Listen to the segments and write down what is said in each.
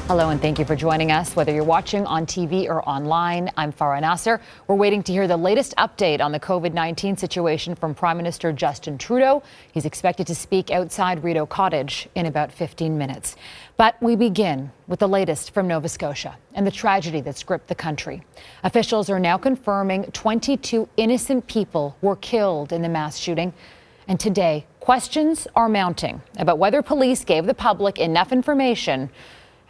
Hello and thank you for joining us. Whether you're watching on TV or online, I'm Farah Nasser. We're waiting to hear the latest update on the COVID-19 situation from Prime Minister Justin Trudeau. He's expected to speak outside Rideau Cottage in about 15 minutes. But we begin with the latest from Nova Scotia and the tragedy that's gripped the country. Officials are now confirming 22 innocent people were killed in the mass shooting. And today, questions are mounting about whether police gave the public enough information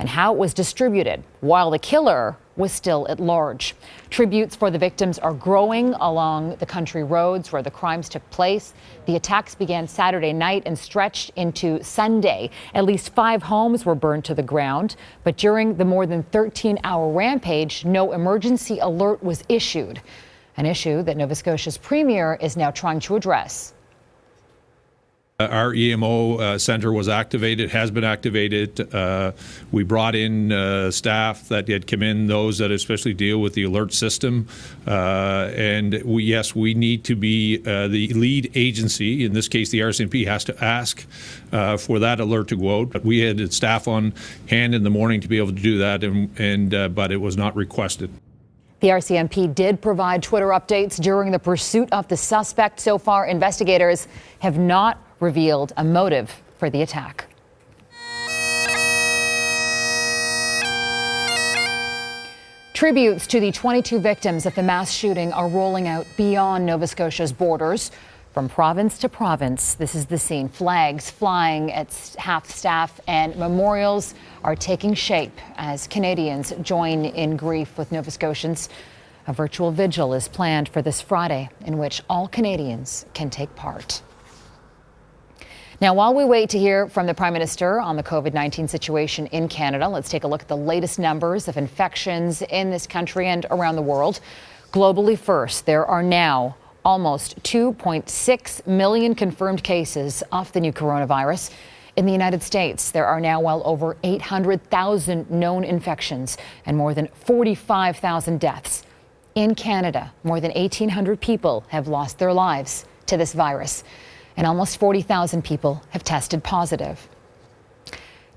and how it was distributed while the killer was still at large. Tributes for the victims are growing along the country roads where the crimes took place. The attacks began Saturday night and stretched into Sunday. At least 5 homes were burned to the ground, but during the more than 13-hour rampage, no emergency alert was issued, an issue that Nova Scotia's premier is now trying to address. Our EMO center was activated, has been activated. We brought in staff that had come in, those that especially deal with the alert system. And we need to be the lead agency. In this case, the RCMP has to ask for that alert to go out. But we had staff on hand in the morning to be able to do that, but it was not requested. The RCMP did provide Twitter updates during the pursuit of the suspect. So far, investigators have not revealed a motive for the attack. Tributes to the 22 victims of the mass shooting are rolling out beyond Nova Scotia's borders. From province to province, this is the scene. Flags flying at half-staff and memorials are taking shape as Canadians join in grief with Nova Scotians. A virtual vigil is planned for this Friday in which all Canadians can take part. Now, while we wait to hear from the Prime Minister on the COVID-19 situation in Canada, let's take a look at the latest numbers of infections in this country and around the world. Globally first, there are now almost 2.6 million confirmed cases of the new coronavirus. In the United States, there are now well over 800,000 known infections and more than 45,000 deaths. In Canada, more than 1,800 people have lost their lives to this virus, and almost 40,000 people have tested positive.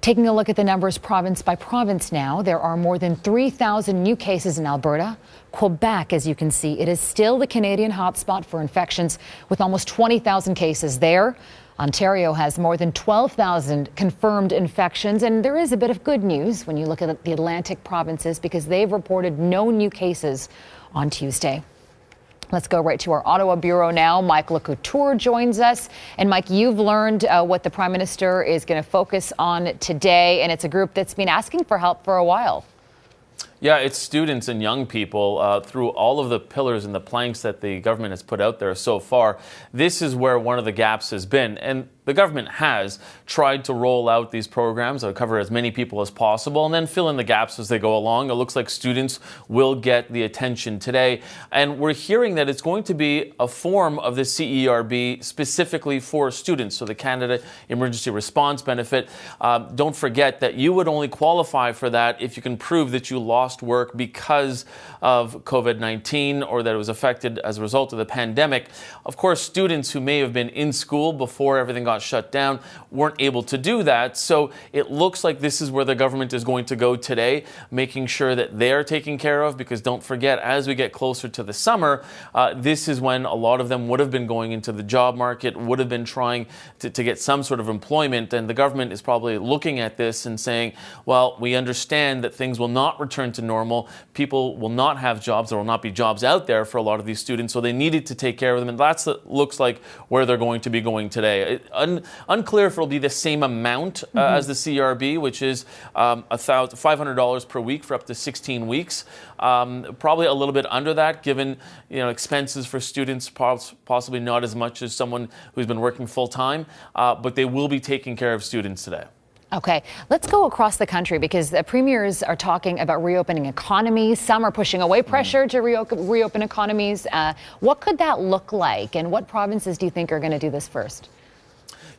Taking a look at the numbers province by province now, there are more than 3,000 new cases in Alberta. Quebec, as you can see, it is still the Canadian hotspot for infections with almost 20,000 cases there. Ontario has more than 12,000 confirmed infections, and there is a bit of good news when you look at the Atlantic provinces because they've reported no new cases on Tuesday. Let's go right to our Ottawa bureau now. Mike LeCouture joins us. And Mike, you've learned what the Prime Minister is going to focus on today, and it's a group that's been asking for help for a while. Yeah, it's students and young people through all of the pillars and the planks that the government has put out there so far. This is where one of the gaps has been. And the government has tried to roll out these programs that cover as many people as possible and then fill in the gaps as they go along. It looks like students will get the attention today. And we're hearing that it's going to be a form of the CERB specifically for students. So the Canada Emergency Response Benefit. Don't forget that you would only qualify for that if you can prove that you lost work because of COVID-19 or that it was affected as a result of the pandemic. Of course, students who may have been in school before everything got shut down weren't able to do that. So it looks like this is where the government is going to go today, making sure that they're taken care of, because don't forget, as we get closer to the summer, this is when a lot of them would have been going into the job market, would have been trying to get some sort of employment. And the government is probably looking at this and saying, well, we understand that things will not return to normal. People will not have jobs. There will not be jobs out there for a lot of these students. So they needed to take care of them. And that's looks like where they're going to be going today. Unclear if it'll be the same amount as the CRB, which is $500 per week for up to 16 weeks. Probably a little bit under that, given expenses for students, possibly not as much as someone who's been working full time, but they will be taking care of students today. Okay, let's go across the country because the premiers are talking about reopening economies. Some are pushing away pressure to reopen economies. What could that look like, and what provinces do you think are going to do this first?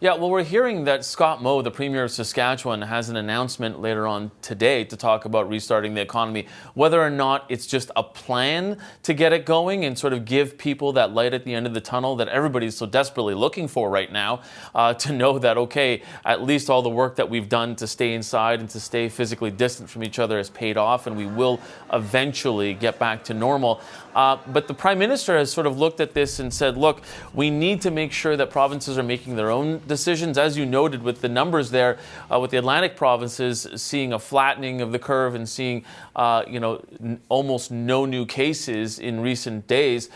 Yeah, well, we're hearing that Scott Moe, the Premier of Saskatchewan, has an announcement later on today to talk about restarting the economy. Whether or not it's just a plan to get it going and sort of give people that light at the end of the tunnel that everybody's so desperately looking for right now, to know that, okay, at least all the work that we've done to stay inside and to stay physically distant from each other has paid off, and we will eventually get back to normal. But the Prime Minister has sort of looked at this and said, look, we need to make sure that provinces are making their own decisions. As you noted with the numbers there, with the Atlantic provinces seeing a flattening of the curve and seeing, almost no new cases in recent days,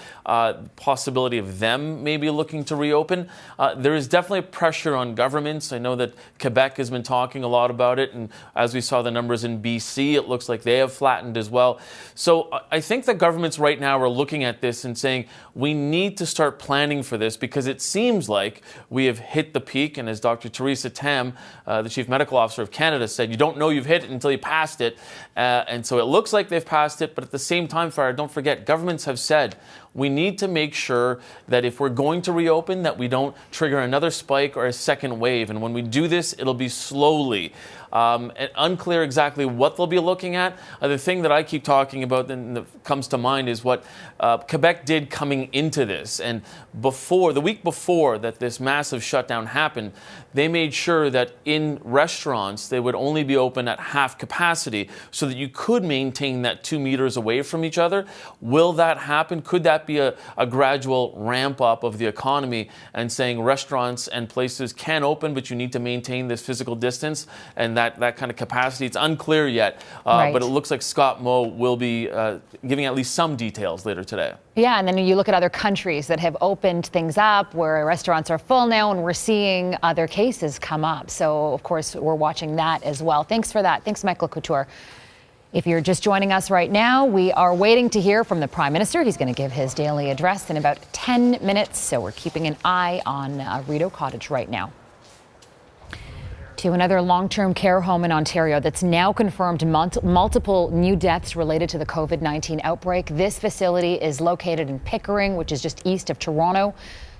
possibility of them maybe looking to reopen. There is definitely pressure on governments. I know that Quebec has been talking a lot about it, and as we saw the numbers in BC, it looks like they have flattened as well. So I think the governments right now are looking at this and saying, we need to start planning for this, because it seems like we have hit the peak. And as Dr. Theresa Tam, the Chief Medical Officer of Canada, said, you don't know you've hit it until you passed it. And so it looks like they've passed it. But at the same time, Farah, don't forget, governments have said, we need to make sure that if we're going to reopen, that we don't trigger another spike or a second wave. And when we do this, it'll be slowly. And unclear exactly what they'll be looking at. The thing that I keep talking about and that comes to mind is what Quebec did coming into this. And the week before that this massive shutdown happened, they made sure that in restaurants, they would only be open at half capacity so that you could maintain that 2 meters away from each other. Will that happen? Could that be a gradual ramp up of the economy and saying restaurants and places can open, but you need to maintain this physical distance and that kind of capacity? It's unclear yet, right. But it looks like Scott Moe will be giving at least some details later today. Yeah, and then you look at other countries that have opened things up where restaurants are full now, and we're seeing other cases come up. So, of course, we're watching that as well. Thanks for that. Thanks, Michael Couture. If you're just joining us right now, we are waiting to hear from the Prime Minister. He's going to give his daily address in about 10 minutes. So we're keeping an eye on Rideau Cottage right now. To another long-term care home in Ontario that's now confirmed multiple new deaths related to the COVID-19 outbreak. This facility is located in Pickering, which is just east of Toronto.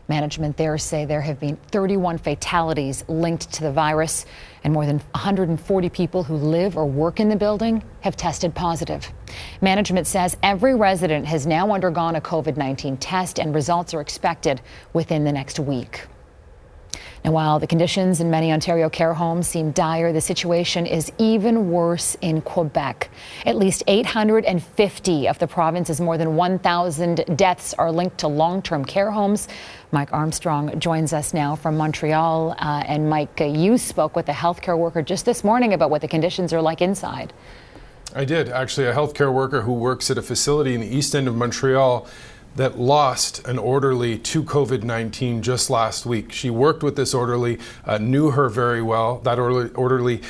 Management there say there have been 31 fatalities linked to the virus, and more than 140 people who live or work in the building have tested positive. Management says every resident has now undergone a COVID-19 test, and results are expected within the next week. And while the conditions in many Ontario care homes seem dire, the situation is even worse in Quebec. At least 850 of the province's more than 1,000 deaths are linked to long-term care homes. Mike Armstrong joins us now from Montreal. And Mike, you spoke with a healthcare worker just this morning about what the conditions are like inside. I did. Actually, a healthcare worker who works at a facility in the east end of Montreal that lost an orderly to COVID-19 just last week. She worked with this orderly, knew her very well. That orderly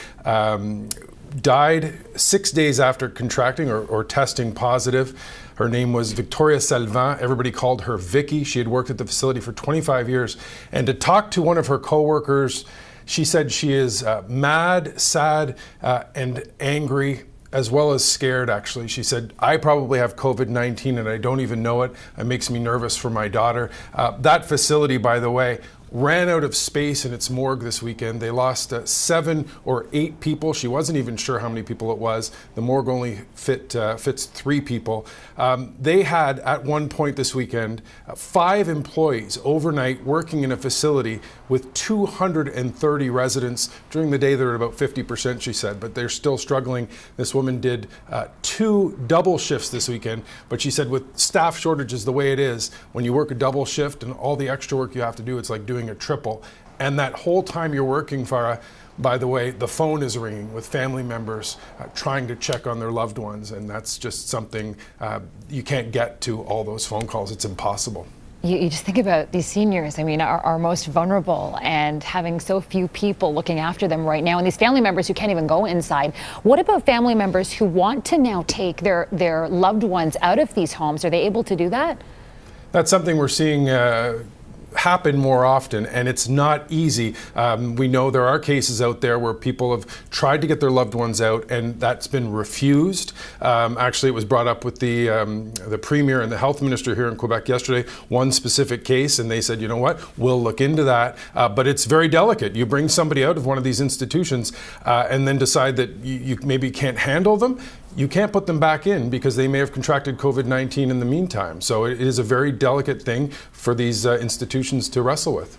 died 6 days after contracting or testing positive. Her name was Victoria Salvant. Everybody called her Vicky. She had worked at the facility for 25 years. And to talk to one of her coworkers, she said she is mad, sad, and angry, as well as scared, actually. She said, I probably have COVID-19 and I don't even know it. It makes me nervous for my daughter. That facility, by the way, ran out of space in its morgue this weekend. They lost 7 or 8 people. She wasn't even sure how many people it was. The morgue only fits 3 people. They had, at one point this weekend, 5 employees overnight working in a facility with 230 residents. During the day, they're at about 50%, she said, but they're still struggling. This woman did 2 double shifts this weekend, but she said with staff shortages the way it is, when you work a double shift and all the extra work you have to do, it's like doing a triple. And that whole time you're working, Farah, by the way, the phone is ringing with family members trying to check on their loved ones, and that's just something you can't get to all those phone calls. It's impossible. You just think about these seniors, I mean, are most vulnerable, and having so few people looking after them right now, and these family members who can't even go inside. What about family members who want to now take their loved ones out of these homes? Are they able to do that? That's something we're seeing happen more often, and it's not easy. We know there are cases out there where people have tried to get their loved ones out, and that's been refused. Actually, it was brought up with the Premier and the Health Minister here in Quebec yesterday, one specific case, and they said, you know what, we'll look into that. But it's very delicate. You bring somebody out of one of these institutions and then decide that you maybe can't handle them. You can't put them back in because they may have contracted COVID-19 in the meantime. So it is a very delicate thing for these institutions to wrestle with.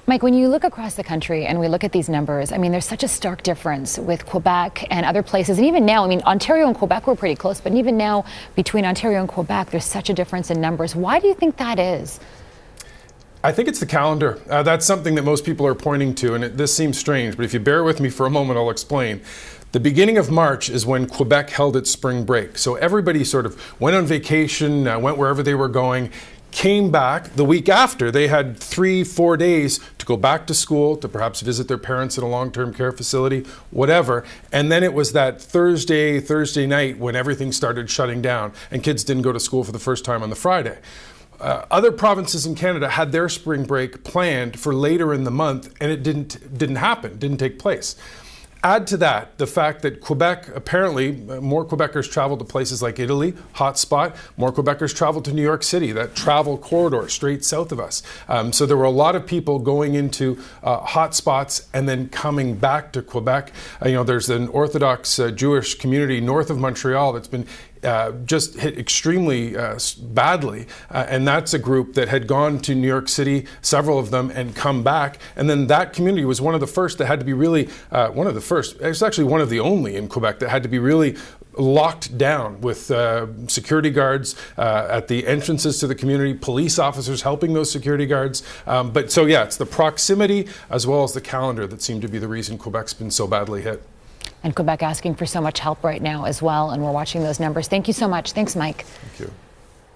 Mike, when you look across the country and we look at these numbers, I mean, there's such a stark difference with Quebec and other places. And even now, I mean, Ontario and Quebec were pretty close, but even now between Ontario and Quebec, there's such a difference in numbers. Why do you think that is? I think it's the calendar. That's something that most people are pointing to, and this seems strange, but if you bear with me for a moment, I'll explain. The beginning of March is when Quebec held its spring break. So everybody sort of went on vacation, went wherever they were going, came back. The week after, they had 3-4 days to go back to school, to perhaps visit their parents in a long-term care facility, whatever. And then it was that Thursday night when everything started shutting down and kids didn't go to school for the first time on the Friday. Other provinces in Canada had their spring break planned for later in the month, and it didn't happen, didn't take place. Add to that the fact that Quebec, apparently, more Quebecers traveled to places like Italy, hotspot. More Quebecers traveled to New York City, that travel corridor straight south of us. So there were a lot of people going into hotspots and then coming back to Quebec. There's an Orthodox Jewish community north of Montreal that's been just hit extremely badly. And that's a group that had gone to New York City, several of them, and come back. And then that community was one of the first that had to be really, it's actually one of the only in Quebec that had to be really locked down with security guards at the entrances to the community, police officers helping those security guards. It's the proximity as well as the calendar that seem to be the reason Quebec's been so badly hit. And Quebec asking for so much help right now as well, and we're watching those numbers. Thank you so much. Thanks, Mike. Thank you.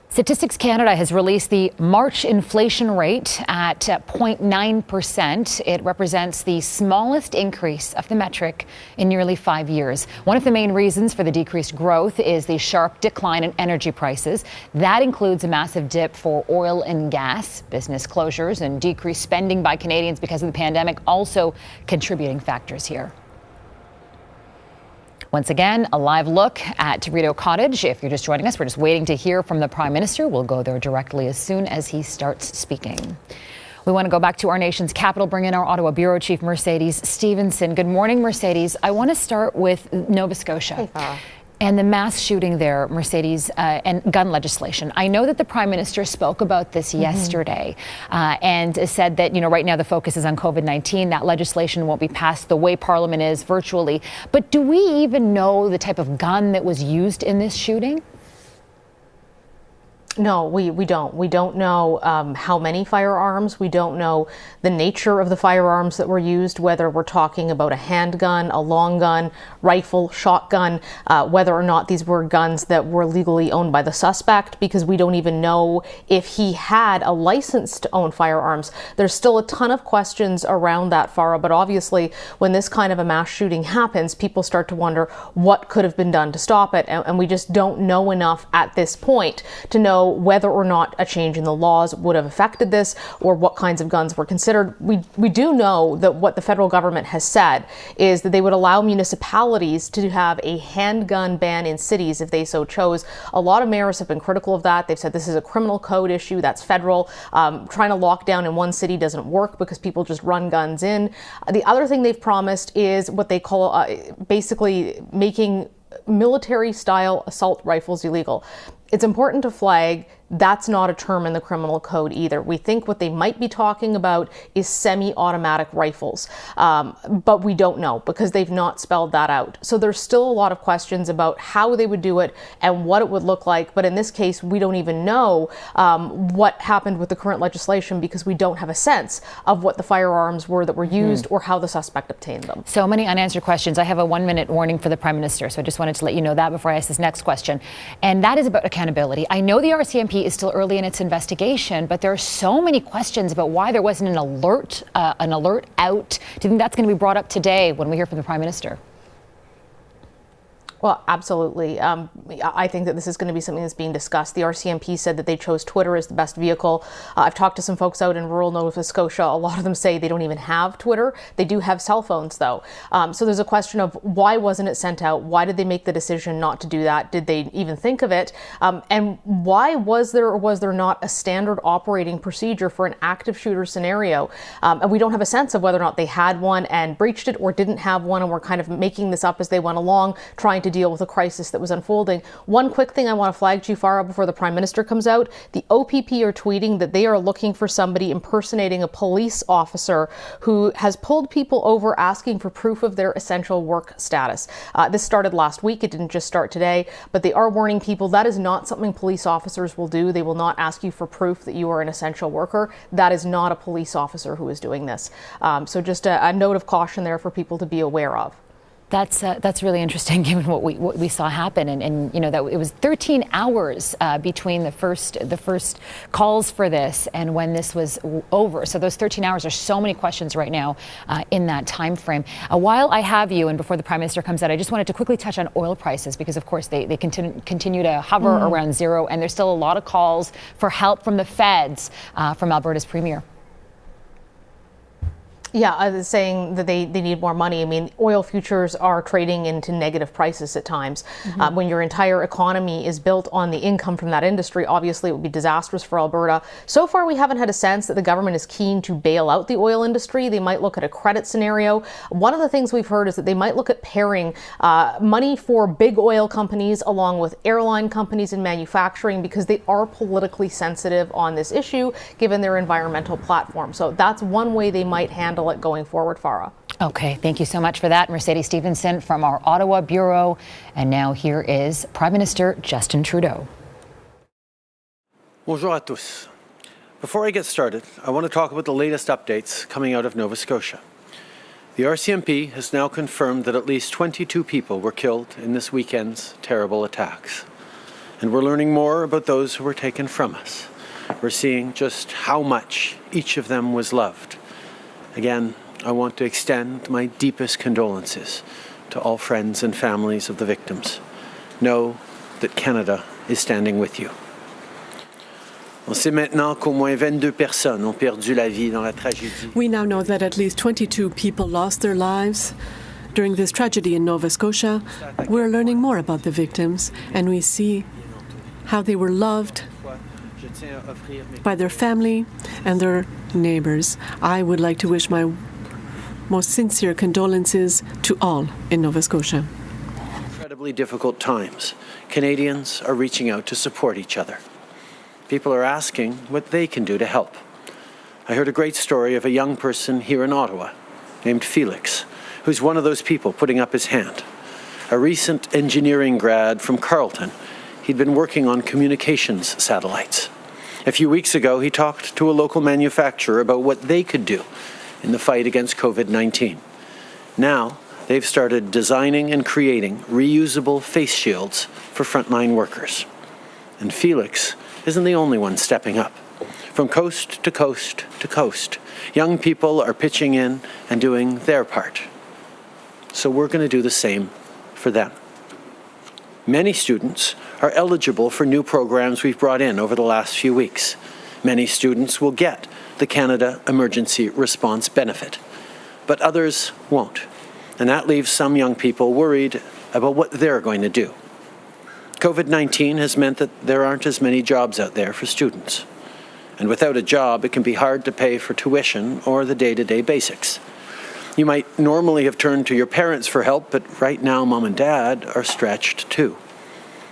Statistics Canada has released the March inflation rate at 0.9%. It represents the smallest increase of the metric in nearly 5 years. One of the main reasons for the decreased growth is the sharp decline in energy prices. That includes a massive dip for oil and gas, business closures, and decreased spending by Canadians because of the pandemic, also contributing factors here. Once again, a live look at Rideau Cottage. If you're just joining us, we're just waiting to hear from the Prime Minister. We'll go there directly as soon as he starts speaking. We want to go back to our nation's capital, bring in our Ottawa Bureau Chief, Mercedes Stephenson. Good morning, Mercedes. I want to start with Nova Scotia. Hey, Farah. And the mass shooting there, Mercedes, and gun legislation. I know that the Prime Minister spoke about this yesterday and said that, right now the focus is on COVID-19. That legislation won't be passed the way Parliament is virtually. But do we even know the type of gun that was used in this shooting? No, we don't. We don't know how many firearms. We don't know the nature of the firearms that were used, whether we're talking about a handgun, a long gun, rifle, shotgun, whether or not these were guns that were legally owned by the suspect, because we don't even know if he had a license to own firearms. There's still a ton of questions around that, Farah, but obviously when this kind of a mass shooting happens, people start to wonder what could have been done to stop it, and we just don't know enough at this point to know whether or not a change in the laws would have affected this or what kinds of guns were considered. We do know that what the federal government has said is that they would allow municipalities to have a handgun ban in cities if they so chose. A lot of mayors have been critical of that. They've said this is a criminal code issue, that's federal. Trying to lock down in one city doesn't work because people just run guns in. The other thing they've promised is what they call basically making military-style assault rifles illegal. It's important to flag that's not a term in the criminal code either. We think what they might be talking about is semi-automatic rifles, but we don't know because they've not spelled that out. So there's still a lot of questions about how they would do it and what it would look like. But in this case, we don't even know what happened with the current legislation because we don't have a sense of what the firearms were that were used or how the suspect obtained them. So many unanswered questions. I have a 1-minute warning for the Prime Minister, so I just wanted to let you know that before I ask this next question. And that is about accountability. I know the RCMP is still early in its investigation, but there are so many questions about why there wasn't an alert out. Do you think that's going to be brought up today when we hear from the Prime Minister? Well, absolutely. I think that this is going to be something that's being discussed. The RCMP said that they chose Twitter as the best vehicle. I've talked to some folks out in rural Nova Scotia. A lot of them say they don't even have Twitter. They do have cell phones, though. So there's a question of why wasn't it sent out? Why did they make the decision not to do that? Did they even think of it? And why was there or was there not a standard operating procedure for an active shooter scenario? And we don't have a sense of whether or not they had one and breached it or didn't have one, and were kind of making this up as they went along, trying to deal with a crisis that was unfolding. One quick thing I want to flag to you, Farah, before the Prime Minister comes out. The OPP are tweeting that they are looking for somebody impersonating a police officer who has pulled people over asking for proof of their essential work status. This started last week. It didn't just start today, but they are warning people that is not something police officers will do. They will not ask you for proof that you are an essential worker. That is not a police officer who is doing this. So just a note of caution there for people to be aware of. That's really interesting, given what we saw happen, and you know that it was 13 hours between the first calls for this and when this was over. So those 13 hours, there's so many questions right now in that time frame. While I have you, and before the Prime Minister comes out, I just wanted to quickly touch on oil prices, because of course they continue to hover around zero, and there's still a lot of calls for help from the feds, from Alberta's Premier. Yeah, I was saying that they need more money. I mean, oil futures are trading into negative prices at times. When your entire economy is built on the income from that industry, obviously it would be disastrous for Alberta. So far, we haven't had a sense that the government is keen to bail out the oil industry. They might look at a credit scenario. One of the things we've heard is that they might look at pairing money for big oil companies along with airline companies and manufacturing, because they are politically sensitive on this issue, given their environmental platform. So that's one way they might handle it going forward, Farah. Okay, thank you so much for that, Mercedes Stevenson from our Ottawa Bureau. And now here is Prime Minister Justin Trudeau. Bonjour à tous. Before I get started, I want to talk about the latest updates coming out of Nova Scotia. The RCMP has now confirmed that at least 22 people were killed in this weekend's terrible attacks. And we're learning more about those who were taken from us. We're seeing just how much each of them was loved. Again, I want to extend my deepest condolences to all friends and families of the victims. Know that Canada is standing with you. On sait maintenant qu'au moins 22 personnes ont perdu la vie dans la tragédie. We now know that at least 22 people lost their lives during this tragedy in Nova Scotia. We're learning more about the victims, and we see how they were loved by their family and their neighbors. I would like to wish my most sincere condolences to all in Nova Scotia. Incredibly difficult times. Canadians are reaching out to support each other. People are asking what they can do to help. I heard a great story of a young person here in Ottawa named Felix, who's one of those people putting up his hand. A recent engineering grad from Carleton. He'd been working on communications satellites. A few weeks ago, he talked to a local manufacturer about what they could do in the fight against COVID-19. Now, they've started designing and creating reusable face shields for frontline workers. And Felix isn't the only one stepping up. From coast to coast to coast, young people are pitching in and doing their part. So we're going to do the same for them. Many students are eligible for new programs we've brought in over the last few weeks. Many students will get the Canada Emergency Response Benefit, but others won't. And that leaves some young people worried about what they're going to do. COVID-19 has meant that there aren't as many jobs out there for students. And without a job, it can be hard to pay for tuition or the day-to-day basics. You might normally have turned to your parents for help, but right now mom and dad are stretched too.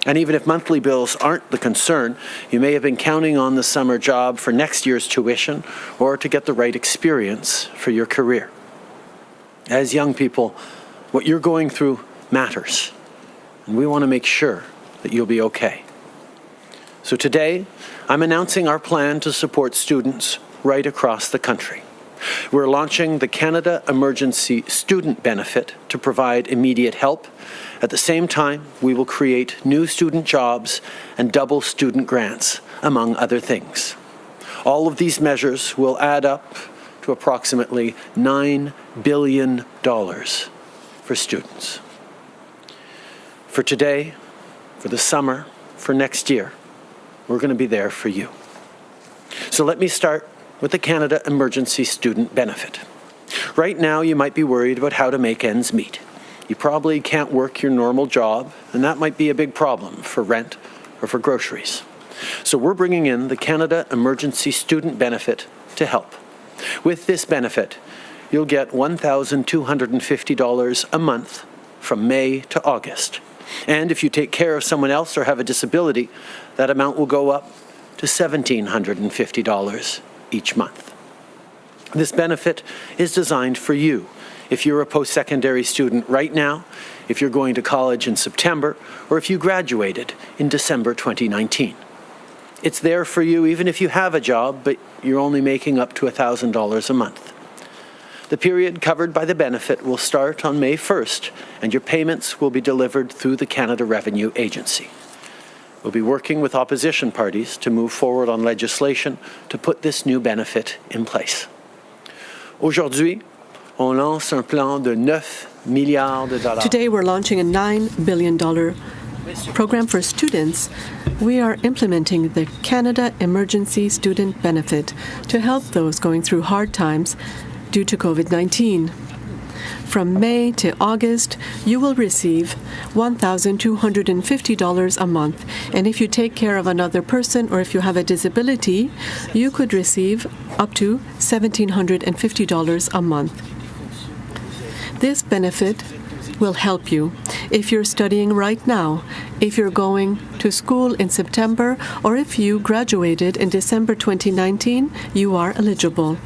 And even if monthly bills aren't the concern, you may have been counting on the summer job for next year's tuition or to get the right experience for your career. As young people, what you're going through matters, and we want to make sure that you'll be okay. So today, I'm announcing our plan to support students right across the country. We're launching the Canada Emergency Student Benefit to provide immediate help. At the same time, we will create new student jobs and double student grants, among other things. All of these measures will add up to approximately $9 billion for students. For today, for the summer, for next year, we're going to be there for you. So let me start with the Canada Emergency Student Benefit. Right now, you might be worried about how to make ends meet. You probably can't work your normal job, and that might be a big problem for rent or for groceries. So we're bringing in the Canada Emergency Student Benefit to help. With this benefit, you'll get $1,250 a month from May to August. And if you take care of someone else or have a disability, that amount will go up to $1,750 each month. This benefit is designed for you if you're a post-secondary student right now, if you're going to college in September, or if you graduated in December 2019. It's there for you even if you have a job, but you're only making up to $1,000 a month. The period covered by the benefit will start on May 1st, and your payments will be delivered through the Canada Revenue Agency. We'll be working with opposition parties to move forward on legislation to put this new benefit in place. Aujourd'hui, on lance un plan de 9 milliards de dollars. Today we're launching a $9 billion program for students. We are implementing the Canada Emergency Student Benefit to help those going through hard times due to COVID-19. From May to August, you will receive $1,250 a month. And if you take care of another person or if you have a disability, you could receive up to $1,750 a month. This benefit will help you if you're studying right now, if you're going to school in September, or if you graduated in December 2019, you are eligible.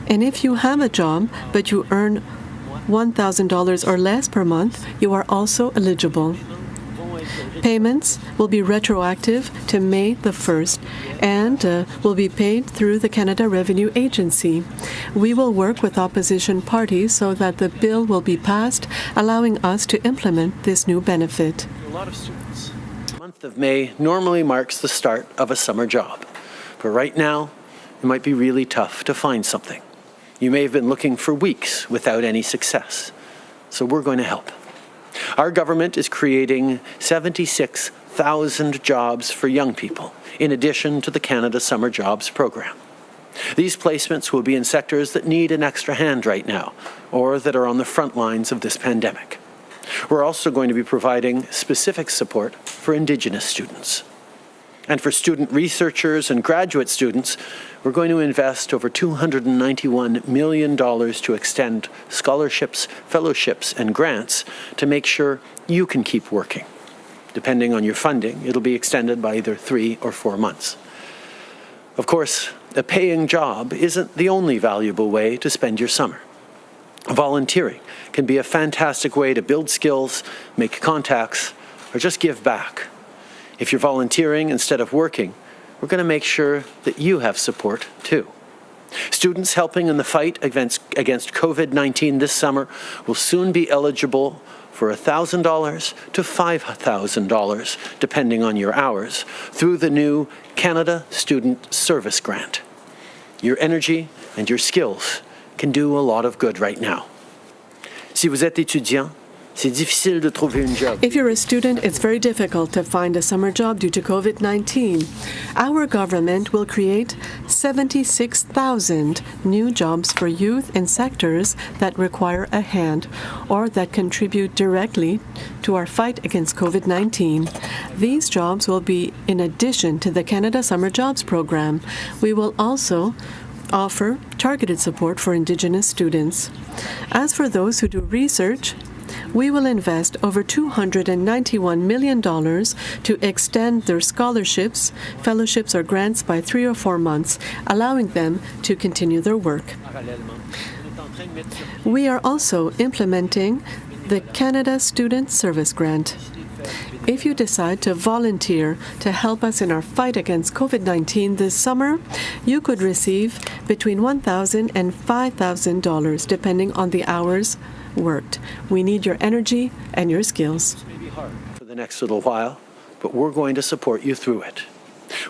And if you have a job, but you earn $1,000 or less per month, you are also eligible. Payments will be retroactive to May the 1st and will be paid through the Canada Revenue Agency. We will work with opposition parties so that the bill will be passed, allowing us to implement this new benefit. A lot of students. The month of May normally marks the start of a summer job, but right now it might be really tough to find something. You may have been looking for weeks without any success, so we're going to help. Our government is creating 76,000 jobs for young people, in addition to the Canada Summer Jobs Program. These placements will be in sectors that need an extra hand right now, or that are on the front lines of this pandemic. We're also going to be providing specific support for Indigenous students. And for student researchers and graduate students, we're going to invest over $291 million to extend scholarships, fellowships, and grants to make sure you can keep working. Depending on your funding, it'll be extended by either 3 or 4 months. Of course, a paying job isn't the only valuable way to spend your summer. Volunteering can be a fantastic way to build skills, make contacts, or just give back. If you're volunteering instead of working, we're going to make sure that you have support too. Students helping in the fight against COVID-19 this summer will soon be eligible for $1,000 to $5,000, depending on your hours, through the new Canada Student Service Grant. Your energy and your skills can do a lot of good right now. Si vous êtes étudiant, c'est difficile de trouver un job. If you're a student, it's very difficult to find a summer job due to COVID-19. Our government will create 76,000 new jobs for youth in sectors that require a hand or that contribute directly to our fight against COVID-19. These jobs will be in addition to the Canada Summer Jobs Program. We will also offer targeted support for Indigenous students. As for those who do research, we will invest over $291 million to extend their scholarships, fellowships, or grants by 3 or 4 months, allowing them to continue their work. We are also implementing the Canada Student Service Grant. If you decide to volunteer to help us in our fight against COVID-19 this summer, you could receive between $1,000 and $5,000, depending on the hours worked. We need your energy and your skills. It may be hard for the next little while, but we're going to support you through it.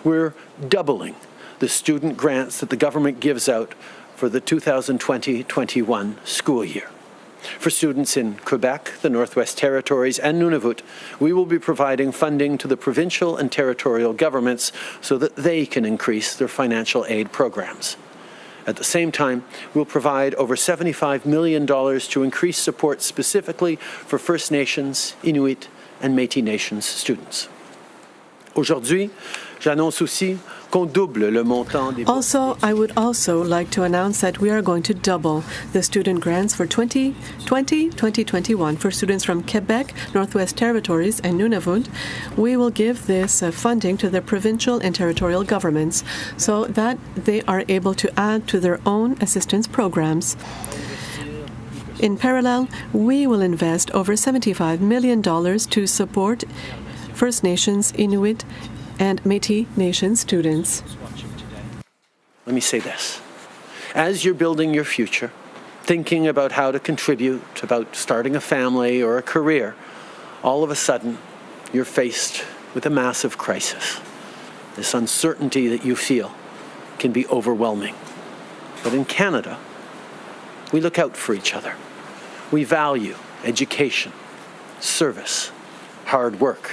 We're doubling the student grants that the government gives out for the 2020-21 school year. For students in Quebec, the Northwest Territories, and Nunavut, we will be providing funding to the provincial and territorial governments so that they can increase their financial aid programs. At the same time, we'll provide over $75 million to increase support specifically for First Nations, Inuit, and Métis Nations students. Aujourd'hui, j'annonce aussi qu'on double le montant des... Also, I would also like to announce that we are going to double the student grants for 2020-2021 for students from Quebec, Northwest Territories, and Nunavut. We will give this funding to the provincial and territorial governments so that they are able to add to their own assistance programs. In parallel, we will invest over $75 million to support First Nations, Inuit, and Métis Nation students. Let me say this. As you're building your future, thinking about how to contribute, about starting a family or a career, all of a sudden, you're faced with a massive crisis. This uncertainty that you feel can be overwhelming. But in Canada, we look out for each other. We value education, service, hard work.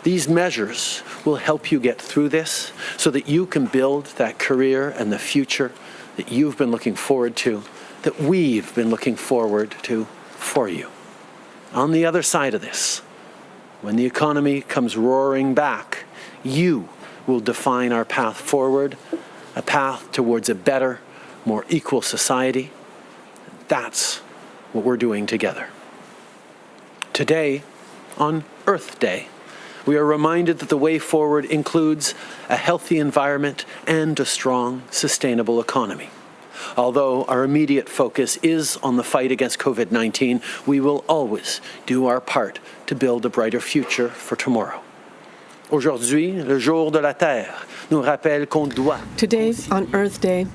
These measures will help you get through this so that you can build that career and the future that you've been looking forward to, that we've been looking forward to for you. On the other side of this, when the economy comes roaring back, you will define our path forward, a path towards a better, more equal society. That's what we're doing together. Today, on Earth Day, we are reminded that the way forward includes a healthy environment and a strong, sustainable economy. Although our immediate focus is on the fight against COVID-19, we will always do our part to build a brighter future for tomorrow. Aujourd'hui, le jour de la Terre nous rappelle qu'on doit... Today, on Earth Day,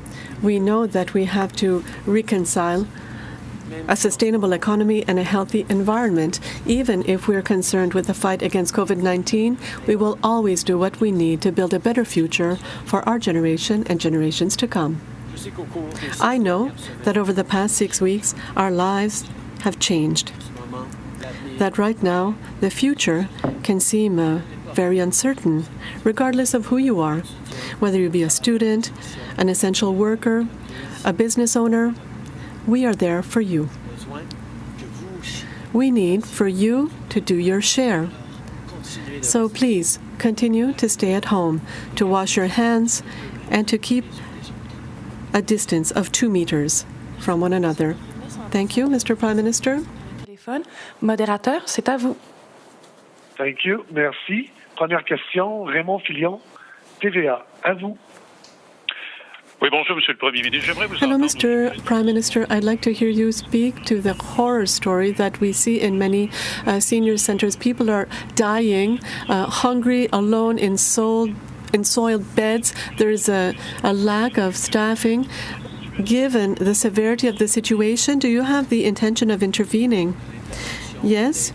we know that we have to reconcile a sustainable economy and a healthy environment. Even if we're concerned with the fight against COVID-19, we will always do what we need to build a better future for our generation and generations to come. I know that over the past 6 weeks, our lives have changed. That right now, the future can seem very uncertain, regardless of who you are, whether you be a student, an essential worker, a business owner. We are there for you. We need for you to do your share. So please continue to stay at home, to wash your hands, and to keep a distance of 2 meters from one another. Thank you, Mr. Prime Minister. Modérateur, c'est à vous. Thank you. Merci. Première question, Raymond Filion, TVA. À vous. Hello, Mr. Prime Minister. I'd like to hear you speak to the horror story that we see in many senior centers. People are dying, hungry, alone in soiled beds. There is a lack of staffing. Given the severity of the situation, do you have the intention of intervening? Yes.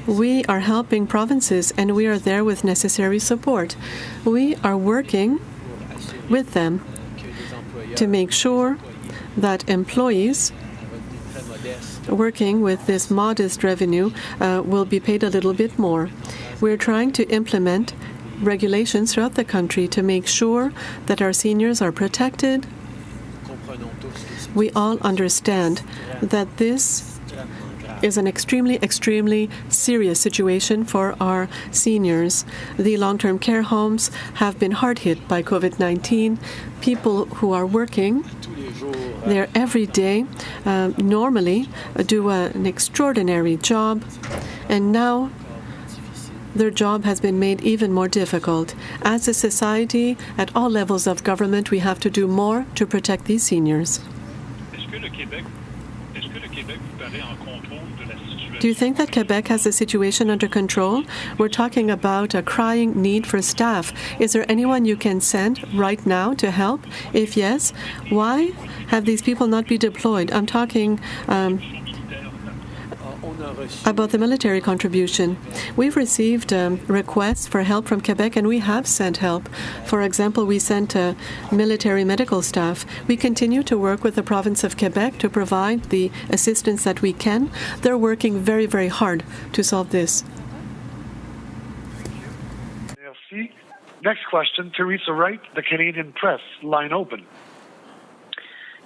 We are helping provinces, and we are there with necessary support. We are working with them to make sure that employees working with this modest revenue will be paid a little bit more. We're trying to implement regulations throughout the country to make sure that our seniors are protected. We all understand that this is an extremely serious situation for our seniors. The long-term care homes have been hard hit by COVID-19. People who are working there every day normally do an extraordinary job, and now their job has been made even more difficult. As a society, at all levels of government, we have to do more to protect these seniors. Do you think that Quebec has the situation under control? We're talking about a crying need for staff. Is there anyone you can send right now to help? If yes, why have these people not been deployed? I'm talking about the military contribution. We've received requests for help from Quebec, and we have sent help. For example, we sent military medical staff. We continue to work with the province of Quebec to provide the assistance that we can. They're working very, very hard to solve this. Merci. Next question, Theresa Wright, the Canadian Press, line open.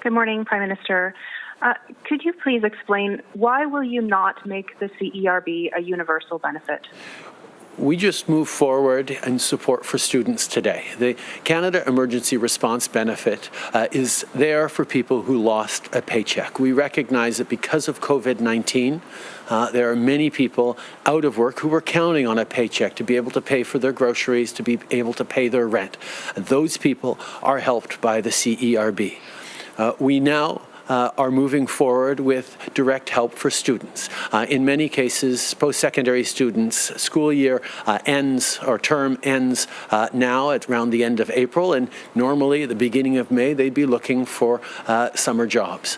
Good morning, Prime Minister. Could you please explain why will you not make the CERB a universal benefit? We just moved forward in support for students today. The Canada Emergency Response Benefit is there for people who lost a paycheck. We recognize that because of COVID-19, there are many people out of work who were counting on a paycheck to be able to pay for their groceries, to be able to pay their rent. Those people are helped by the CERB. We now are moving forward with direct help for students. In many cases, post-secondary students, school year ends or term ends now at around the end of April, and normally at the beginning of May, they'd be looking for summer jobs.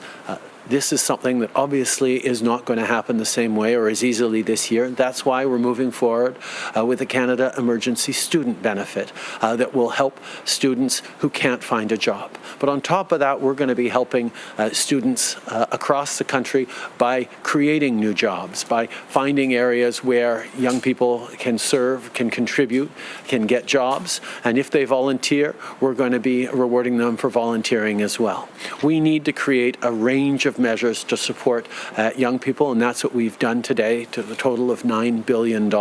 This is something that obviously is not going to happen the same way or as easily this year. That's why we're moving forward with the Canada Emergency Student Benefit that will help students who can't find a job. But on top of that, we're going to be helping students across the country by creating new jobs, by finding areas where young people can serve, can contribute, can get jobs. And if they volunteer, we're going to be rewarding them for volunteering as well. We need to create a range of measures to support young people, and that's what we've done today to the total of $9 billion.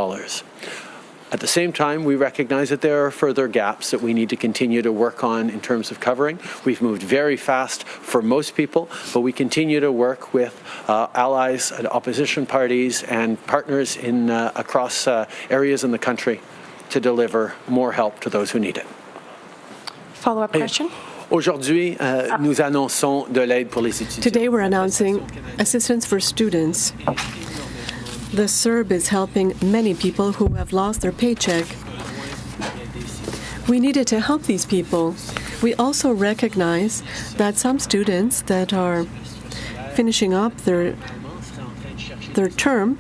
At the same time, we recognize that there are further gaps that we need to continue to work on in terms of covering. We've moved very fast for most people, but we continue to work with allies and opposition parties and partners in across areas in the country to deliver more help to those who need it. Follow-up question? Aujourd'hui, nous annonçons de l'aide pour les étudiants. Today we're announcing assistance for students. The CERB is helping many people who have lost their paycheck. We needed to help these people. We also recognize that some students that are finishing up their term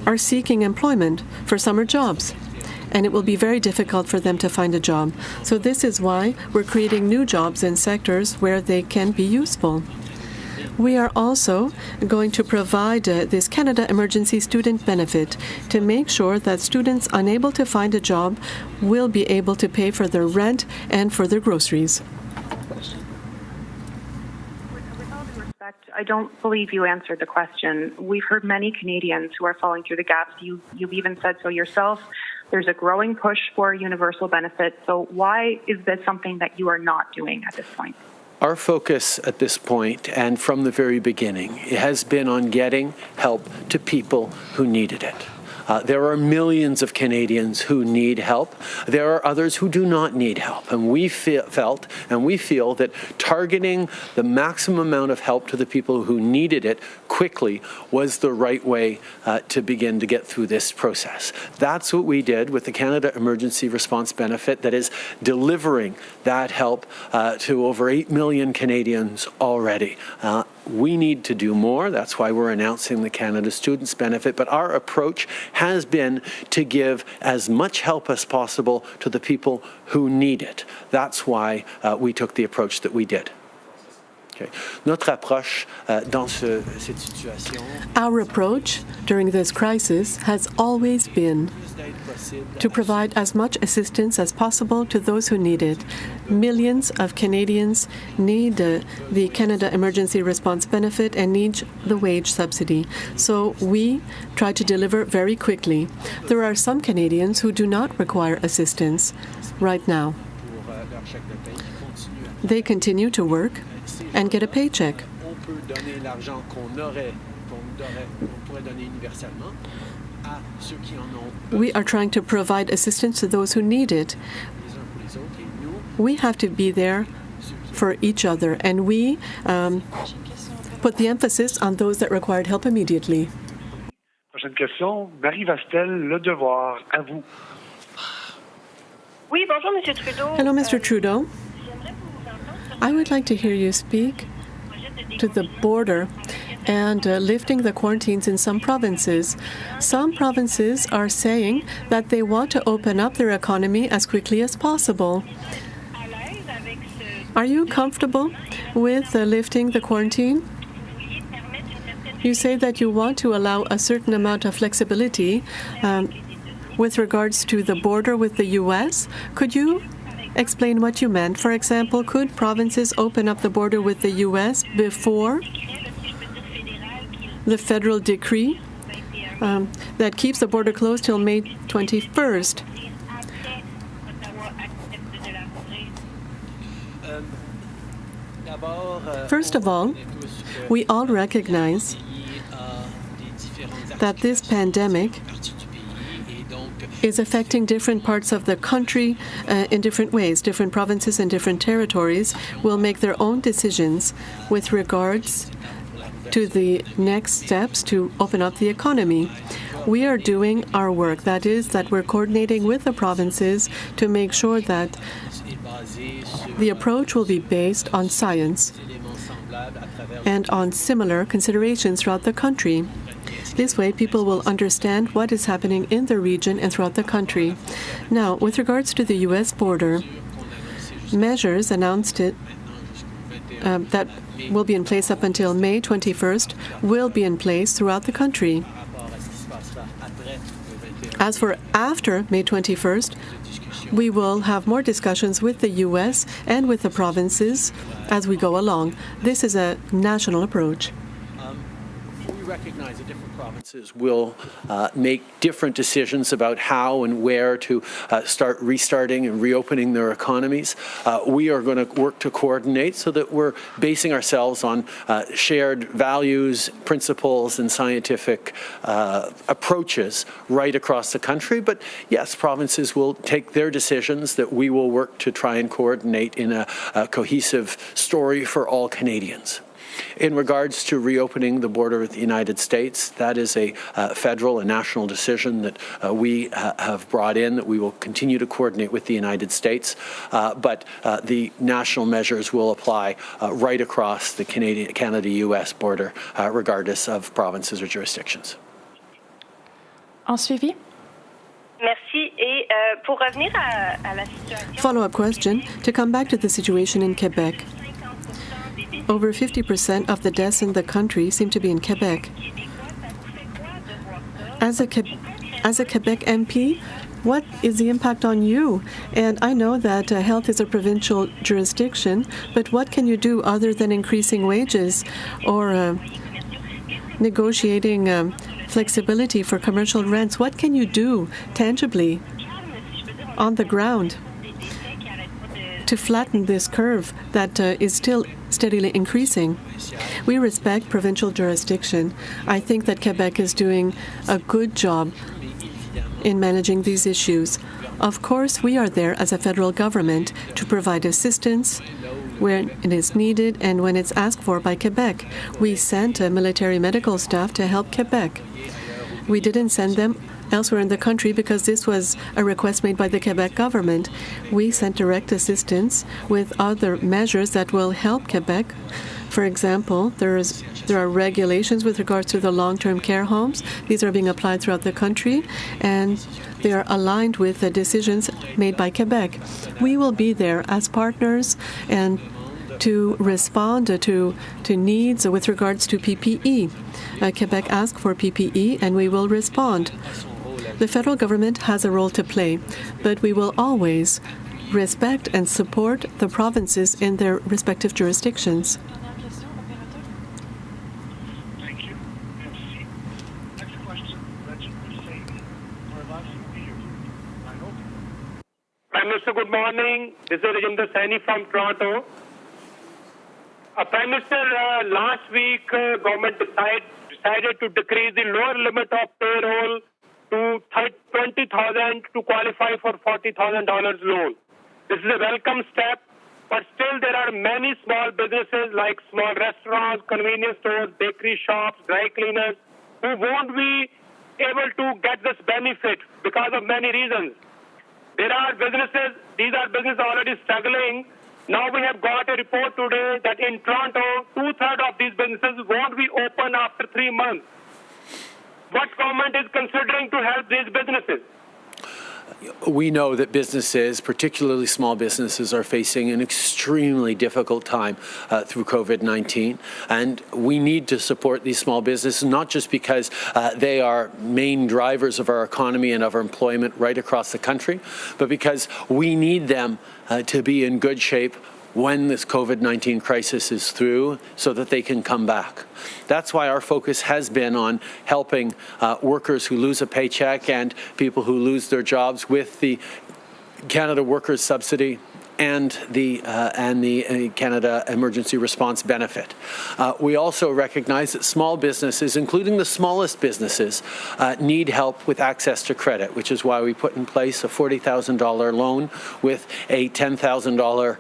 are seeking employment for summer jobs, and it will be very difficult for them to find a job. So this is why we're creating new jobs in sectors where they can be useful. We are also going to provide this Canada Emergency Student Benefit to make sure that students unable to find a job will be able to pay for their rent and for their groceries. With all due respect, I don't believe you answered the question. We've heard many Canadians who are falling through the gaps. You've even said so yourself. There's a growing push for universal benefit. So why is this something that you are not doing at this point? Our focus at this point, and from the very beginning, has been on getting help to people who needed it. There are millions of Canadians who need help. There are others who do not need help. And we feel that targeting the maximum amount of help to the people who needed it quickly was the right way to begin to get through this process. That's what we did with the Canada Emergency Response Benefit that is delivering that help to over 8 million Canadians already. We need to do more. That's why we're announcing the Canada Students Benefit. But our approach has been to give as much help as possible to the people who need it. That's why we took the approach that we did. Okay. Notre approche dans cette situation. Our approach during this crisis has always been to provide as much assistance as possible to those who need it. Millions of Canadians need the Canada Emergency Response Benefit and need the wage subsidy. So we try to deliver very quickly. There are some Canadians who do not require assistance right now. They continue to work and get a paycheck. We are trying to provide assistance to those who need it. We have to be there for each other, and we put the emphasis on those that required help immediately. Prochaine question, Marie Vastel, Le Devoir, à vous. Oui, bonjour, Monsieur Trudeau. Hello, Mr. Trudeau. I would like to hear you speak to the border and lifting the quarantines in some provinces. Some provinces are saying that they want to open up their economy as quickly as possible. Are you comfortable with lifting the quarantine? You say that you want to allow a certain amount of flexibility with regards to the border with the U.S. Could you explain what you meant? For example, could provinces open up the border with the U.S. before the federal decree that keeps the border closed till May 21st? First of all, we all recognize that this pandemic is affecting different parts of the country in different ways. Different provinces and different territories will make their own decisions with regards to the next steps to open up the economy. We are doing our work. That is, that we're coordinating with the provinces to make sure that the approach will be based on science and on similar considerations throughout the country. This way, people will understand what is happening in the region and throughout the country. Now, with regards to the U.S. border, measures announced that will be in place up until May 21st will be in place throughout the country. As for after May 21st, we will have more discussions with the U.S. and with the provinces as we go along. This is a national approach. We recognize that different provinces will make different decisions about how and where to start restarting and reopening their economies. We are going to work to coordinate so that we're basing ourselves on shared values, principles, and scientific approaches right across the country. But yes, provinces will take their decisions that we will work to try and coordinate in a cohesive story for all Canadians. In regards to reopening the border with the United States, that is a federal and national decision that we have brought in, that we will continue to coordinate with the United States. But the national measures will apply right across the Canada-US border, regardless of provinces or jurisdictions. En suivi? Merci. Et pour revenir à la situation... Follow-up question. To come back to the situation in Quebec. Over 50% of the deaths in the country seem to be in Quebec. As a Quebec MP, what is the impact on you? And I know that health is a provincial jurisdiction, but what can you do other than increasing wages or negotiating flexibility for commercial rents? What can you do tangibly on the ground to flatten this curve that is still steadily increasing? We respect provincial jurisdiction. I think that Quebec is doing a good job in managing these issues. Of course, we are there as a federal government to provide assistance when it is needed and when it's asked for by Quebec. We sent military medical staff to help Quebec. We didn't send them elsewhere in the country because this was a request made by the Quebec government. We sent direct assistance with other measures that will help Quebec. For example, there are regulations with regards to the long-term care homes. These are being applied throughout the country, and they are aligned with the decisions made by Quebec. We will be there as partners and to respond to needs with regards to PPE. Quebec asked for PPE, and we will respond. The federal government has a role to play, but we will always respect and support the provinces in their respective jurisdictions. Thank you. Merci. Next question. Prime Minister, good morning. This is Rajinder Saini from Toronto. Prime Minister, last week government decided to decrease the lower limit of payroll to $20,000 to qualify for $40,000 loan. This is a welcome step, but still there are many small businesses like small restaurants, convenience stores, bakery shops, dry cleaners, who won't be able to get this benefit because of many reasons. There are businesses, these are businesses already struggling Now we have got a report today that in Toronto, 2/3 of these businesses won't be open after 3 months. What government is considering to help these businesses? We know that businesses, particularly small businesses, are facing an extremely difficult time through COVID-19. And we need to support these small businesses, not just because they are main drivers of our economy and of our employment right across the country, but because we need them to be in good shape when this COVID-19 crisis is through so that they can come back. That's why our focus has been on helping workers who lose a paycheck and people who lose their jobs with the Canada Workers Subsidy and the Canada Emergency Response Benefit. We also recognize that small businesses, including the smallest businesses, need help with access to credit, which is why we put in place a $40,000 loan with a $10,000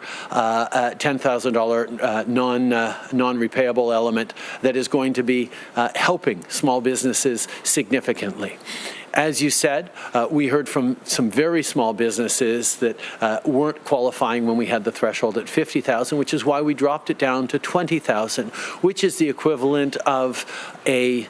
non-repayable element that is going to be helping small businesses significantly. As you said, we heard from some very small businesses that weren't qualifying when we had the threshold at 50,000, which is why we dropped it down to 20,000, which is the equivalent of a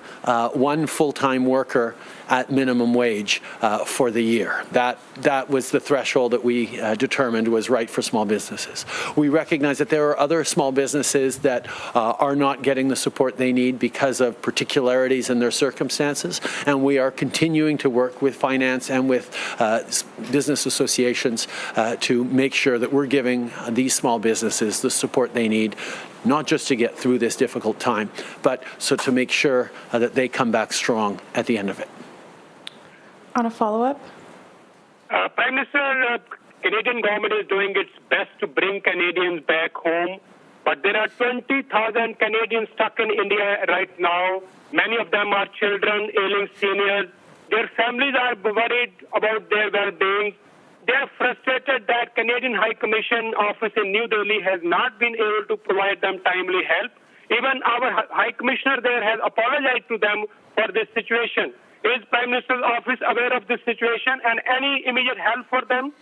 one full-time worker at minimum wage for the year. That was the threshold that we determined was right for small businesses. We recognize that there are other small businesses that are not getting the support they need because of particularities in their circumstances, and we are continuing to work with finance and with business associations to make sure that we're giving these small businesses the support they need, not just to get through this difficult time, but so to make sure that they come back strong at the end of it. On a follow-up? Prime Minister, Canadian government is doing its best to bring Canadians back home, but there are 20,000 Canadians stuck in India right now. Many of them are children, ailing seniors. Their families are worried about their well-being. They are frustrated that Canadian High Commission office in New Delhi has not been able to provide them timely help. Even our High Commissioner there has apologized to them for this situation. Is Prime Minister's office aware of this situation and any immediate help for them?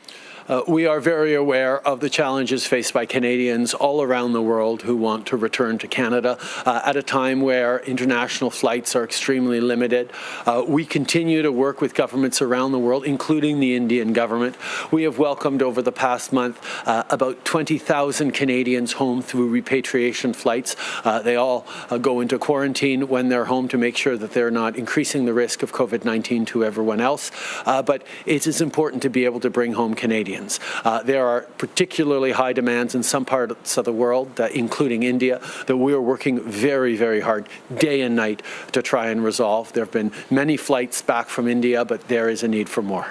We are very aware of the challenges faced by Canadians all around the world who want to return to Canada at a time where international flights are extremely limited. We continue to work with governments around the world, including the Indian government. We have welcomed over the past month about 20,000 Canadians home through repatriation flights. They all go into quarantine when they're home to make sure that they're not increasing the risk of COVID-19 to everyone else. But it is important to be able to bring home Canadians. There are particularly high demands in some parts of the world, including India, that we are working very, very hard, day and night, to try and resolve. There have been many flights back from India, but there is a need for more.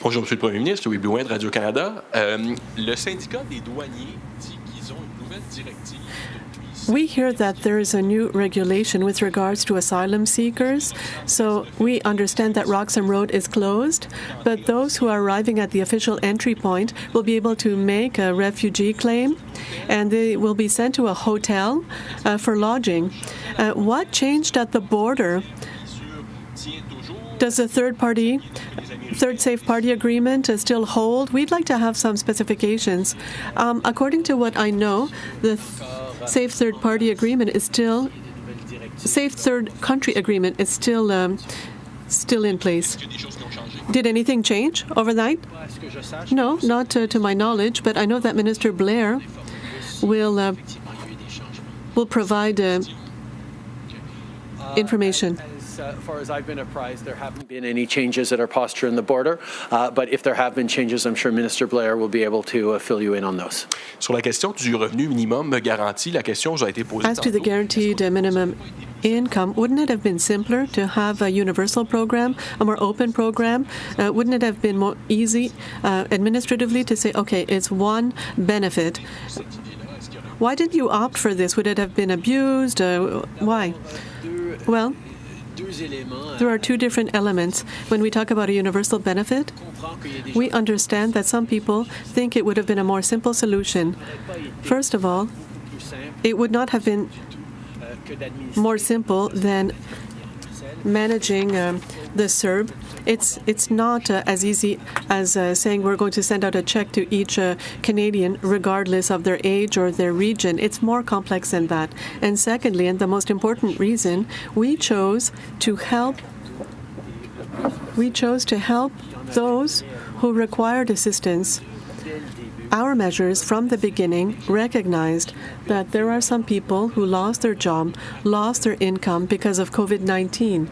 Bonjour, Monsieur le Premier ministre, Louis Blouin de Radio-Canada. Le syndicat des douaniers dit qu'ils ont une nouvelle directive. We hear that there is a new regulation with regards to asylum seekers, so we understand that Roxham Road is closed, but those who are arriving at the official entry point will be able to make a refugee claim, and they will be sent to a hotel for lodging. What changed at the border? Does the third safe party agreement still hold? We'd like to have some specifications. According to what I know, the safe third party agreement is still, safe third country agreement is still in place. Did anything change overnight? No, not to my knowledge, but I know that Minister Blair will provide information. As far as I've been apprised, there haven't been any changes at our posture in the border, but if there have been changes, I'm sure Minister Blair will be able to fill you in on those. Sur la question du revenu minimum garanti, la question a été posée. As to the guaranteed minimum income, wouldn't it have been simpler to have a universal program, a more open program? Wouldn't it have been more easy administratively to say, okay, it's one benefit? Why did you opt for this? Would it have been abused? Why? Well, there are two different elements. When we talk about a universal benefit, we understand that some people think it would have been a more simple solution. First of all, it would not have been more simple than managing the CERB. It's not as easy as saying we're going to send out a check to each Canadian regardless of their age or their region. It's more complex than that. And secondly, and the most important reason, we chose to help those who required assistance. Our measures from the beginning recognized that there are some people who lost their job, lost their income because of COVID-19,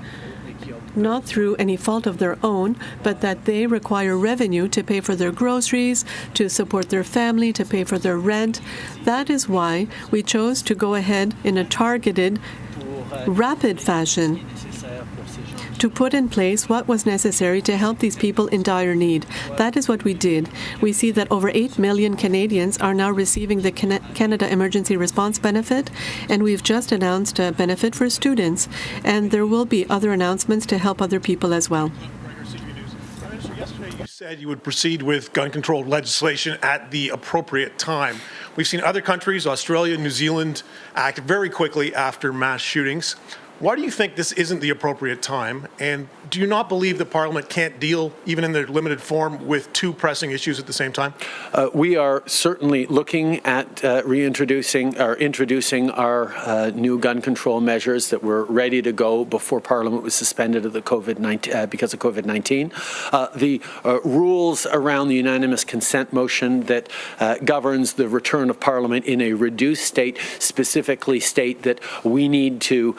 not through any fault of their own, but that they require revenue to pay for their groceries, to support their family, to pay for their rent. That is why we chose to go ahead in a targeted, rapid fashion to put in place what was necessary to help these people in dire need. That is what we did. We see that over 8 million Canadians are now receiving the Canada Emergency Response Benefit, and we've just announced a benefit for students, and there will be other announcements to help other people as well. Yesterday you said you would proceed with gun control legislation at the appropriate time. We've seen other countries, Australia, New Zealand, act very quickly after mass shootings. Why do you think this isn't the appropriate time? And do you not believe that Parliament can't deal, even in their limited form, with two pressing issues at the same time? We are certainly looking at introducing our new gun control measures that were ready to go before Parliament was suspended of the because of COVID-19. The rules around the unanimous consent motion that governs the return of Parliament in a reduced state specifically state that we need to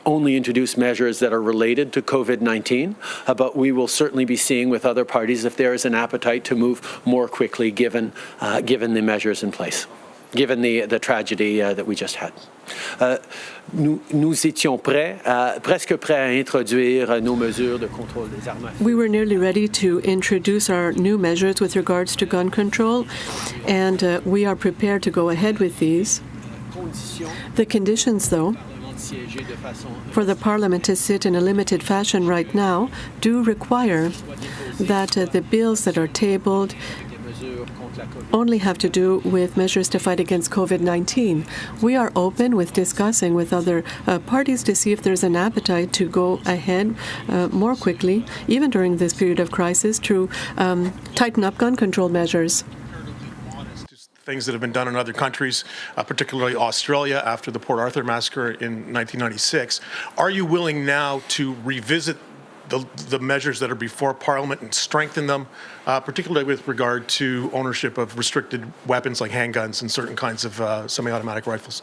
only introduce measures that are related to COVID-19, but we will certainly be seeing with other parties if there is an appetite to move more quickly given the measures in place, given the tragedy that we just had. Nous étions presque prêts à introduire nos mesures de contrôle des armes. We were nearly ready to introduce our new measures with regards to gun control, and we are prepared to go ahead with these. The conditions, though, for the Parliament to sit in a limited fashion right now do require that the bills that are tabled only have to do with measures to fight against COVID-19. We are open with discussing with other parties to see if there's an appetite to go ahead more quickly, even during this period of crisis, to tighten up gun control measures. Things that have been done in other countries, particularly Australia after the Port Arthur massacre in 1996. Are you willing now to revisit the measures that are before Parliament and strengthen them, particularly with regard to ownership of restricted weapons like handguns and certain kinds of semi-automatic rifles?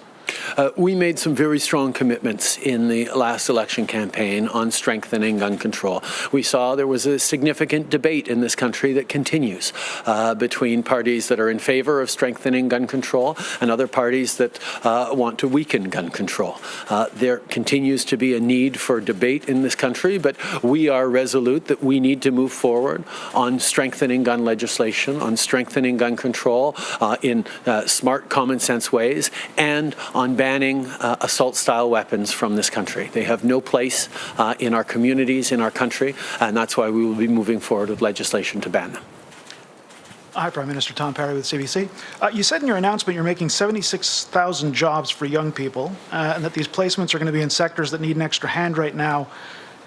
We made some very strong commitments in the last election campaign on strengthening gun control. We saw there was a significant debate in this country that continues between parties that are in favor of strengthening gun control and other parties that want to weaken gun control. There continues to be a need for debate in this country, but we are resolute that we need to move forward on strengthening gun legislation, on strengthening gun control in smart, common sense ways, and on banning assault-style weapons from this country. They have no place in our communities, in our country, and that's why we will be moving forward with legislation to ban them. Hi, Prime Minister Tom Perry with CBC. You said in your announcement you're making 76,000 jobs for young people, and that these placements are going to be in sectors that need an extra hand right now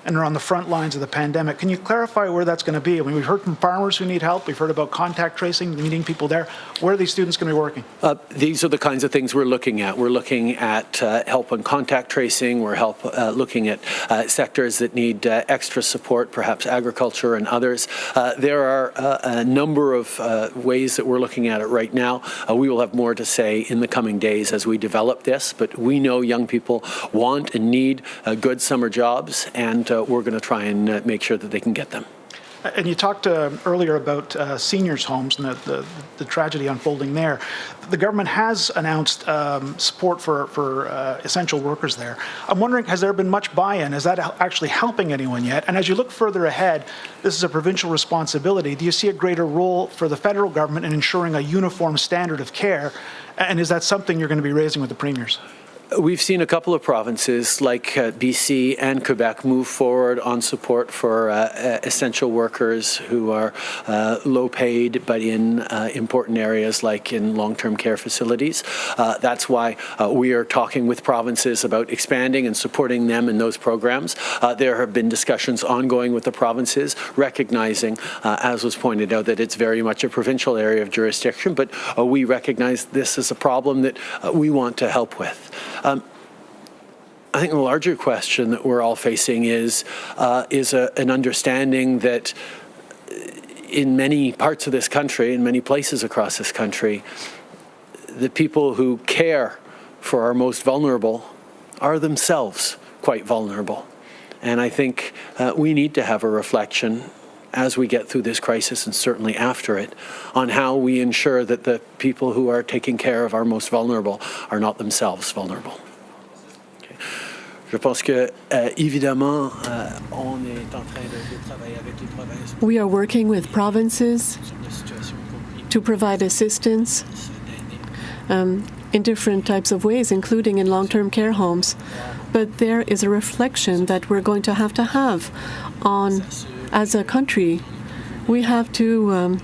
and are on the front lines of the pandemic. Can you clarify where that's going to be? I mean, we've heard from farmers who need help. We've heard about contact tracing, meeting people there. Where are these students going to be working? These are the kinds of things we're looking at. We're looking at help on contact tracing. We're looking at sectors that need extra support, perhaps agriculture and others. There are a number of ways that we're looking at it right now. We will have more to say in the coming days as we develop this, but we know young people want and need good summer jobs, and we're going to try and make sure that they can get them. And you talked earlier about seniors' homes and the tragedy unfolding there. The government has announced support for essential workers there. I'm wondering, has there been much buy-in? Is that actually helping anyone yet? And as you look further ahead, this is a provincial responsibility. Do you see a greater role for the federal government in ensuring a uniform standard of care? And is that something you're going to be raising with the premiers? We've seen a couple of provinces like BC and Quebec move forward on support for essential workers who are low paid but in important areas like in long-term care facilities. That's why we are talking with provinces about expanding and supporting them in those programs. There have been discussions ongoing with the provinces, recognizing, as was pointed out, that it's very much a provincial area of jurisdiction, but we recognize this is a problem that we want to help with. I think the larger question that we're all facing is an understanding that in many parts of this country, in many places across this country, the people who care for our most vulnerable are themselves quite vulnerable. And I think we need to have a reflection as we get through this crisis and certainly after it on how we ensure that the people who are taking care of our most vulnerable are not themselves vulnerable. Je pense que, évidemment, on est en train de travailler avec les provinces. We are working with provinces to provide assistance in different types of ways, including in long-term care homes. But there is a reflection that we're going to have on, as a country, we have to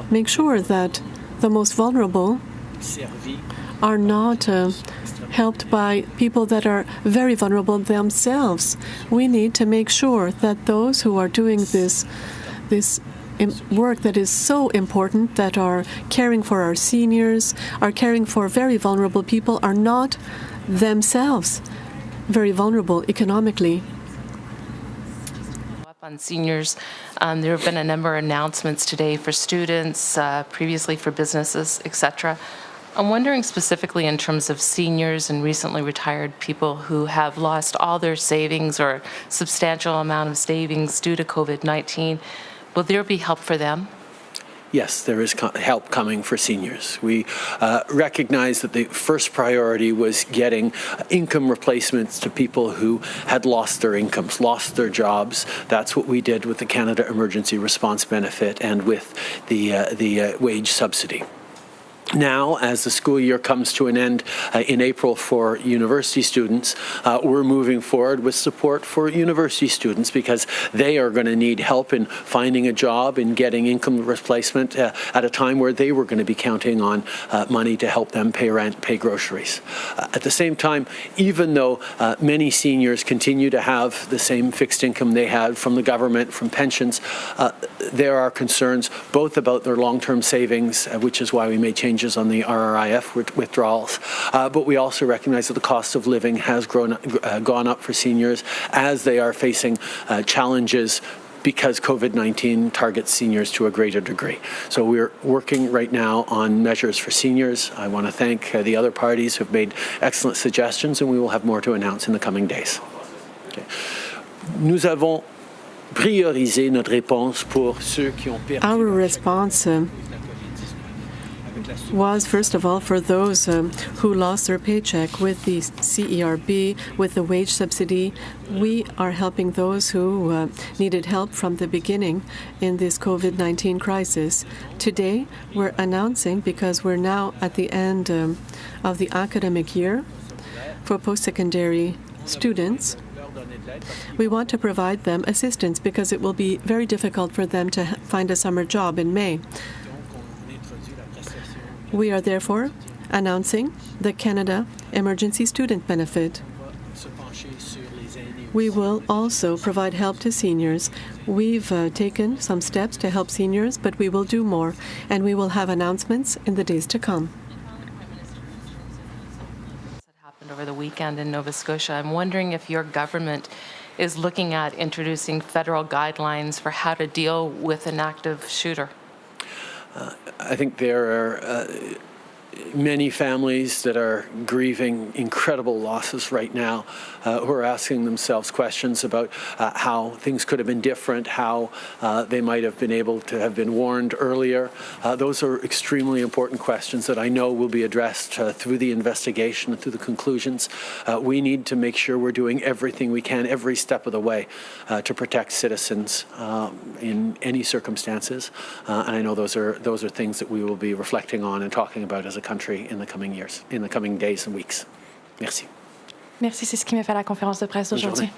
make sure that the most vulnerable are not helped by people that are very vulnerable themselves. We need to make sure that those who are doing this work that is so important, that are caring for our seniors, are caring for very vulnerable people, are not themselves very vulnerable economically. On seniors, there have been a number of announcements today for students, previously for businesses, etc. I'm wondering specifically in terms of seniors and recently retired people who have lost all their savings or substantial amount of savings due to COVID-19, will there be help for them? Yes, there is help coming for seniors. We recognize that the first priority was getting income replacements to people who had lost their incomes, lost their jobs. That's what we did with the Canada Emergency Response Benefit and with the wage subsidy. Now, as the school year comes to an end in April for university students, we're moving forward with support for university students because they are going to need help in finding a job and getting income replacement at a time where they were going to be counting on money to help them pay rent, pay groceries. At the same time, even though many seniors continue to have the same fixed income they had from the government, from pensions, there are concerns both about their long-term savings, which is why we made changes on the RRIF withdrawals, but we also recognize that the cost of living has gone up for seniors as they are facing challenges because COVID-19 targets seniors to a greater degree. So we're working right now on measures for seniors. I want to thank the other parties who have made excellent suggestions, and we will have more to announce in the coming days. Okay. Nous avons priorisé notre réponse pour ceux qui ont perdu. Our response was, first of all, for those who lost their paycheck with the CERB, with the wage subsidy. We are helping those who needed help from the beginning in this COVID-19 crisis. Today, we're announcing, because we're now at the end of the academic year for post-secondary students, we want to provide them assistance because it will be very difficult for them to find a summer job in May. We are therefore announcing the Canada Emergency Student Benefit. We will also provide help to seniors. We've taken some steps to help seniors, but we will do more, and we will have announcements in the days to come. That happened over the weekend in Nova Scotia. I'm wondering if your government is looking at introducing federal guidelines for how to deal with an active shooter. I think there are many families that are grieving incredible losses right now who are asking themselves questions about how things could have been different, how they might have been able to have been warned earlier. Those are extremely important questions that I know will be addressed through the investigation and through the conclusions. We need to make sure we're doing everything we can every step of the way to protect citizens in any circumstances. And I know those are things that we will be reflecting on and talking about as a country in the coming years, in the coming days and weeks. Merci. Merci, c'est ce qui m'a fait la conférence de presse d'aujourd'hui.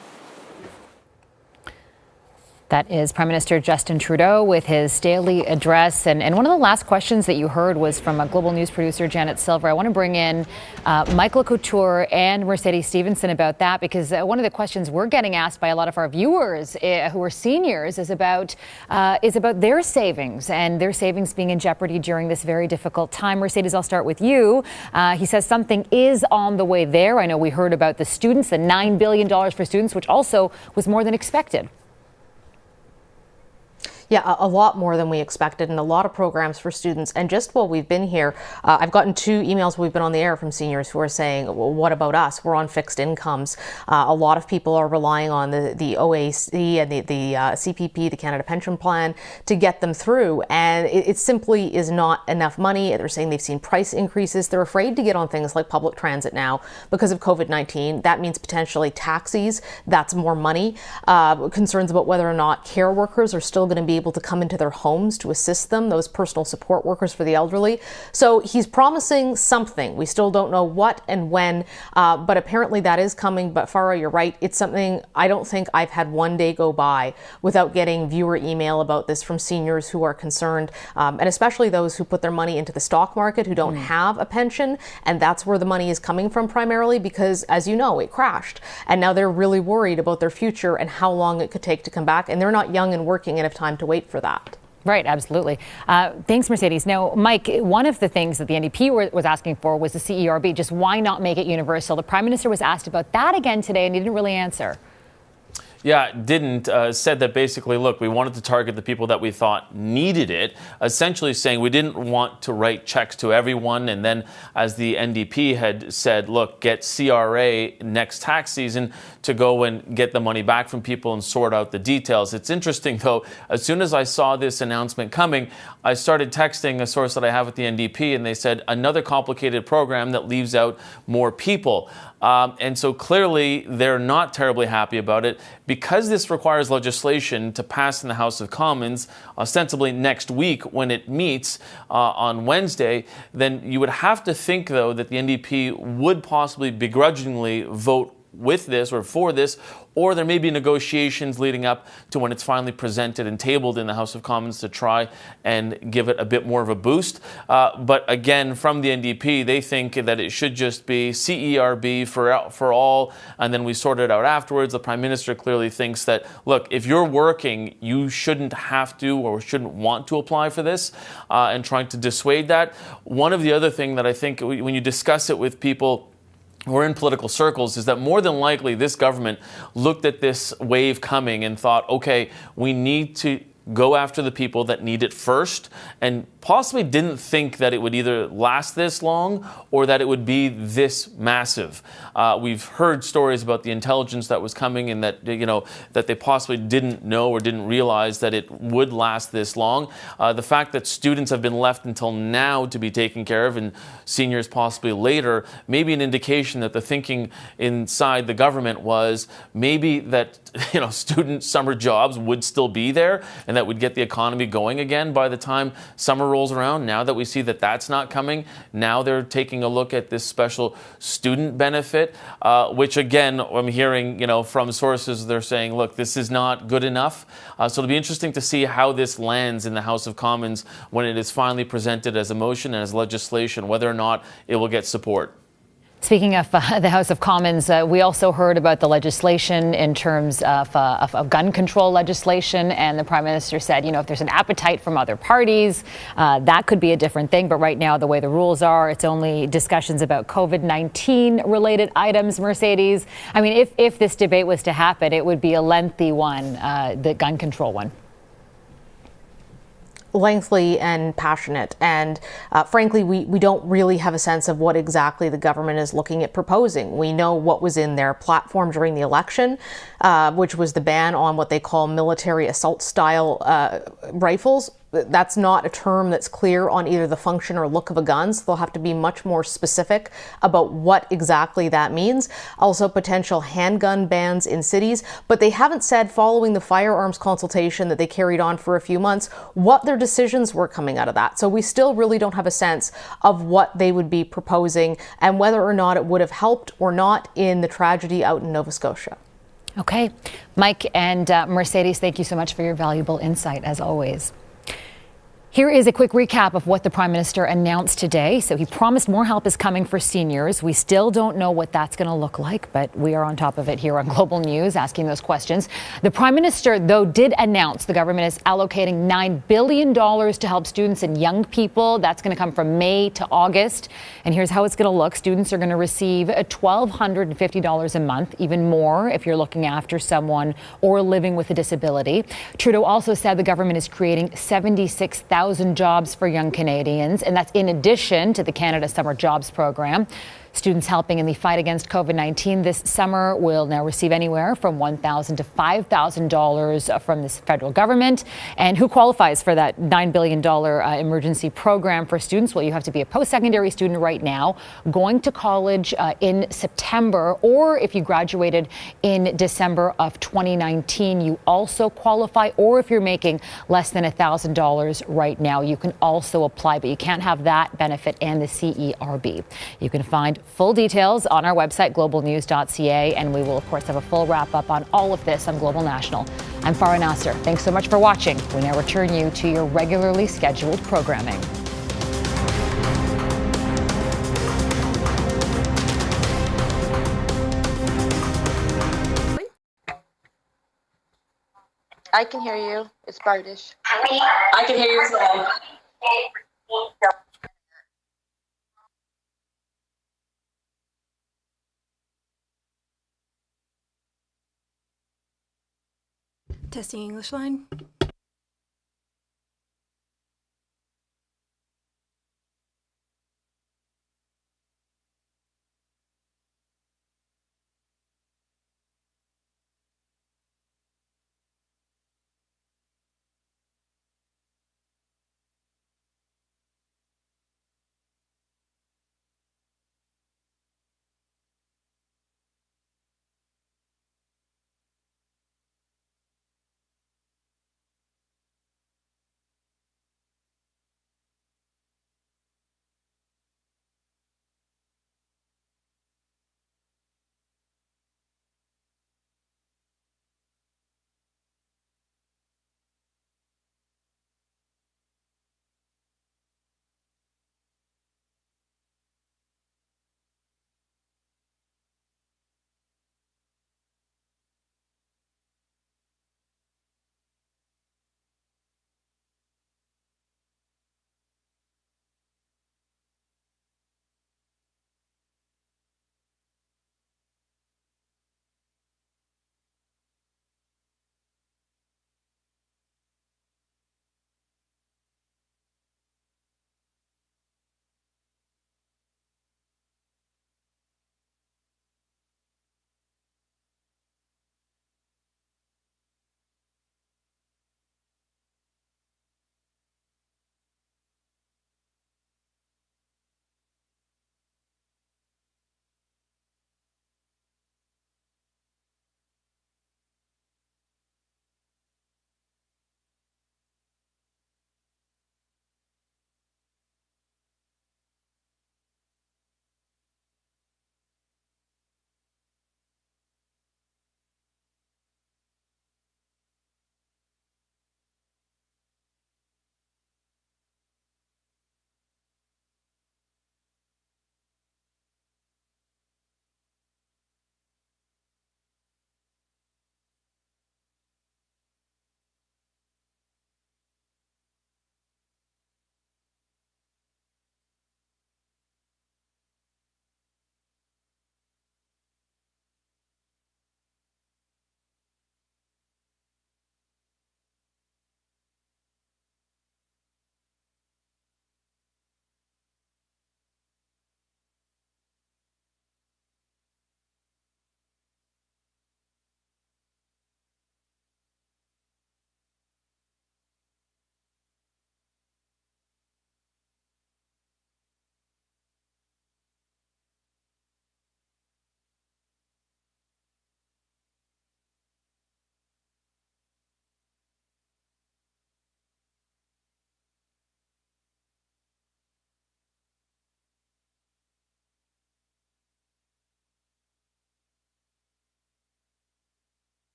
That is Prime Minister Justin Trudeau with his daily address. And one of the last questions that you heard was from a Global News producer, Janet Silver. I want to bring in Michael Couture and Mercedes Stevenson about that, because one of the questions we're getting asked by a lot of our viewers who are seniors is about their savings and their savings being in jeopardy during this very difficult time. Mercedes, I'll start with you. He says something is on the way there. I know we heard about the students, the $9 billion for students, which also was more than expected. Yeah, a lot more than we expected, and a lot of programs for students. And just while we've been here, I've gotten 2 emails while we've been on the air from seniors who are saying, well, what about us? We're on fixed incomes. A lot of people are relying on the OAC and the CPP, the Canada Pension Plan, to get them through. And it simply is not enough money. They're saying they've seen price increases. They're afraid to get on things like public transit now because of COVID-19. That means potentially taxis. That's more money. Concerns about whether or not care workers are still going to be able to come into their homes to assist them, those personal support workers for the elderly. So he's promising something. We still don't know what and when, but apparently that is coming. But Farah, you're right. It's something I don't think I've had one day go by without getting viewer email about this from seniors who are concerned, and especially those who put their money into the stock market, who don't have a pension. And that's where the money is coming from primarily because, as you know, it crashed. And now they're really worried about their future and how long it could take to come back. And they're not young and working and have time to wait for that. Right, absolutely. Thanks, Mercedes. Now, Mike, one of the things that the NDP was asking for was the CERB. Just why not make it universal? The Prime Minister was asked about that again today, and he didn't really answer. Yeah, didn't. Said that basically, look, we wanted to target the people that we thought needed it, essentially saying we didn't want to write checks to everyone. And then as the NDP had said, look, get CRA next tax season to go and get the money back from people and sort out the details. It's interesting, though, as soon as I saw this announcement coming, I started texting a source that I have at the NDP, and they said another complicated program that leaves out more people. And so clearly they're not terribly happy about it. Because this requires legislation to pass in the House of Commons, ostensibly next week when it meets on Wednesday, then you would have to think, though, that the NDP would possibly begrudgingly vote with this or for this, or there may be negotiations leading up to when it's finally presented and tabled in the House of Commons to try and give it a bit more of a boost. But again, from the NDP, they think that it should just be CERB for all, and then we sort it out afterwards. The Prime Minister clearly thinks that, look, if you're working, you shouldn't have to or shouldn't want to apply for this, and trying to dissuade that. One of the other things that I think when you discuss it with people who are in political circles is that more than likely this government looked at this wave coming and thought, okay, we need to go after the people that need it first, and possibly didn't think that it would either last this long or that it would be this massive. We've heard stories about the intelligence that was coming and that, that they possibly didn't know or didn't realize that it would last this long. The fact that students have been left until now to be taken care of and seniors possibly later, maybe an indication that the thinking inside the government was maybe that, student summer jobs would still be there and that would get the economy going again by the time summer rolls around. Now that we see that that's not coming, now they're taking a look at this special student benefit, which again, I'm hearing, from sources, they're saying, look, this is not good enough. So it'll be interesting to see how this lands in the House of Commons when it is finally presented as a motion and as legislation, whether or not it will get support. Speaking of the House of Commons, we also heard about the legislation in terms of gun control legislation. And the Prime Minister said, if there's an appetite from other parties, that could be a different thing. But right now, the way the rules are, it's only discussions about COVID-19 related items, Mercedes. I mean, if this debate was to happen, it would be a lengthy one, the gun control one. Lengthy and passionate. And frankly, we don't really have a sense of what exactly the government is looking at proposing. We know what was in their platform during the election, which was the ban on what they call military assault style rifles. that's not a term that's clear on either the function or look of a gun, so they'll have to be much more specific about what exactly that means. Also, potential handgun bans in cities, but they haven't said, following the firearms consultation that they carried on for a few months, what their decisions were coming out of that. So we still really don't have a sense of what they would be proposing and whether or not it would have helped or not in the tragedy out in Nova Scotia. Okay. Mike and Mercedes, thank you so much for your valuable insight, as always. Here is a quick recap of what the Prime Minister announced today. So he promised more help is coming for seniors. We still don't know what that's going to look like, but we are on top of it here on Global News, asking those questions. The Prime Minister, though, did announce the government is allocating $9 billion to help students and young people. That's going to come from May to August. And here's how it's going to look. Students are going to receive $1,250 a month, even more if you're looking after someone or living with a disability. Trudeau also said the government is creating 76,000 jobs for young Canadians, and that's in addition to the Canada Summer Jobs Program. Students helping in the fight against COVID-19 this summer will now receive anywhere from $1,000 to $5,000 from this federal government. And who qualifies for that $9 billion emergency program for students? Well, you have to be a post-secondary student right now, going to college in September, or if you graduated in December of 2019, you also qualify. Or if you're making less than $1,000 right now, you can also apply, but you can't have that benefit and the CERB. You can find full details on our website, globalnews.ca, and we will, of course, have a full wrap-up on all of this on Global National. I'm Farah Nasser. Thanks so much for watching. We now return you to your regularly scheduled programming. I can hear you. It's Bardish. I can hear you as well. Testing English line.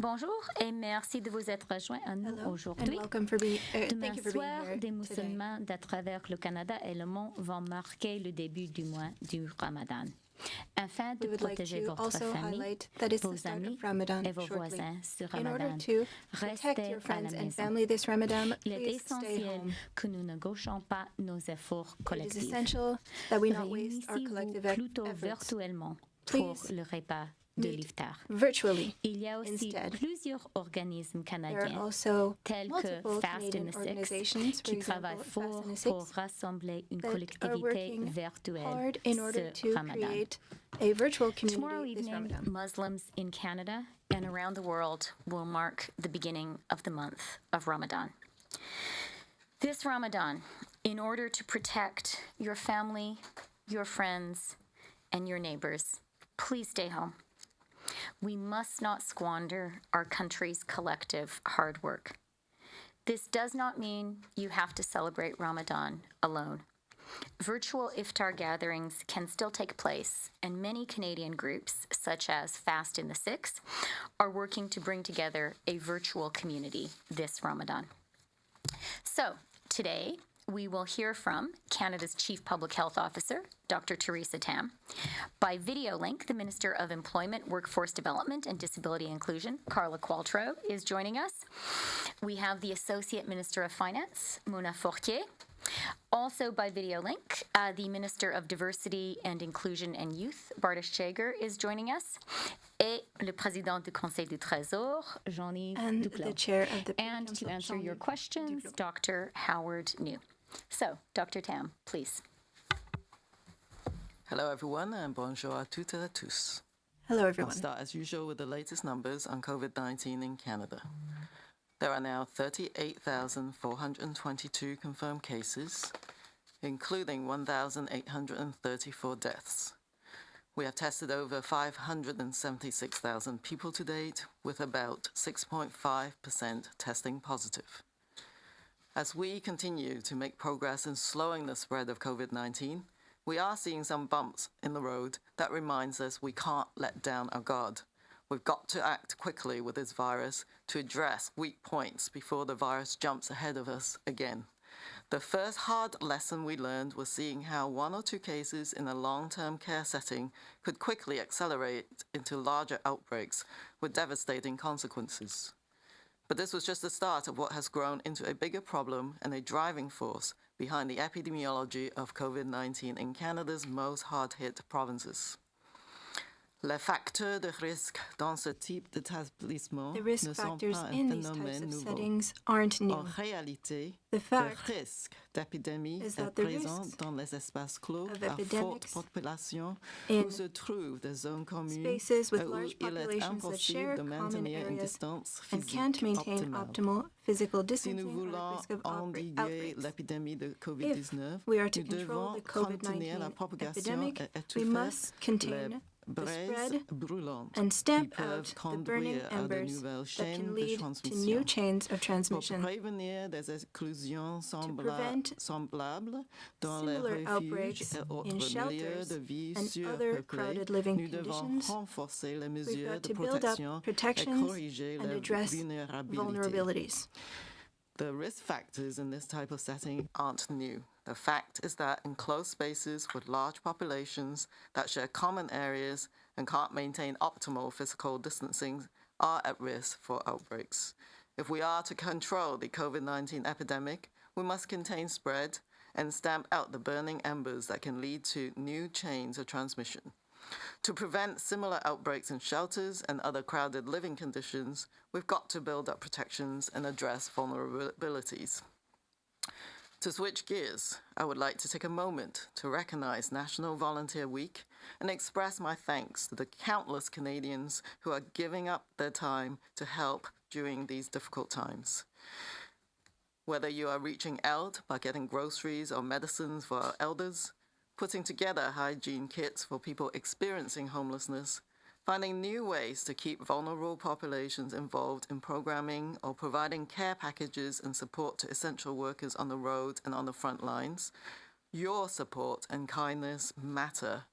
Bonjour et merci de vous être rejoint à nous aujourd'hui. Demain soir, des musulmans d'à travers le Canada et le monde vont marquer le début du mois du Ramadan. Afin de protéger votre famille, vos amis et vos voisins ce Ramadan, restez à la maison. Il est essentiel que nous ne gauchions pas nos efforts collectifs. Réunissez-vous plutôt virtuellement pour le repas de l'iftar. Il y a aussi plusieurs organismes canadiens, tels que Fast in the Six, qui travaillent fort pour rassembler une collectivité virtuelle ce Ramadan. Tomorrow evening, Muslims in Canada and around the world will mark the beginning of the month of Ramadan. This Ramadan, in order to protect your family, your friends, and your neighbors, please stay home. We must not squander our country's collective hard work. This does not mean you have to celebrate Ramadan alone. Virtual iftar gatherings can still take place, and many Canadian groups, such as Fast in the Six, are working to bring together a virtual community this Ramadan. So, today, we will hear from Canada's Chief Public Health Officer, Dr. Theresa Tam. By video link, the Minister of Employment, Workforce Development and Disability Inclusion, Carla Qualtrough, is joining us. We have the Associate Minister of Finance, Mona Fortier. Also by video link, the Minister of Diversity and Inclusion and Youth, Bardish Jager, is joining us. Et le Président du Conseil du Trésor, Jean-Yves Duclos. The Chair of the And to answer your questions, Dr. Howard New. So, Dr. Tam, please. Hello, everyone, and bonjour à toutes et à tous. Hello, everyone. I'll start, as usual, with the latest numbers on COVID-19 in Canada. There are now 38,422 confirmed cases, including 1,834 deaths. We have tested over 576,000 people to date, with about 6.5% testing positive. As we continue to make progress in slowing the spread of COVID-19, we are seeing some bumps in the road that reminds us we can't let down our guard. We've got to act quickly with this virus to address weak points before the virus jumps ahead of us again. The first hard lesson we learned was seeing how 1 or 2 cases in a long-term care setting could quickly accelerate into larger outbreaks with devastating consequences. But this was just the start of what has grown into a bigger problem and a driving force behind the epidemiology of COVID-19 in Canada's most hard-hit provinces. Les facteurs de risque dans ce type d'établissement The risk ne sont factors pas un in these types phénomène of nouveau. settings aren't new. En réalité, The le fact risque d'épidémie is est that the présent risks dans les espaces clos of à forte epidemics population in où se trouvent des zones communes spaces with où large il est populations that share impossible de common maintenir une areas distance and can't physique maintain optimale. optimal physical Si distancing nous or voulons risk of endiguer outbreaks. l'épidémie de If COVID-19, we are to nous control the devons contenir la COVID-19 propagation epidemic, et we étouffer must contain les the braises spread brûlantes and qui stamp peuvent out the burning conduire à de embers nouvelles that chaînes can de lead to transmission. new chains of Pour transmission. prévenir des exclusions prevent semblables dans les similar refuges outbreaks et autres in milieux shelters de vie and other crowded surpeuplés, living nous devons conditions, renforcer les we've mesures got de to build up protection et protections corriger and les address vulnérabilités. vulnerabilities. The risk factors in this type of setting aren't new. The fact is that in closed spaces with large populations that share common areas and can't maintain optimal physical distancing are at risk for outbreaks. If we are to control the COVID-19 epidemic, we must contain spread and stamp out the burning embers that can lead to new chains of transmission. To prevent similar outbreaks in shelters and other crowded living conditions, we've got to build up protections and address vulnerabilities. To switch gears, I would like to take a moment to recognize National Volunteer Week and express my thanks to the countless Canadians who are giving up their time to help during these difficult times. Whether you are reaching out by getting groceries or medicines for our elders, putting together hygiene kits for people experiencing homelessness, finding new ways to keep vulnerable populations involved in programming or providing care packages and support to essential workers on the road and on the front lines, your support and kindness matter.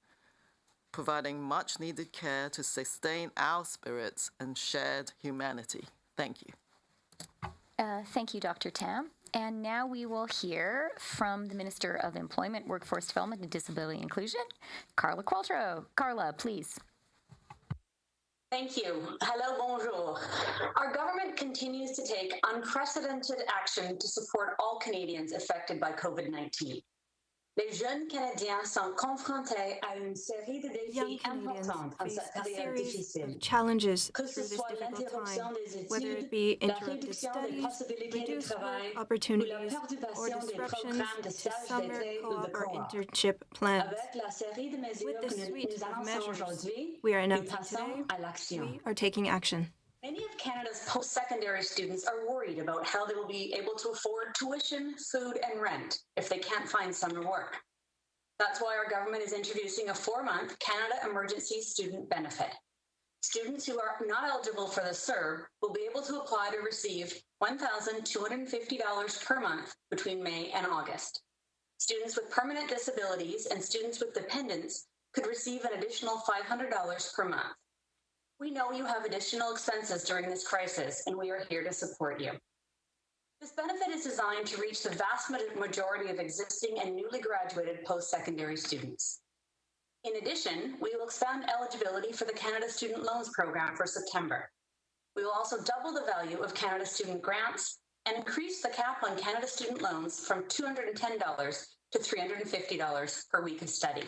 providing much needed care to sustain our spirits and shared humanity. Thank you. Thank you, Dr. Tam. And now we will hear from the Minister of Employment, Workforce Development and Disability Inclusion, Carla Qualtrough. Carla, please. Thank you. Hello, bonjour. Our government continues to take unprecedented action to support all Canadians affected by COVID-19. Les jeunes Canadiens sont confrontés à une série de défis importants en cette période difficile. Challenges Que through ce this soit difficult l'interruption time, des études, whether it be la interrupted réduction des studies, possibilités de reduced travail, work ou la opportunities, or perturbation des disruptions programmes de to stage summer d'été ou de co-op or cohort. internship plans. Avec la série de mesures With the que suite nous of annonçons measures aujourd'hui, we are nous announcing passons today, à l'action. we are taking action. Many of Canada's post-secondary students are worried about how they will be able to afford tuition, food, and rent if they can't find summer work. That's why our government is introducing a 4-month Canada Emergency Student Benefit. Students who are not eligible for the CERB will be able to apply to receive $1,250 per month between May and August. Students with permanent disabilities and students with dependents could receive an additional $500 per month. We know you have additional expenses during this crisis, and we are here to support you. This benefit is designed to reach the vast majority of existing and newly graduated post-secondary students. In addition, we will expand eligibility for the Canada Student Loans Program for September. We will also double the value of Canada Student Grants and increase the cap on Canada Student Loans from $210 to $350 per week of study.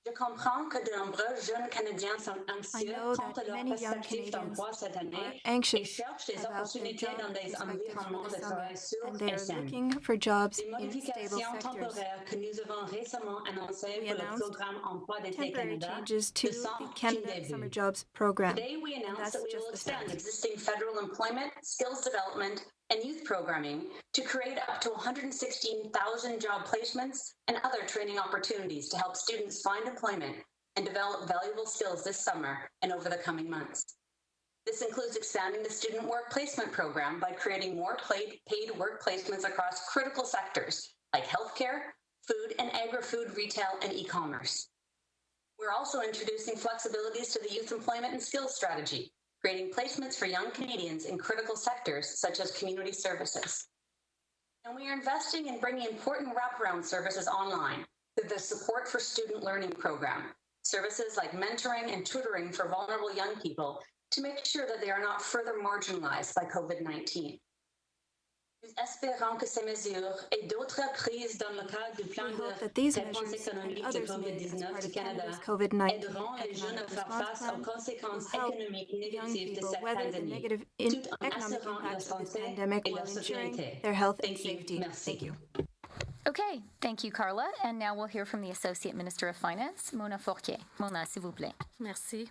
Je comprends que de nombreux jeunes Canadiens sont anxieux quant à leur perspective d'emploi cette année et cherchent des opportunités dans des environnements de travail sûrs et sains. Les modifications temporaires que nous avons récemment annoncées pour le programme Emploi d'été Canada ne sont qu'un début. Today we announced that we will expand existing federal employment, skills development, and youth programming to create up to 116,000 job placements and other training opportunities to help students find employment and develop valuable skills this summer and over the coming months. This includes expanding the Student Work Placement Program by creating more paid work placements across critical sectors like healthcare, food and agri-food retail, and e-commerce. We're also introducing flexibilities to the Youth Employment and Skills Strategy, creating placements for young Canadians in critical sectors such as community services. And we are investing in bringing important wraparound services online through the Support for Student Learning program, services like mentoring and tutoring for vulnerable young people to make sure that they are not further marginalized by COVID-19. Nous espérons que ces mesures et d'autres prises dans le cadre du plan de réponse économique de COVID-19 du Canada aideront les jeunes à faire face aux conséquences économiques négatives de cette pandémie, tout en assurant leur santé et leur sécurité. Thank you. Merci. Okay, thank you, Carla. And now we'll hear from the Associate Minister of Finance, Mona Fourquier. Mona, s'il vous plaît. Merci.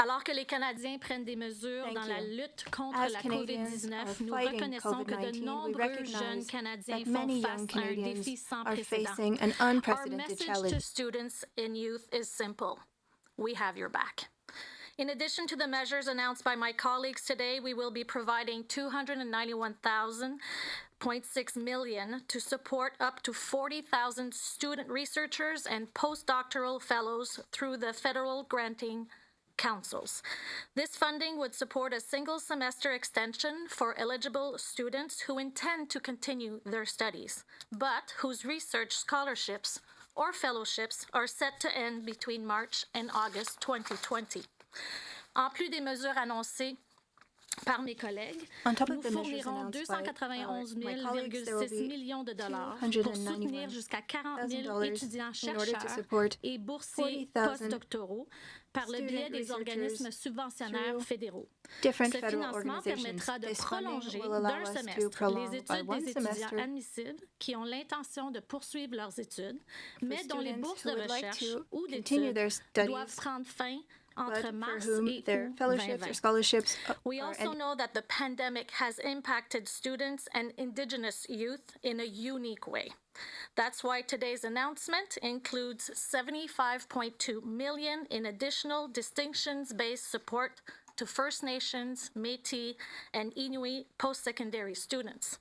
Alors que les Canadiens prennent des mesures dans la lutte contre la COVID-19, nous reconnaissons que de nombreux jeunes Canadiens font face à un défi sans précédent. Our message to students and youth is simple. We have your back. In addition to the measures announced by my colleagues today, we will be providing $291.6 million to support up to 40,000 student researchers and postdoctoral fellows through the federal granting councils. This funding would support a single semester extension for eligible students who intend to continue their studies, but whose research scholarships or fellowships are set to end between March and August 2020. En plus des mesures annoncées par mes collègues, nous fournirons 291,6 millions de dollars pour soutenir jusqu'à 40 000 étudiants chercheurs et boursiers postdoctoraux par le biais des organismes subventionnaires fédéraux. Ce financement permettra de prolonger d'un semestre les études des étudiants admissibles qui ont l'intention de poursuivre leurs études, mais dont les bourses de recherche ou d'études doivent prendre fin entre mars et août 2020. We also know that the pandemic has impacted students and Indigenous youth in a unique way. That's why today's announcement includes $75.2 million in additional distinctions-based support to First Nations, Métis, and Inuit post-secondary students.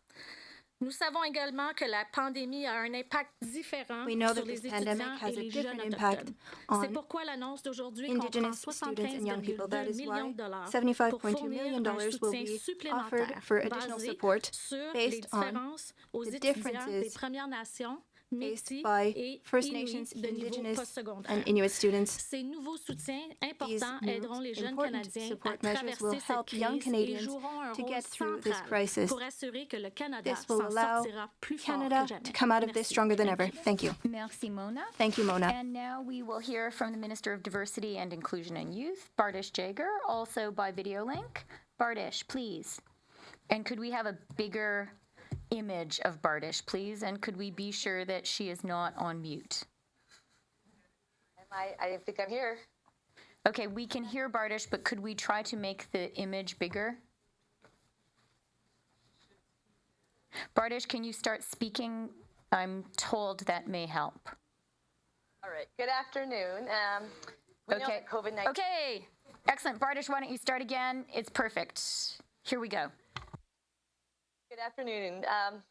Nous savons également que la pandémie a un impact différent We know sur that les this pandemic étudiants has et a les jeunes different impact autochtones. C'est on pourquoi l'annonce d'aujourd'hui comprend Indigenous students and young people. That 75,2 is why millions de dollars pour $75.2 fournir million un will soutien be supplémentaire offered for additional basé support sur les based on différences aux the étudiants des differences Premières Nations, faced Métis by et First Inuits Nations, de niveau Indigenous, postsecondaire. and Inuit students. Ces nouveaux soutiens These importants new aideront les jeunes important Canadiens à support measures will traverser cette help young crise et Canadians joueront un to rôle get through this central crisis. pour assurer que le Canada This will s'en allow sortira plus fort Canada que jamais. to come out of this Merci. stronger than ever. Thank you. Merci, Mona. Thank you, Mona. And now we will hear from the Minister of Diversity and Inclusion and Youth, Bardish Jager, also by video link. Bardish, please. And could we have a bigger image of Bardish, please? And could we be sure that she is not on mute? I think I'm here. Okay, we can hear Bardish, but could we try to make the image bigger? Bardish, can you start speaking? I'm told that may help. All right. Good afternoon. We know that COVID-19. Okay. Excellent. Bardish, why don't you start again? It's perfect. Here we go. Good afternoon.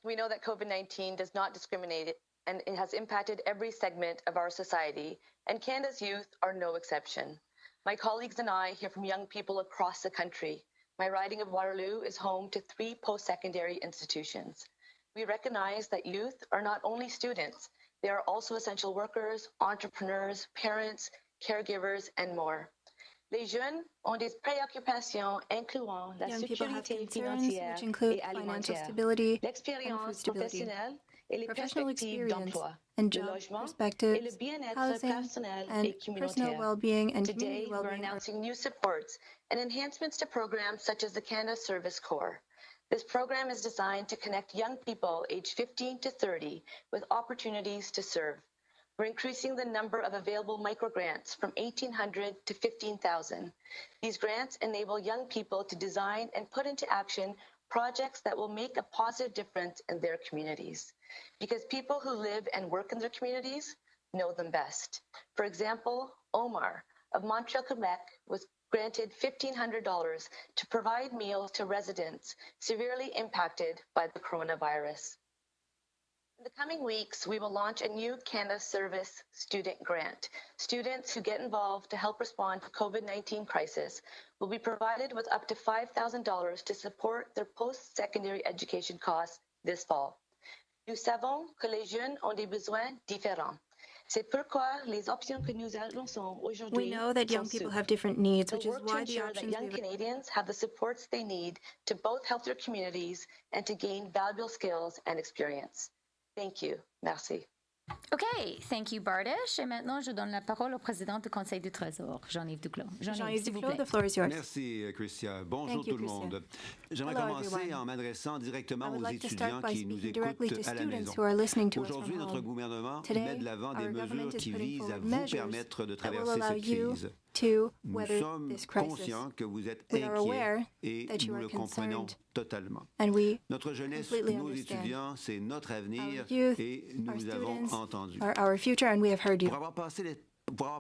We know that COVID-19 does not discriminate, and it has impacted every segment of our society, and Canada's youth are no exception. My colleagues and I hear from young people across the country. My riding of Waterloo is home to 3 post-secondary institutions. We recognize that youth are not only students, they are also essential workers, entrepreneurs, parents, caregivers, and more. Les jeunes ont des préoccupations incluant la Young people have sécurité concerns financière which include et financial alimentaire, stability and food l'expérience stability, professionnelle et les professional perspectives experience d'emploi, and le job logement et le perspectives, bien-être housing, personnel and et personal communautaire. well-being and Today, community we're well-being. announcing new supports and enhancements to programs such as the Canada Service Corps. This program is designed to connect young people aged 15 to 30 with opportunities to serve. We're increasing the number of available microgrants from 1,800 to 15,000. These grants enable young people to design and put into action projects that will make a positive difference in their communities. Because people who live and work in their communities know them best. For example, Omar of Montreal, Quebec was granted $1,500 to provide meals to residents severely impacted by the coronavirus. In the coming weeks, we will launch a new Canada Service student grant. Students who get involved to help respond to COVID-19 crisis will be provided with up to $5,000 to support their post-secondary education costs this fall. Nous savons que les jeunes ont des besoins différents. C'est pourquoi les options que nous annonçons aujourd'hui We know that young people have different needs, which is why the options young Canadians have the supports they need to both help their communities and to gain valuable skills and experience. Thank you. Merci. OK, thank you, Bardish. Et maintenant, je donne la parole au président du Conseil du Trésor, Jean-Yves Duclos. Jean-Yves s'il vous Duclos, plaît. the floor is yours. Merci, Chrystia. Bonjour Thank you, tout le Chrystia. monde. J'aimerais Hello, commencer everyone. en m'adressant directement I would aux like to étudiants start by qui nous speaking directly to écoutent à la students maison. who are listening to us Aujourd'hui, from notre home. gouvernement Today, met de l'avant des our mesures government is qui putting visent à forward vous measures permettre de that will traverser allow cette you crise. to Nous weather sommes this crisis. conscients que vous êtes We are aware inquiets et that you nous are le comprenons concerned, totalement. and we Notre jeunesse, completely nos understand. étudiants, c'est notre avenir Our youth, et our nous avons students entendu. are our future, and we have heard you. Pour avoir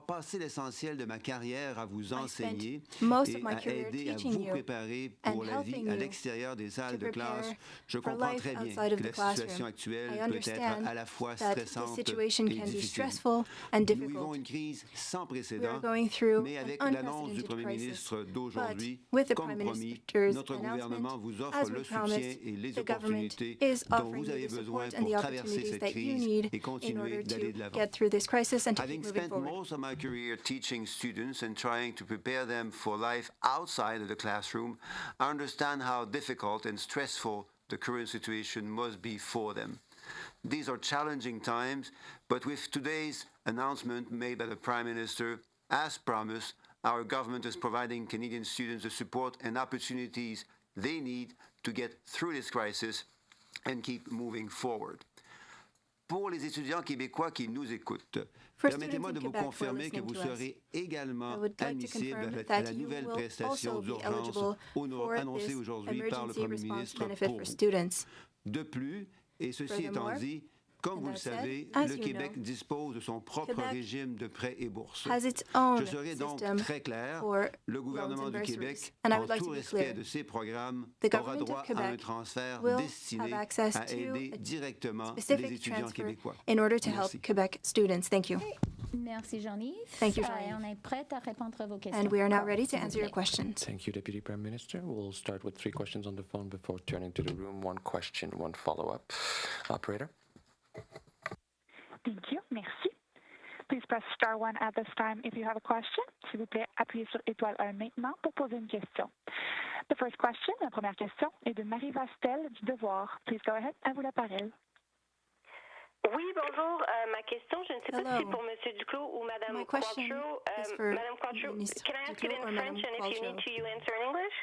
passé l'essentiel de ma carrière à vous enseigner most et of my à career aider à teaching vous you préparer pour and la vie helping à you l'extérieur des salles to de classe, prepare je for comprends life très bien outside of que the la situation classroom. actuelle I peut être understand à la fois that the stressante situation et can be difficile. stressful and Nous difficult. vivons une crise sans We are précédent, going through mais avec an l'annonce du unprecedented Premier crisis. ministre d'aujourd'hui, But with the comme Prime promis, Minister's notre gouvernement vous announcement, offre as le we soutien promised, et les the government opportunités is dont offering vous you avez the besoin support and pour the traverser opportunities cette that you crise need et in continuer order d'aller de to l'avant. get through this crisis and to Having keep moving spent forward. most of my career teaching students and trying to prepare them for life outside of the classroom, I understand how difficult and stressful the current situation must be for them. These are challenging times, but with today's announcement made by the Prime Minister, as promised, our government is providing Canadian students the support and opportunities they need to get through this crisis and keep moving forward. Pour les étudiants québécois qui nous écoutent, permettez-moi de vous confirmer que vous serez également admissible à la nouvelle prestation d'urgence annoncée aujourd'hui par le Premier ministre pour vous. De plus, et ceci étant dit, Comme vous le savez, le Québec dispose de son propre régime de prêts et bourses. Je serai donc très clair, le gouvernement du Québec, en tout respect de ses programmes, aura droit à un transfert destiné à aider directement les étudiants québécois. In order to help Quebec students. Thank you. Merci Jean-Yves. Thank you, Jean-Yves. On est prêt à répondre à vos questions. And we are now ready to answer your questions. Thank you, Deputy Prime Minister. We'll start with 3 questions on the phone before turning to the room. 1 question, 1 follow-up. Operator. Thank you. Merci. Please press star 1 at this time if you have a question. S'il vous plaît, appuyez sur étoile 1 maintenant pour poser une question. The first question, la première question, est de Marie Vastel du Devoir. Please go ahead. À vous la parole. Oui, bonjour. Ma question, je ne sais pas si c'est pour M. Duclos ou Mme Quattro. Mme Quattro, can I ask it in French and if you need to, you answer in English?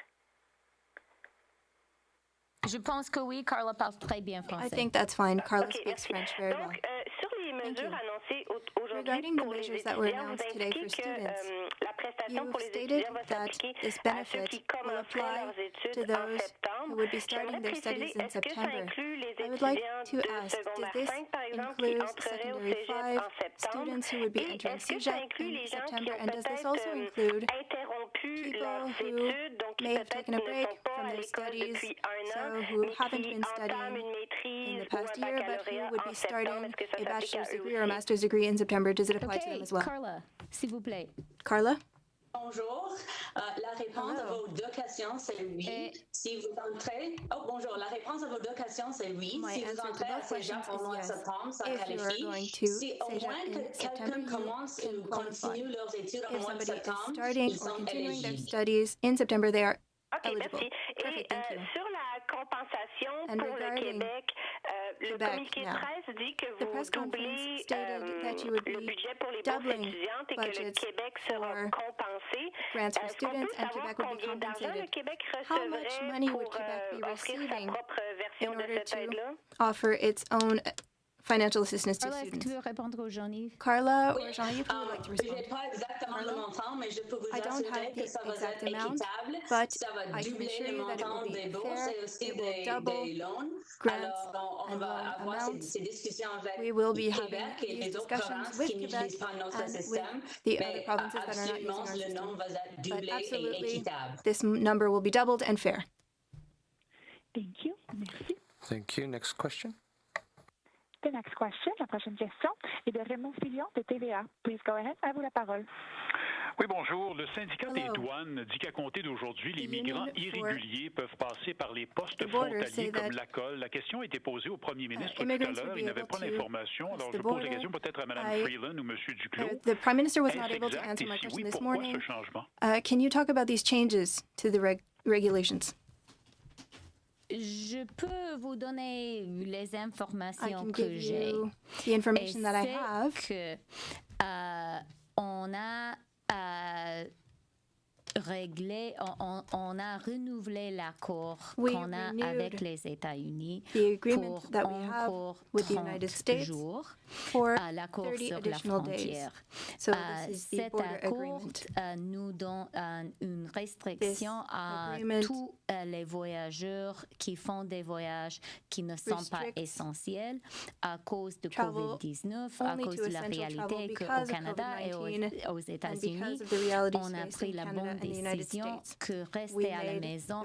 Je pense que oui, Carla parle très bien français. I think that's fine. Carla speaks French very well. Donc, sur les mesures annoncées aujourd'hui Regarding the pour les measures that were étudiants, vous announced today for indiquez que students, la prestation pour les stated étudiants va that s'appliquer this à ceux benefit qui will commenceraient apply leurs to études en those who septembre. would be starting their studies in Est-ce que ça September. inclut les I would like étudiants to de ask, does secondaire this 5, par exemple, qui include entreraient au secondary cégep 5 en septembre? students who would be Et entering est-ce que ça CEGEP inclut in les gens qui September? ont And does this peut-être also include interrompu people leurs who études, donc qui may have peut-être taken a ne break sont pas from à their l'école studies, depuis 1 so an, who mais haven't qui been entament studying une in maîtrise the ou past un year, but who baccalauréat would be en septembre? starting Est-ce que ça a s'applique à bachelor's eux degree or a aussi? master's degree in September? Does it apply to them as well? Carla, s'il vous plaît. Carla? Bonjour. La réponse à vos 2 questions, c'est oui. Si vous entrez... Oh, bonjour. La réponse à vos 2 questions, c'est oui. Si vous entrez à Cégep au mois de septembre, ça qualifie. Si au moins que quelqu'un commence ou continue leurs études au mois de septembre, ils sont éligibles. Studies in September, they are eligible. Merci. Perfect, thank you. Sur la compensation And pour le Québec, le communiqué de now, presse dit que the vous press conference doublez stated that you would le be budget pour les bourses doubling étudiantes et que le budgets Québec sera for compensé. grants for Est-ce qu'on peut students and savoir Quebec would be combien d'argent le compensated. Québec How much recevrait money pour would Quebec be offrir sa receiving propre version in de order cette to aide-là? offer its own financial assistance to Carla, est-ce que tu students? veux répondre aux Jean-Yves? Carla or Jean-Yves, who would like to Je n'ai respond? pas exactement le montant, mais je peux vous I don't assurer have que the ça va exact être amount, équitable. but Ça va I can doubler assure le you that it montant will des be bourses fair. et aussi It will des double loans. grants Alors, on and va loan avoir amounts. ces discussions avec We will be Québec having et these les autres discussions provinces with qui Quebec n'utilisent pas notre and système. with the other Mais provinces that are not using absolument, our le system. nombre va être But doublé et absolutely, équitable. this number will be doubled and fair. Thank you. Merci. Thank you. Next question. The next question, la prochaine question, est de Raymond Filion de TVA. Please go ahead. À vous la parole. Oui, bonjour. Le syndicat des douanes dit qu'à compter d'aujourd'hui, les migrants irréguliers peuvent passer par les postes frontaliers comme l'ACOL. La question a été posée au premier ministre tout à l'heure. Il n'avait pas d'informations. Alors, je pose la question peut-être à Mme Freeland ou M. Duclos. The Prime Minister was not Est-ce able to exact? answer Et my si question oui, this pourquoi morning. ce changement? Can you talk about these changes to the regulations? Je peux vous donner les informations que j'ai. The information that I have. Que, on a réglé, on a renouvelé l'accord qu'on a avec les États-Unis pour encore 30 jours, l'accord sur la frontière. Cet accord nous donne une restriction à tous les voyageurs qui font des voyages qui ne sont pas essentiels à cause de COVID-19, à cause de la réalité qu'au Canada et aux États-Unis, on a pris la bonne décision que rester à la maison,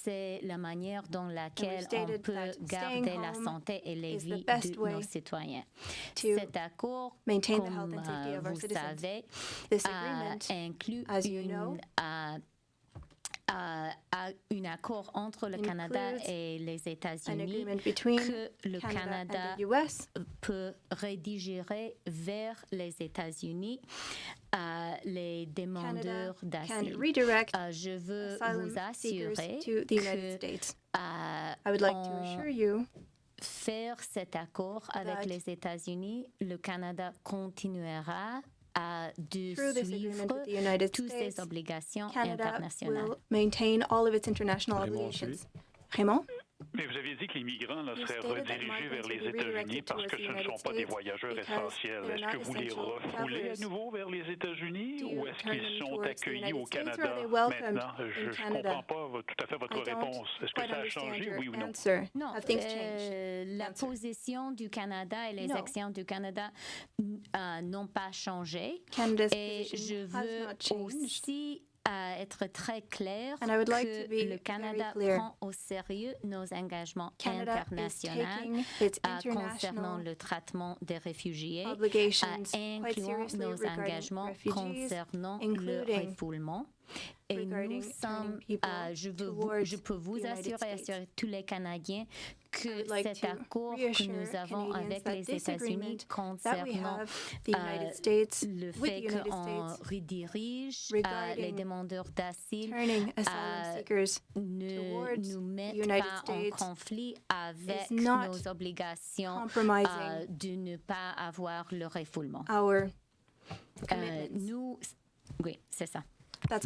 c'est la manière dans laquelle on peut garder la santé et les vies de nos citoyens. Cet accord, comme vous savez, inclut un accord entre le Canada et les États-Unis que le Canada peut rediriger vers les États-Unis les demandeurs d'asile. Je veux vous assurer que faire cet accord avec les États-Unis, le Canada continuera de suivre toutes ses obligations internationales. Maintain all of its international obligations. Raymond? Mais vous aviez dit que les migrants seraient redirigés vers les États-Unis parce que ce ne sont pas des voyageurs essentiels. Est-ce que vous les refoulez à nouveau vers les États-Unis ou est-ce qu'ils sont accueillis au Canada maintenant? Je ne comprends pas tout à fait votre réponse. Est-ce que ça a changé, oui ou non? Non, la position du Canada et les actions du Canada n'ont pas changé. Et je veux aussi être très clair que le Canada prend au sérieux nos engagements internationaux concernant le traitement des réfugiés, incluant nos engagements concernant le refoulement. Et nous sommes, je peux vous assurer tous les Canadiens que cet accord que nous avons avec les États-Unis concernant le fait qu'on redirige les demandeurs d'asile ne nous met pas en conflit avec nos obligations de ne pas avoir le refoulement. Oui, c'est ça.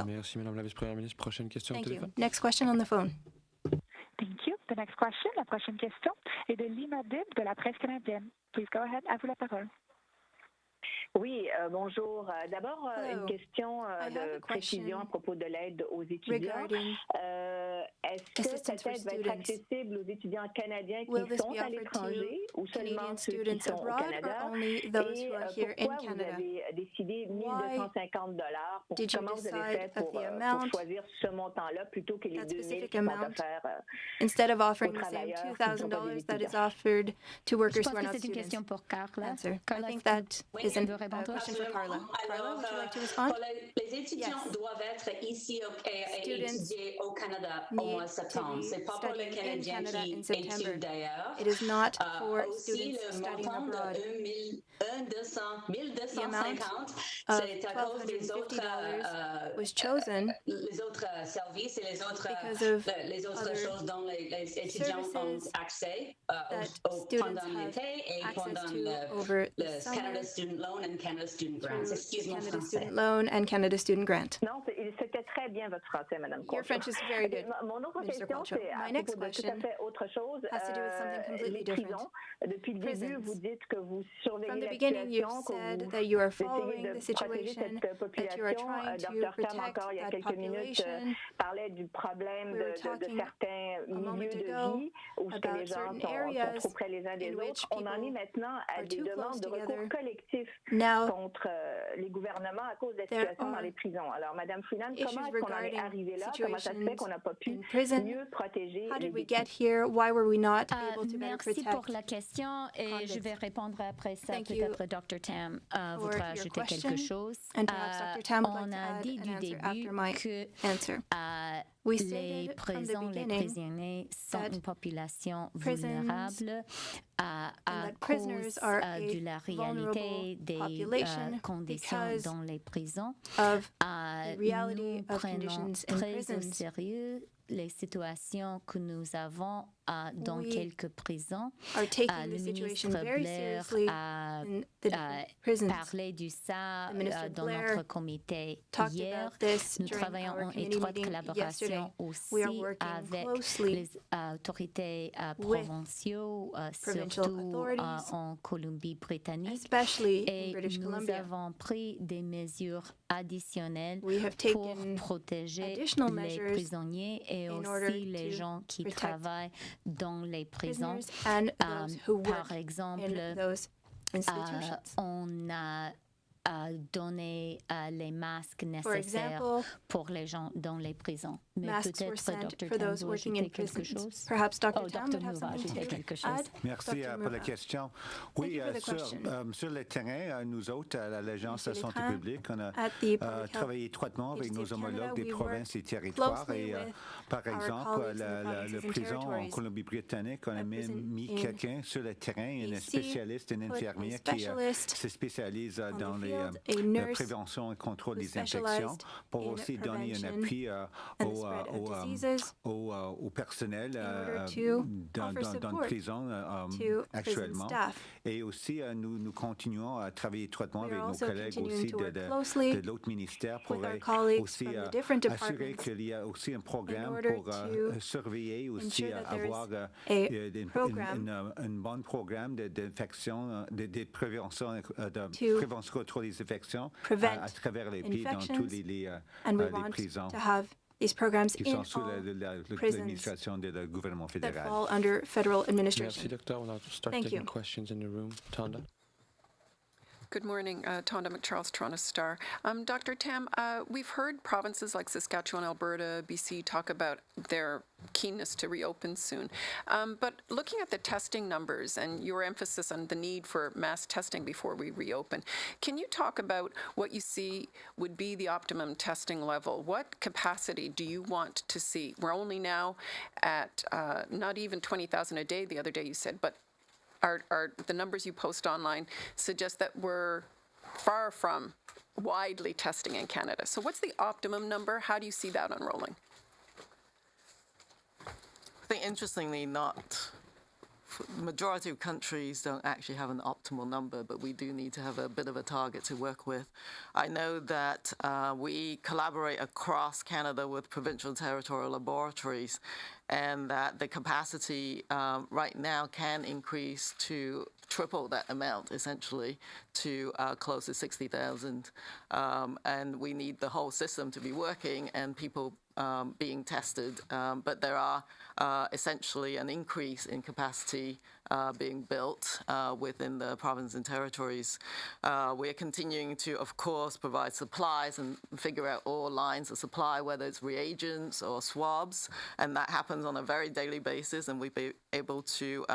Merci, Madame la Vice-Première ministre. Prochaine question au téléphone. Next question on the phone. Thank you. The next question, la prochaine question, est de Lima Dib de la Presse canadienne. Please go ahead. À vous la parole. Oui, bonjour. D'abord, une question de précision à propos de l'aide aux étudiants. Est-ce que cette aide va être accessible aux étudiants canadiens qui sont à l'étranger ou seulement ceux qui sont au Canada? Et pourquoi vous avez décidé $1,250? Comment vous avez fait pour choisir ce montant-là plutôt que les $2,000 qui sont offerts instead of offering the same $2,000 that is offered to workers who are not C'est une question pour Carla. I think that is a question for Carla. Carla, would you like to respond? Les étudiants doivent être ici et étudier au Canada au mois de septembre. Ce n'est pas pour les Canadiens qui étudient d'ailleurs. It is not for aussi, students le studying montant abroad. de $1,250, c'est à cause des autres, was chosen les autres services et les autres choses dont les étudiants ont accès pendant l'été et pendant le Canada Student Loan and Canada Student Grants. Excuse-moi, Canada français. Student Loan and Canada Student Grant. Non, c'était très bien votre français, Madame Your French is very good. Mon autre Minister question, c'est à My next propos de tout à question fait autre chose. has to do with something completely Les different. prisons. Depuis le début, vous dites que vous surveillez From the la beginning, you've situation, que said vous that you are essayez following de the protéger situation, cette that you are population. trying to Dr. Tam, protect encore il y a that quelques minutes, population. parlait du problème We were de talking certains milieux de vie où ce que les gens sont trop près les uns des autres. On en est maintenant à des demandes de recours collectif contre les gouvernements à cause de la situation dans les prisons. Alors, Madame Freeland, comment est-ce qu'on en est arrivé là? Comment ça se fait qu'on n'a pas pu mieux protéger How did we les get here? Why were we not able to better Merci protect? pour la question et je vais répondre après ça. Thank Peut-être Dr. Tam voudra your ajouter question. quelque chose. And perhaps Dr. Tam would like On to a add dit an du answer début after my que We les stated from the prisons, les beginning prisonniers sont that une population prisons vulnérable à that cause prisoners are a de la réalité des population conditions because dans les prisons. of the reality Nous of prenons conditions in très au prisons. sérieux les situations que nous avons dans We quelques prisons. are taking Le the situation ministre very Blair seriously a in the different prisons. parlé de ça The Minister dans Blair notre comité talked hier. about this Nous during travaillons our en committee étroite meeting collaboration yesterday. aussi We are working avec closely les autorités with provinciaux, provincial surtout authorities, en Colombie-Britannique. especially Et in British nous Columbia. avons pris des mesures additionnelles We have pour taken protéger additional les measures prisonniers et in order aussi les to gens qui protect travaillent dans les prisons. prisoners and those who work Par exemple, in those institutions. on a donné les masques For nécessaires example, pour les gens dans les prisons. Mais masks were peut-être sent Dr. for Tam those veut working ajouter in quelque prisons. chose. Perhaps Dr. Oh, Tam Dr. would have Mu va something ajouter to quelque chose. add. Merci Dr. pour la Muba. question. Thank Oui, you for the question. sur le terrain, nous autres, à l'Agence de Monsieur santé Lécran, publique, on a at the Public Health travaillé étroitement avec nos Agency of homologues Canada, des we provinces et work territoires. closely Et with par our exemple, colleagues in the la provinces and prison en territories. Colombie-Britannique, on a prison mis in quelqu'un sur le terrain, une BC, spécialiste, une put a infirmière qui specialist se spécialise dans les prévention et contrôle des infections, pour aussi donner un appui au personnel dans la prison actuellement. Et aussi, nous continuons à travailler étroitement avec nos collègues aussi de l'autre ministère pour aussi assurer qu'il y a aussi un programme pour surveiller aussi, avoir un bon programme d'infection, de prévention contre les infections à travers les pays dans tous les prisons these programs qui in sont sous l'administration du gouvernement that fédéral. fall under federal administration. Merci, Doctor. We'll now start Thank taking you. questions in the room. Tonda. Good morning, Tonda McCharles, Toronto Star. Dr. Tam, we've heard provinces like Saskatchewan, Alberta, BC talk about their keenness to reopen soon. But looking at the testing numbers and your emphasis on the need for mass testing before we reopen, can you talk about what you see would be the optimum testing level? What capacity do you want to see? We're only now at not even 20,000 a day the other day you said, but the numbers you post online suggest that we're far from widely testing in Canada. So what's the optimum number? How do you see that unrolling? I think interestingly, majority of countries don't actually have an optimal number, but we do need to have a bit of a target to work with. I know that we collaborate across Canada with provincial and territorial laboratories, and that the capacity right now can increase to triple that amount, essentially, to close to 60,000. And we need the whole system to be working and people being tested. But there are essentially an increase in capacity being built within the provinces and territories. We're continuing to, of course, provide supplies and figure out all lines of supply, whether it's reagents or swabs, and that happens on a very daily basis, and we've been able to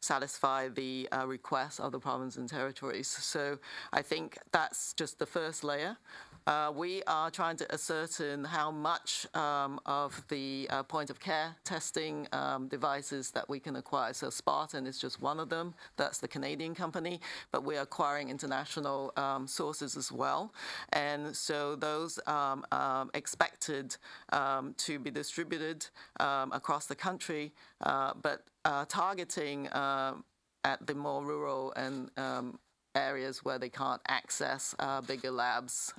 satisfy the requests of the provinces and territories. So I think that's just the first layer. We are trying to ascertain how much of the point-of-care testing devices that we can acquire. So Spartan is just one of them. That's the Canadian company. But we're acquiring international sources as well. And so those expected to be distributed across the country, but targeting at the more rural and areas where they can't access bigger labs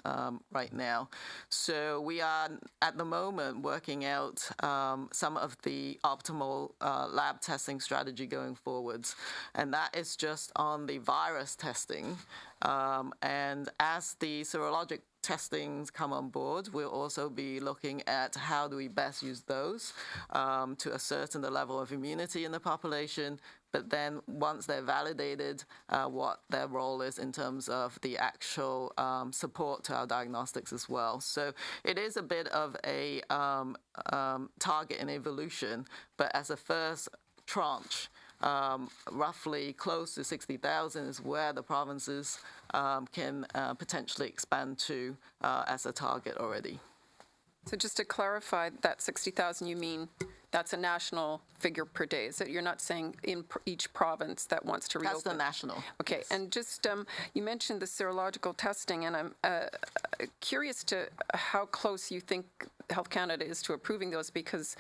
right now. So we are, at the moment, working out some of the optimal lab testing strategy going forwards. And that is just on the virus testing. And as the serologic testings come on board, we'll also be looking at how do we best use those to ascertain the level of immunity in the population, but then once they're validated, what their role is in terms of the actual support to our diagnostics as well. So it is a bit of a target in evolution, but as a first tranche, roughly close to 60,000 is where the provinces can potentially expand to as a target already. So just to clarify, that 60,000, you mean that's a national figure per day? Is that you're not saying in each province that wants to reopen? That's the national. Okay, yes. And just you mentioned the serological testing, and I'm curious to how close you think Health Canada is to approving those, because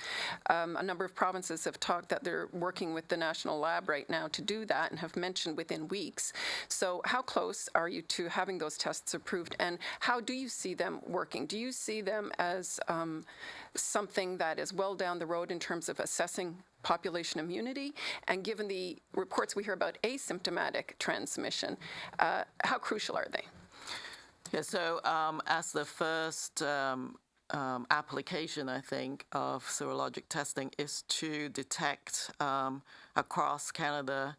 a number of provinces have talked that they're working with the national lab right now to do that and have mentioned within weeks. So how close are you to having those tests approved, and how do you see them working? Do you see them as something that is well down the road in terms of assessing population immunity? And given the reports we hear about asymptomatic transmission, how crucial are they? Yeah, so as the first application, I think, of serologic testing is to detect across Canada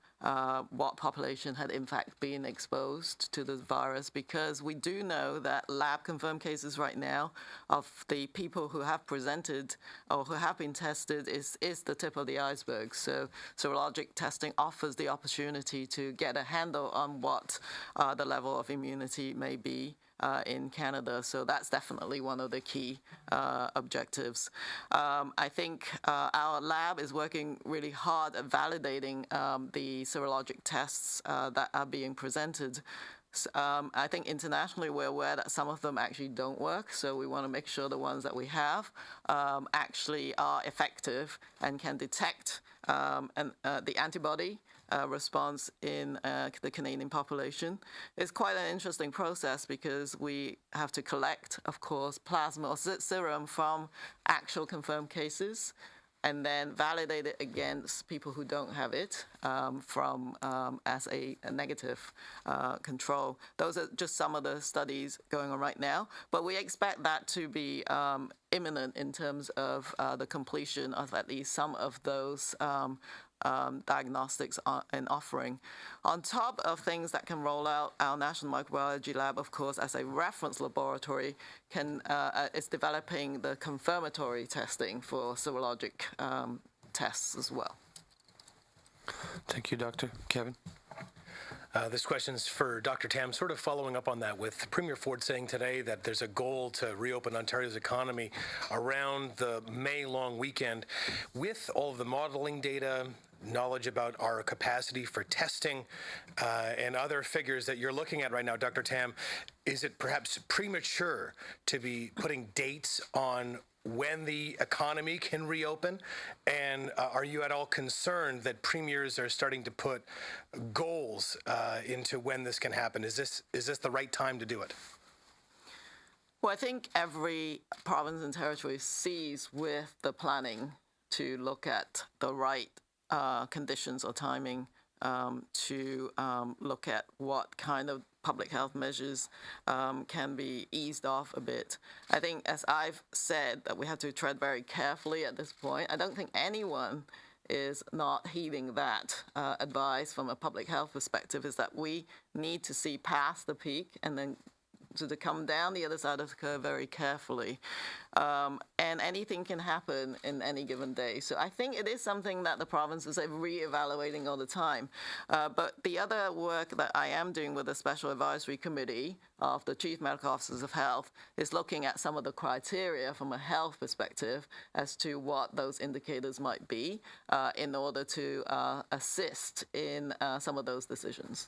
what population had in fact been exposed to the virus, because we do know that lab-confirmed cases right now of the people who have presented or who have been tested is the tip of the iceberg. So serologic testing offers the opportunity to get a handle on what the level of immunity may be in Canada. So that's definitely one of the key objectives. I think our lab is working really hard at validating the serologic tests that are being presented. I think internationally we're aware that some of them actually don't work, so we want to make sure the ones that we have actually are effective and can detect the antibody response in the Canadian population. It's quite an interesting process because we have to collect, of course, plasma or serum from actual confirmed cases and then validate it against people who don't have it as a negative control. Those are just some of the studies going on right now, but we expect that to be imminent in terms of the completion of at least some of those diagnostics and offering. On top of things that can roll out, our National Microbiology Lab, of course, as a reference laboratory, is developing the confirmatory testing for serologic tests as well. Thank you, Doctor. Kevin? This question's for Dr. Tam, sort of following up on that, with Premier Ford saying today that there's a goal to reopen Ontario's economy around the May long weekend. With all of the modeling data, knowledge about our capacity for testing, and other figures that you're looking at right now, Dr. Tam, is it perhaps premature to be putting dates on when the economy can reopen? And are you at all concerned that premiers are starting to put goals into when this can happen? Is this the right time to do it? Well, I think every province and territory sees with the planning to look at the right conditions or timing to look at what kind of public health measures can be eased off a bit. I think, as I've said, that we have to tread very carefully at this point. I don't think anyone is not heeding that advice from a public health perspective, is that we need to see past the peak and then to come down the other side of the curve very carefully. And anything can happen in any given day. So I think it is something that the provinces are re-evaluating all the time. But the other work that I am doing with the Special Advisory Committee of the Chief Medical Officers of Health is looking at some of the criteria from a health perspective as to what those indicators might be in order to assist in some of those decisions.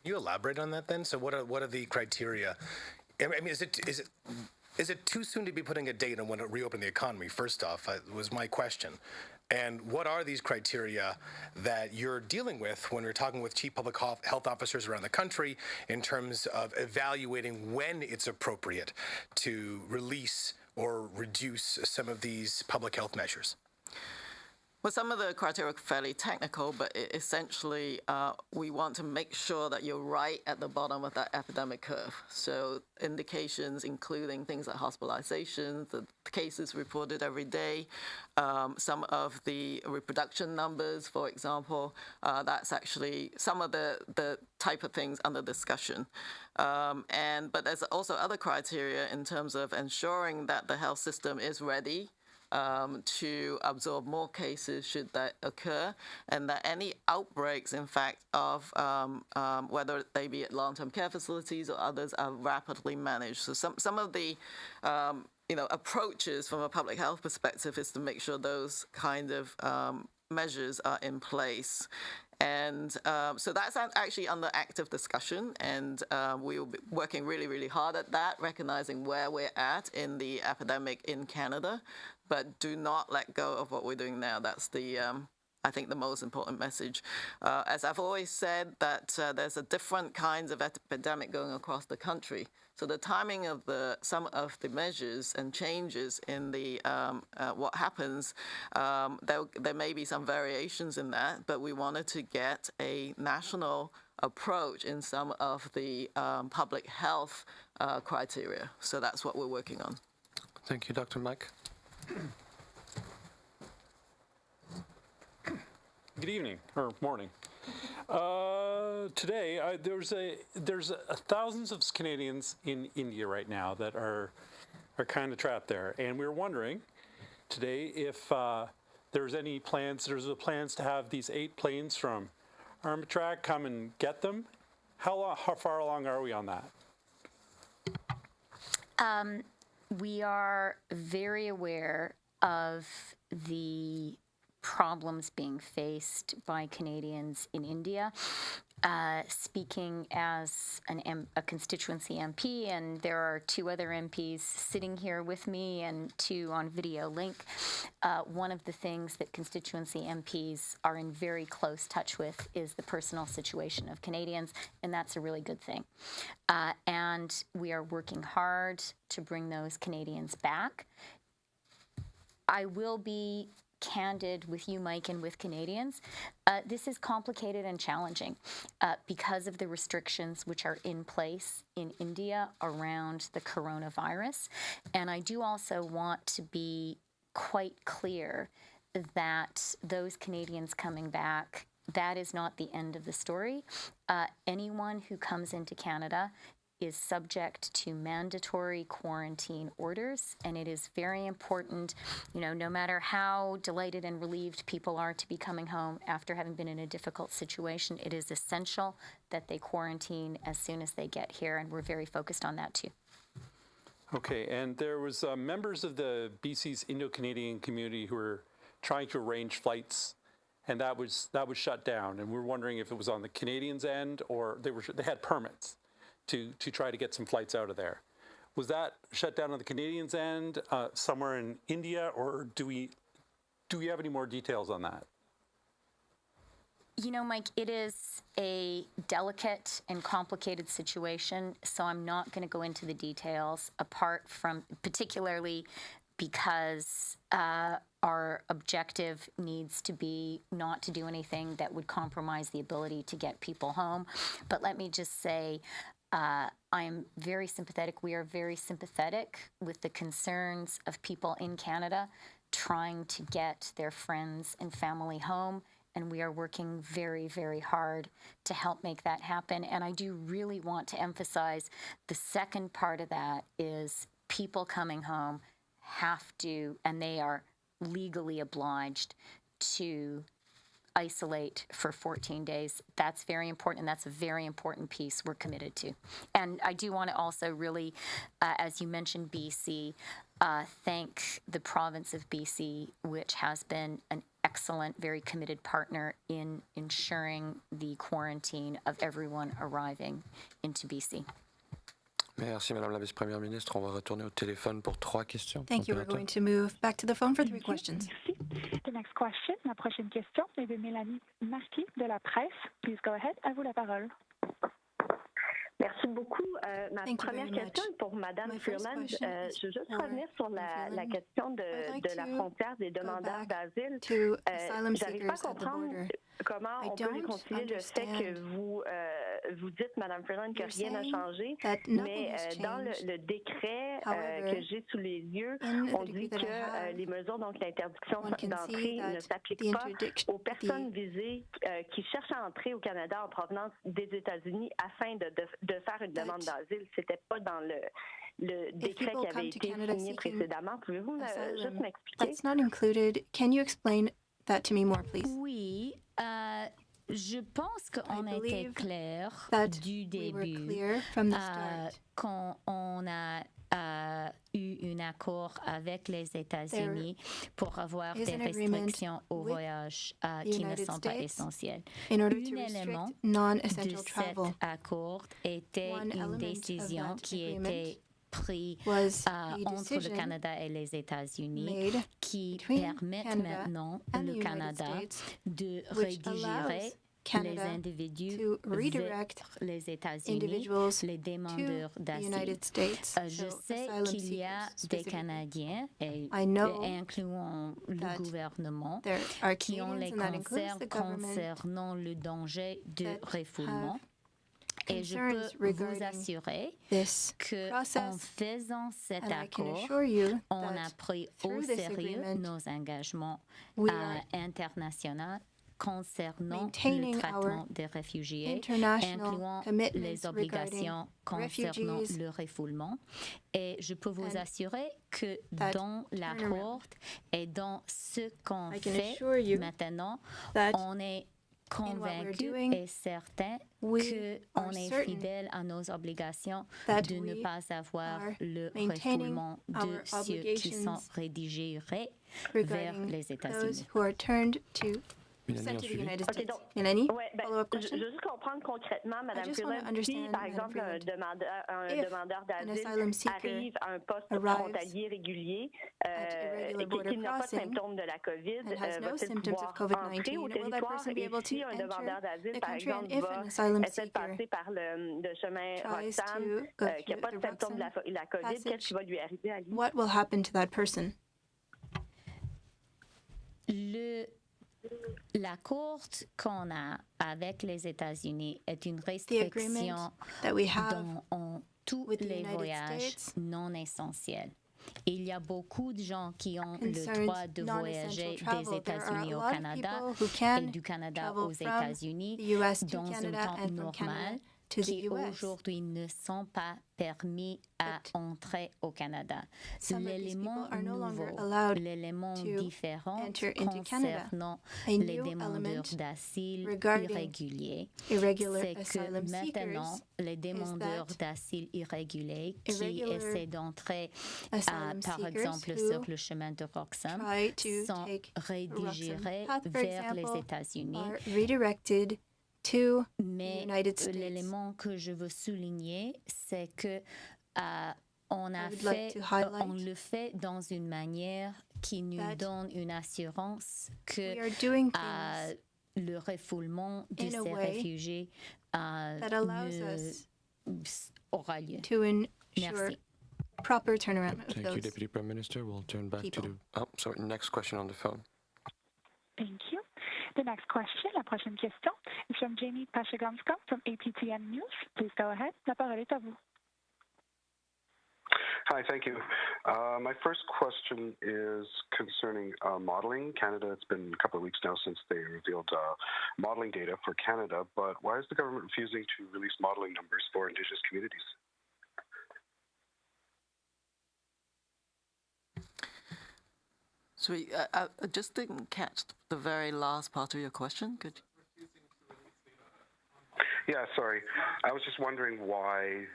Can you elaborate on that then? So what are the criteria? I mean, is it too soon to be putting a date on when to reopen the economy? First off, was my question. And what are these criteria that you're dealing with when you're talking with chief public health officers around the country in terms of evaluating when it's appropriate to release or reduce some of these public health measures? Well, some of the criteria are fairly technical, but essentially we want to make sure that you're right at the bottom of that epidemic curve. So indications including things like hospitalizations, the cases reported every day, some of the reproduction numbers, for example. That's actually some of the type of things under discussion. But there's also other criteria in terms of ensuring that the health system is ready to absorb more cases should that occur, and that any outbreaks, in fact, of whether they be at long-term care facilities or others, are rapidly managed. So some of the approaches from a public health perspective is to make sure those kind of measures are in place. And so that's actually under active discussion, and we will be working really, really hard at that, recognizing where we're at in the epidemic in Canada, but do not let go of what we're doing now. That's I think the most important message. As I've always said, that there's a different kinds of epidemic going across the country. So the timing of some of the measures and changes in the what happens, there may be some variations in that, but we wanted to get a national approach in some of the public health criteria. So that's what we're working on. Thank you, Dr. Mike. Good evening, or morning. Today, there's thousands of Canadians in India right now that are kind of trapped there, and we were wondering today if there's any plans. There's plans to have these 8 planes from Outbreak come and get them. How far along are we on that? We are very aware of the problems being faced by Canadians in India. speaking as a constituency MP, and there are 2 other MPs sitting here with me and 2 on video link. One of the things that constituency MPs are in very close touch with is the personal situation of Canadians, and that's a really good thing. And we are working hard to bring those Canadians back. I will be candid with you, Mike, and with Canadians. This is complicated and challenging because of the restrictions which are in place in India around the coronavirus. And I do also want to be quite clear that those Canadians coming back, that is not the end of the story. Anyone who comes into Canada is subject to mandatory quarantine orders, and it is very important, no matter how delighted and relieved people are to be coming home after having been in a difficult situation, it is essential that they quarantine as soon as they get here, and we're very focused on that too. Okay, and there was members of the BC's Indo-Canadian community who were trying to arrange flights, and that was shut down, and we're wondering if it was on the Canadians' end or they had permits to try to get some flights out of there. Was that shut down on the Canadians' end, somewhere in India, or do we have any more details on that? Mike, it is a delicate and complicated situation, so I'm not going to go into the details, apart from particularly because our objective needs to be not to do anything that would compromise the ability to get people home. But let me just say, I am very sympathetic. We are very sympathetic with the concerns of people in Canada trying to get their friends and family home, and we are working very, very hard to help make that happen. And I do really want to emphasize the second part of that is people coming home have to, and they are legally obliged to isolate for 14 days. That's very important, and that's a very important piece we're committed to. And I do want to also really, as you mentioned BC, thank the province of BC, which has been an excellent, very committed partner in ensuring the quarantine of everyone arriving into BC. Merci, Madame la Vice-Première ministre. On va retourner au téléphone pour 3 questions. Thank you. We're going to move back to the phone for 3 questions. The next question, la prochaine question est de Mélanie Marquis de la Presse. Please go ahead. À vous la parole. Merci beaucoup. Ma première question est pour Madame Freeland. Je veux juste revenir sur la question de la frontière des demandeurs d'asile. J'arrive pas à comprendre comment on peut réconcilier le fait que vous dites, Madame Freeland, que rien n'a changé, mais dans le décret que j'ai sous les yeux, on dit que les mesures, donc l'interdiction d'entrée, ne s'appliquent pas aux personnes visées qui cherchent à entrer au Canada en provenance des États-Unis afin de faire une demande d'asile. C'était pas dans le décret qui avait été signé précédemment. Pouvez-vous juste m'expliquer? That's not included. Can you explain that to me more, please? Oui, je pense qu'on a été clair du début quand on a eu un accord avec les États-Unis pour avoir des restrictions au voyage qui ne sont pas essentielles. Un élément de cet accord était une décision qui était prise entre le Canada et les États-Unis qui permettent maintenant le Canada de rediriger les individus vers les États-Unis, les demandeurs d'asile. Je sais qu'il y a des Canadiens, incluant le gouvernement, qui ont les concerns concernant le danger de refoulement. Et je peux vous assurer qu'en faisant cet accord, on a pris au sérieux nos engagements internationaux concernant le traitement des réfugiés, incluant les obligations concernant le refoulement. Et je peux vous assurer que dans l'accord et dans ce qu'on fait maintenant, on est convaincu et certain qu'on est fidèle à nos obligations de ne pas avoir le refoulement de ceux qui sont redirigés vers les États-Unis. sent to the United States. Mélanie, follow-up question? Je veux juste comprendre concrètement, Madame I just want to understand, si, par exemple, un demandeur d'asile arrive à un poste frontalier régulier qui n'a pas de symptômes de la COVID, va-t-il pouvoir entrer au territoire et si un demandeur d'asile, par exemple, va essayer de passer par le chemin Roxham, qui n'a pas de symptômes de la COVID, qu'est-ce qui va lui arriver à lui? What will happen to that person? L'accord qu'on a avec les États-Unis est une restriction dans tous les voyages non essentiels. Il y a beaucoup de gens qui ont le droit de voyager des États-Unis au Canada et du Canada aux États-Unis dans un temps normal qui aujourd'hui ne sont pas permis à entrer au Canada. L'élément nouveau, l'élément différent concernant les demandeurs d'asile irréguliers, c'est que maintenant, les demandeurs d'asile irréguliers qui essaient d'entrer, par exemple, sur le chemin de Roxham, sont redirigés vers les États-Unis. Mais l'élément que je veux souligner, c'est que on le fait dans une manière qui nous donne une assurance que le refoulement de ces réfugiés aura lieu. Merci. Proper turnaround of Thank you, Deputy Prime Minister. We'll turn back to the next question on the phone. Thank you. The next question, la prochaine question, is from Jamie Pashagamska from APTN News. Please go ahead. La parole est à vous. Hi, thank you. My first question is concerning modeling. Canada, it's been a couple of weeks now since they revealed modeling data for Canada, but why is the government refusing to release modeling numbers for Indigenous communities? So I just didn't catch the very last part of your question. Could you? Yeah, sorry. I was just wondering why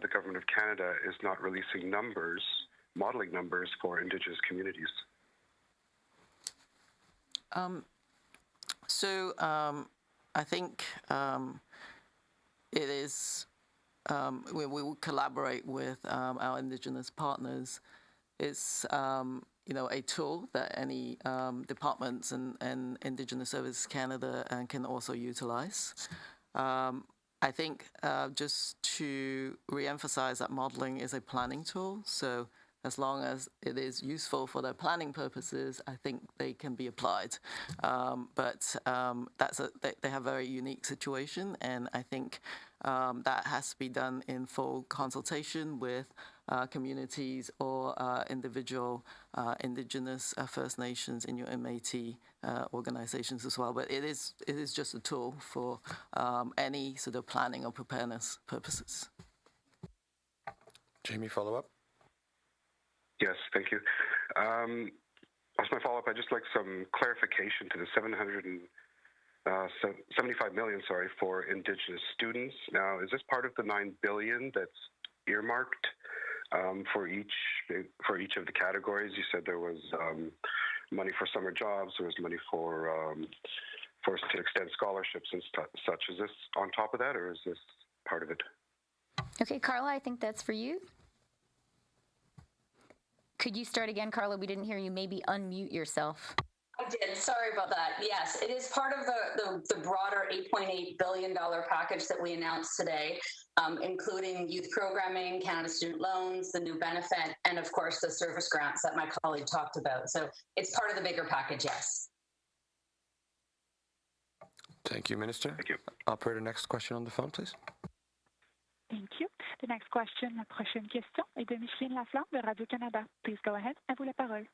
the Government of Canada is not releasing numbers, modeling numbers for Indigenous communities. I think it is, we will collaborate with our Indigenous partners. It's a tool that any departments and Indigenous Services Canada can also utilize. I think just to re-emphasize that modelling is a planning tool, so as long as it is useful for their planning purposes, I think they can be applied. But they have a very unique situation, and I think that has to be done in full consultation with communities or individual Indigenous First Nations in your MAT organizations as well. But it is just a tool for any sort of planning or preparedness purposes. Jamie, follow up? Yes, thank you. As my follow-up, I'd just like some clarification to the 75 million, for Indigenous students. Now, is this part of the $9 billion that's earmarked for each of the categories? You said there was money for summer jobs, there was money for us to extend scholarships and such. Is this on top of that, or is this part of it? Okay, Carla, I think that's for you. Could you start again, Carla? We didn't hear you. Maybe unmute yourself. I did. Sorry about that. Yes, it is part of the broader $8.8 billion package that we announced today, including youth programming, Canada Student Loans, the new benefit, and of course the service grants that my colleague talked about. So it's part of the bigger package, yes. Thank you, Minister. Thank you. Operator, next question on the phone, please. Thank you. The next question, la prochaine question est de Micheline Laflamme de Radio-Canada. Please go ahead. À vous la parole.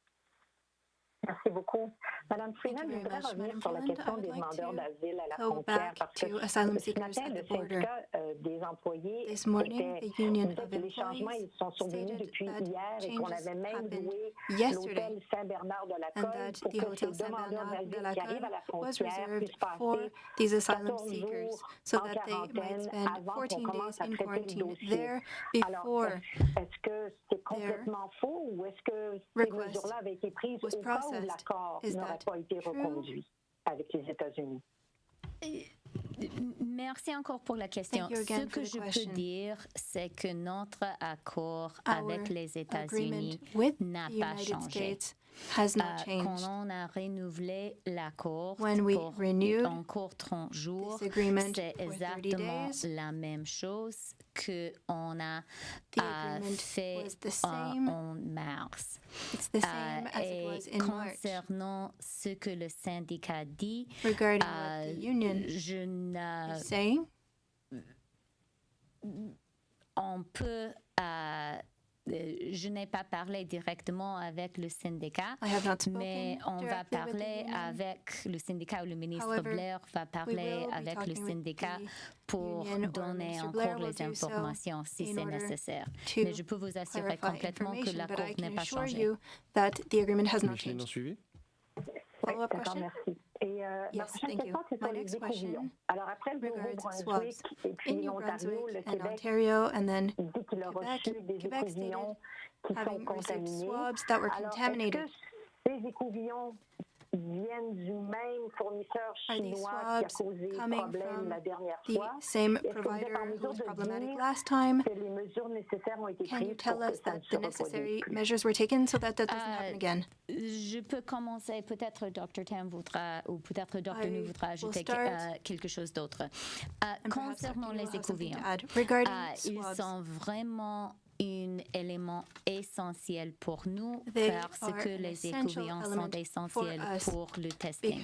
Merci beaucoup. Madame Freeland, je voudrais revenir sur la question des demandeurs d'asile à la frontière parce que ce matin, le syndicat des employés était que les changements ils sont survenus depuis hier et qu'on avait même loué l'hôtel Saint-Bernard-de-la-Colle pour que ces demandeurs d'asile qui arrivent à la frontière puissent passer 14 jours en quarantaine avant qu'on commence à traiter le dossier. Alors, est-ce que c'est complètement faux ou est-ce que ces mesures-là avaient été prises au cas où l'accord n'aurait pas été reconduit? avec les États-Unis? Merci encore pour la question. Ce que je peux dire, c'est que notre accord avec les États-Unis n'a pas changé. Quand on a renouvelé l'accord pour encore 30 jours, c'est exactement la même chose qu'on a fait en mars. Et concernant ce que le syndicat dit, je n'ai pas parlé directement avec le syndicat, mais on va parler avec le syndicat, ou le ministre Blair va parler avec le syndicat pour donner encore les informations si c'est nécessaire. Mais je peux vous assurer complètement que l'accord n'est pas changé. Micheline, suivi? Merci. Et ma prochaine question, c'est sur les écouvillons. Alors, après le Nouveau-Brunswick et puis l'Ontario, le Québec dit qu'il a reçu des écouvillons qui sont contaminés. Alors, est-ce que ces écouvillons viennent du même fournisseur chinois qui a causé problème la dernière fois? Est-ce que vous êtes en mesure de dire que les mesures nécessaires ont été prises pour que ça ne se reproduise plus? Je peux commencer, peut-être Dr. Tam voudra, ou peut-être Dr. Nu voudra ajouter quelque chose d'autre. Concernant les écouvillons, ils sont vraiment un élément essentiel pour nous parce que les écouvillons sont essentiels pour le testing.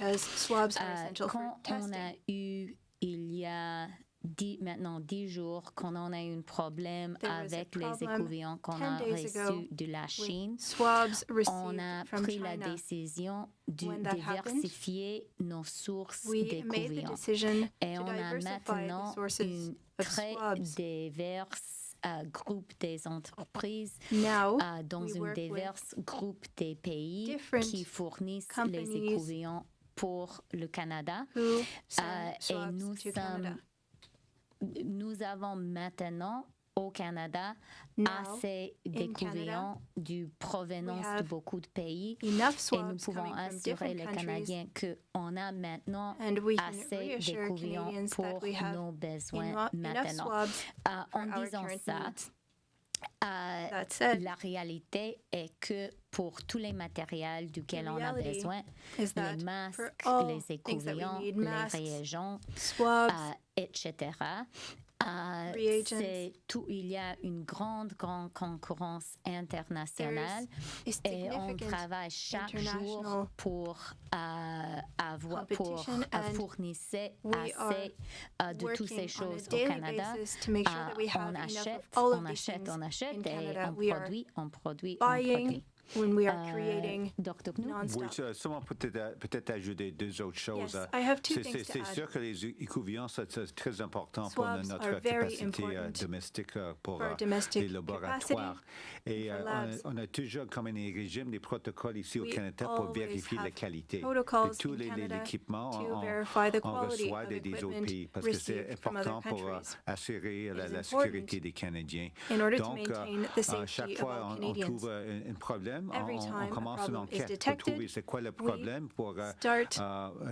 Quand on a eu, il y a maintenant 10 jours, quand on a eu un problème avec les écouvillons qu'on a reçus de la Chine, on a pris la décision de diversifier nos sources d'écouvillons. Et on a maintenant une très diverse groupe des entreprises dans un divers groupe des pays qui fournissent les écouvillons pour le Canada. Et nous avons maintenant au Canada assez d'écouvillons de provenance de beaucoup de pays et nous pouvons assurer les Canadiens qu'on a maintenant assez d'écouvillons pour nos besoins maintenant. En disant ça, la réalité est que pour tous les matériels duquel on a besoin, les masques, les écouvillons, les réagents, etc., il y a une grande concurrence internationale et on travaille chaque jour pour fournir assez de toutes ces choses au Canada. On achète et on produit. When we are creating oui, seulement peut-être ajouter deux autres choses. C'est sûr que les écouvillons, c'est très important pour notre capacité domestique pour les laboratoires. Et on a toujours comme un régime des protocoles ici au Canada pour vérifier la qualité de tous les équipements on reçoit des autres pays parce que c'est important pour assurer la sécurité des Canadiens. Donc, à chaque fois on trouve un problème, on commence une enquête pour trouver c'est quoi le problème pour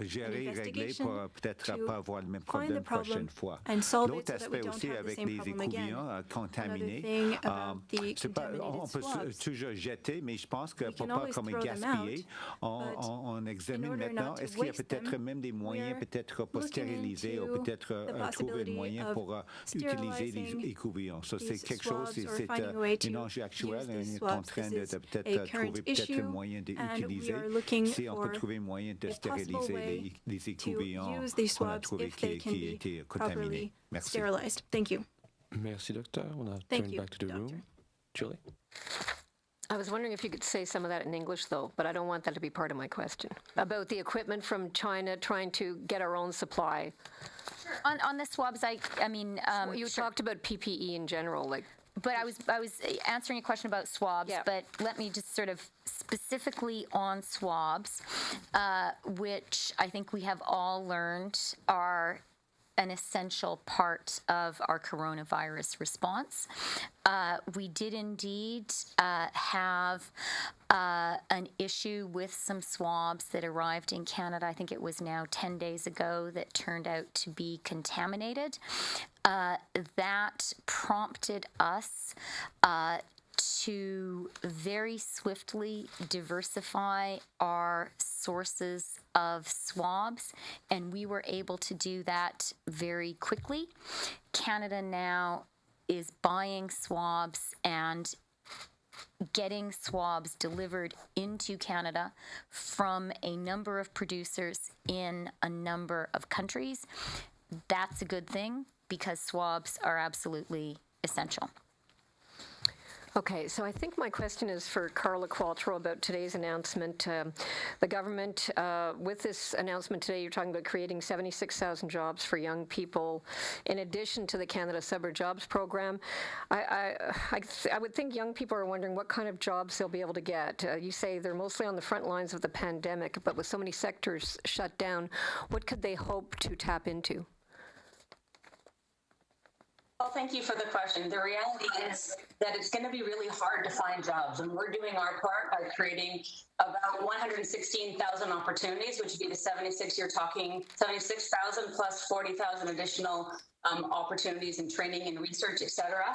gérer, régler pour peut-être pas avoir le même problème la prochaine fois. L'autre aspect aussi avec les écouvillons contaminés, on peut toujours jeter, mais je pense que pour pas comme gaspiller, on examine maintenant est-ce qu'il y a peut-être même des moyens peut-être pour stériliser ou peut-être trouver un moyen pour utiliser les écouvillons. Ça, c'est quelque chose, c'est un enjeu actuel, on est en train de peut-être trouver peut-être un moyen d'utiliser si on peut trouver un moyen de stériliser les écouvillons qu'on a trouvé qui étaient contaminés. Merci. Merci, docteur. On a turned back to the room. Julie? I was wondering if you could say some of that in English, though, but I don't want that to be part of my question. About the equipment from China trying to get our own supply. Sure. On the swabs, I mean... you talked about PPE in general, like... But I was answering a question about swabs, but let me just sort of specifically on swabs, which I think we have all learned are an essential part of our coronavirus response. We did indeed have an issue with some swabs that arrived in Canada. I think it was now 10 days ago that turned out to be contaminated. That prompted us to very swiftly diversify our sources of swabs, and we were able to do that very quickly. Canada now is buying swabs and getting swabs delivered into Canada from a number of producers in a number of countries. That's a good thing because swabs are absolutely essential. Okay, so I think my question is for Carla Qualtrough about today's announcement. The government, with this announcement today, you're talking about creating 76,000 jobs for young people in addition to the Canada Summer Jobs Program. I would think young people are wondering what kind of jobs they'll be able to get. You say they're mostly on the front lines of the pandemic, but with so many sectors shut down, what could they hope to tap into? Well, thank you for the question. The reality is that it's going to be really hard to find jobs, and we're doing our part by creating about 116,000 opportunities, which would be the 76 you're talking, 76,000 plus 40,000 additional opportunities in training and research, et cetera.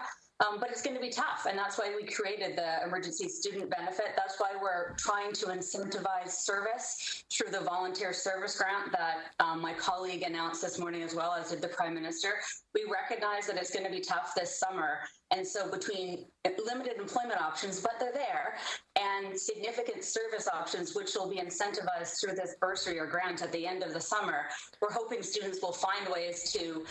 But it's going to be tough, and that's why we created the emergency student benefit. That's why we're trying to incentivize service through the volunteer service grant that my colleague announced this morning, as well as did the Prime Minister. We recognize that it's going to be tough this summer, and so between limited employment options, but they're there, and significant service options, which will be incentivized through this bursary or grant at the end of the summer, we're hoping students will find ways to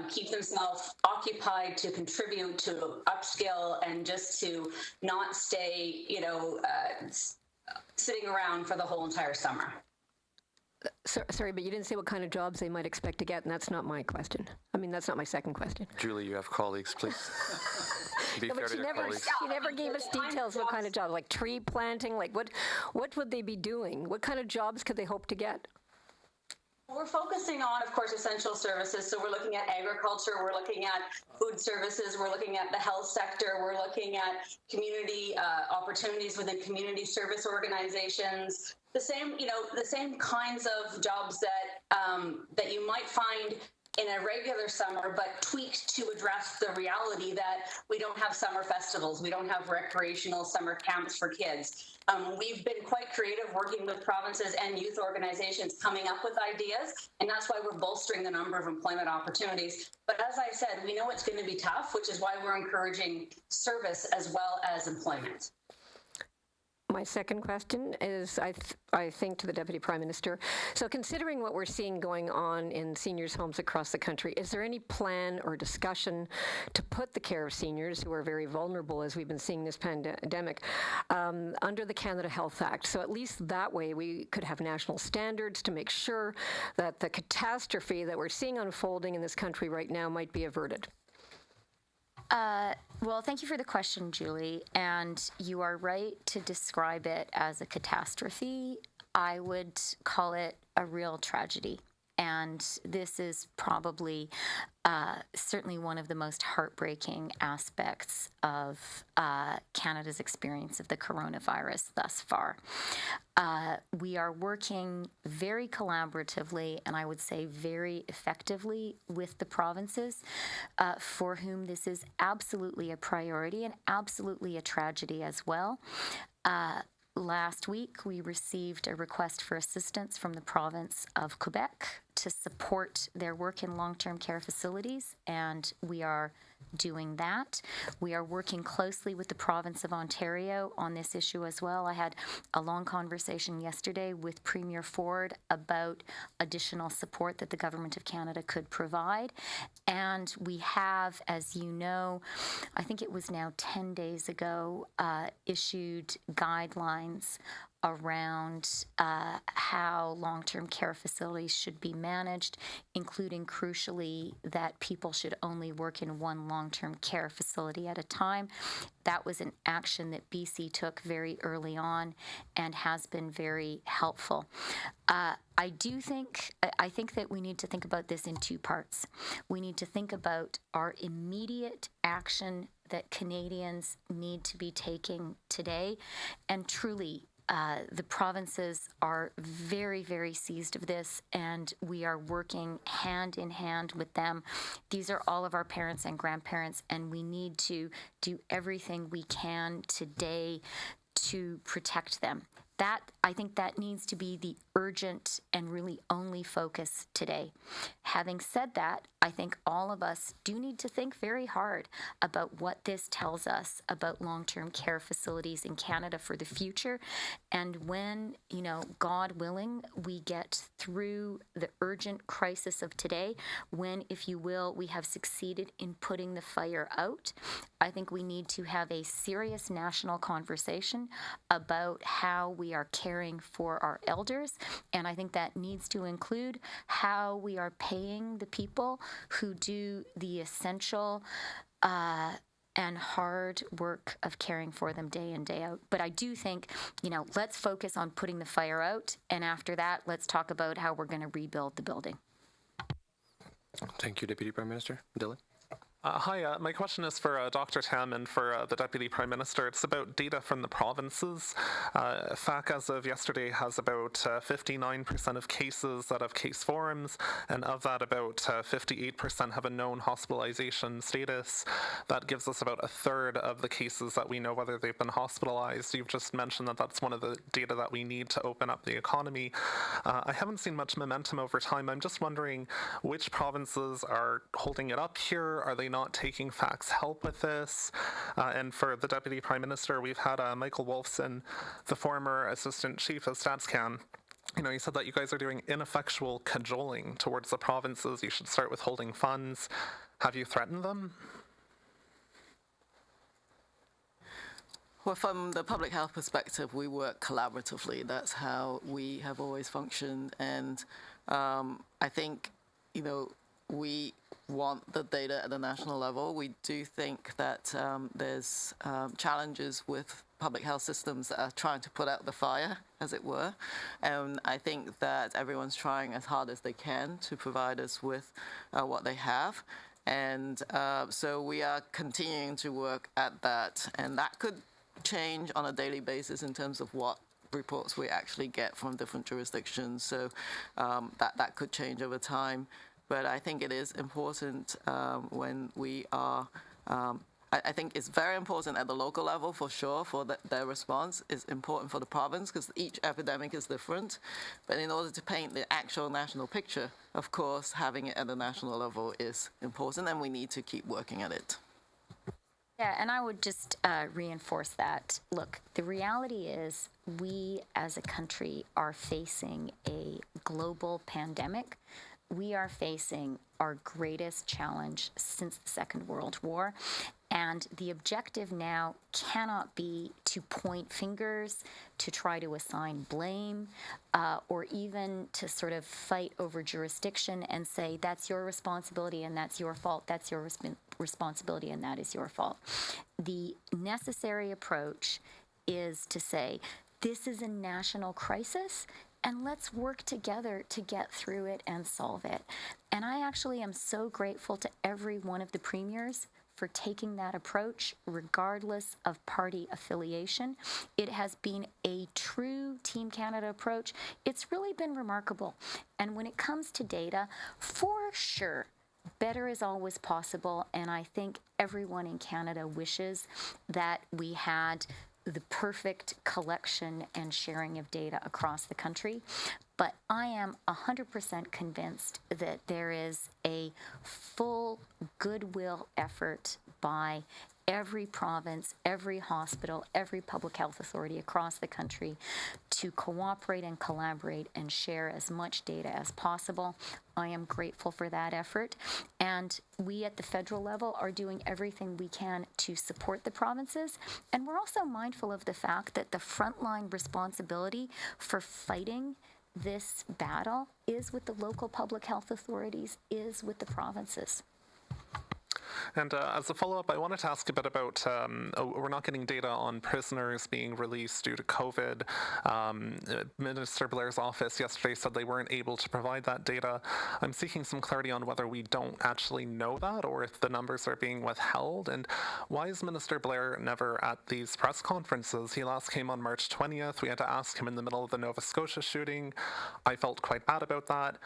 keep themselves occupied, to contribute, to upskill, and just to not stay, sitting around for the whole entire summer. Sorry, but you didn't say what kind of jobs they might expect to get, and that's not my question. I mean, that's not my second question. Julie, you have colleagues, please. Be fair to your colleagues. She never gave us details of what kind of job, like tree planting, like what would they be doing? What kind of jobs could they hope to get? We're focusing on, of course, essential services. So we're looking at agriculture, we're looking at food services, we're looking at the health sector, we're looking at community opportunities within community service organizations. The same kinds of jobs that you might find in a regular summer, but tweaked to address the reality that we don't have summer festivals, we don't have recreational summer camps for kids. We've been quite creative working with provinces and youth organizations coming up with ideas, and that's why we're bolstering the number of employment opportunities. But as I said, we know it's going to be tough, which is why we're encouraging service as well as employment. My second question is, I think, to the Deputy Prime Minister. So considering what we're seeing going on in seniors' homes across the country, is there any plan or discussion to put the care of seniors, who are very vulnerable, as we've been seeing this pandemic, under the Canada Health Act? So at least that way we could have national standards to make sure that the catastrophe that we're seeing unfolding in this country right now might be averted. Well, thank you for the question, Julie. And you are right to describe it as a catastrophe. I would call it a real tragedy. And this is probably certainly one of the most heartbreaking aspects of Canada's experience of the coronavirus thus far. We are working very collaboratively, and I would say very effectively, with the provinces, for whom this is absolutely a priority and absolutely a tragedy as well. Last week, we received a request for assistance from the province of Quebec to support their work in long-term care facilities, and we are doing that. We are working closely with the province of Ontario on this issue as well. I had a long conversation yesterday with Premier Ford about additional support that the Government of Canada could provide. And we have, as you know, I think it was now 10 days ago, issued guidelines around how long-term care facilities should be managed, including, crucially, that people should only work in one long-term care facility at a time. That was an action that BC took very early on and has been very helpful. I think that we need to think about this in two parts. We need to think about our immediate action that Canadians need to be taking today, and truly, the provinces are very, very seized of this, and we are working hand in hand with them. These are all of our parents and grandparents, and we need to do everything we can today to protect them. I think that needs to be the urgent and really only focus today. Having said that, I think all of us do need to think very hard about what this tells us about long-term care facilities in Canada for the future. And when, God willing, we get through the urgent crisis of today, when, if you will, we have succeeded in putting the fire out, I think we need to have a serious national conversation about how we are caring for our elders. And I think that needs to include how we are paying the people who do the essential and hard work of caring for them day in, day out. But I do think, let's focus on putting the fire out. And after that, let's talk about how we're going to rebuild the building. Thank you, Deputy Prime Minister. Dylan? Hi, my question is for Dr. Tam and for the Deputy Prime Minister. It's about data from the provinces. FAC, as of yesterday, has about 59% of cases that have case forums, and of that, about 58% have a known hospitalization status. That gives us about a third of the cases that we know whether they've been hospitalized. You've just mentioned that that's one of the data that we need to open up the economy. I haven't seen much momentum over time. I'm just wondering which provinces are holding it up here. Are they not taking FAC's help with this? And for the Deputy Prime Minister, we've had Michael Wolfson, the former Assistant Chief of StatsCan. He said that you guys are doing ineffectual cajoling towards the provinces. You should start withholding funds. Have you threatened them? Well, from the public health perspective, we work collaboratively. That's how we have always functioned. And I think, we want the data at the national level. We do think that there's challenges with public health systems that are trying to put out the fire, as it were. And I think that everyone's trying as hard as they can to provide us with what they have. And so we are continuing to work at that. And that could change on a daily basis in terms of what reports we actually get from different jurisdictions. So that could change over time. But I think it is important when we are, I think it's very important at the local level for sure, for their response. It's important for the province because each epidemic is different. But in order to paint the actual national picture, of course, having it at the national level is important, and we need to keep working at it. Yeah, and I would just reinforce that. Look, the reality is we as a country are facing a global pandemic. We are facing our greatest challenge since the Second World War. And the objective now cannot be to point fingers, to try to assign blame, or even to sort of fight over jurisdiction and say, that's your responsibility and that's your fault, that's your responsibility and that is your fault. The necessary approach is to say, this is a national crisis, and let's work together to get through it and solve it. And I actually am so grateful to every one of the premiers for taking that approach, regardless of party affiliation. It has been a true Team Canada approach. It's really been remarkable. And when it comes to data, for sure, better is always possible. And I think everyone in Canada wishes that we had the perfect collection and sharing of data across the country. But I am 100% convinced that there is a full goodwill effort by every province, every hospital, every public health authority across the country to cooperate and collaborate and share as much data as possible. I am grateful for that effort. And we at the federal level are doing everything we can to support the provinces. And we're also mindful of the fact that the frontline responsibility for fighting this battle is with the local public health authorities, is with the provinces. And as a follow-up, I wanted to ask a bit about, we're not getting data on prisoners being released due to COVID. Minister Blair's office yesterday said they weren't able to provide that data. I'm seeking some clarity on whether we don't actually know that or if the numbers are being withheld. And why is Minister Blair never at these press conferences? He last came on March 20th. We had to ask him in the middle of the Nova Scotia shooting. I felt quite bad about that.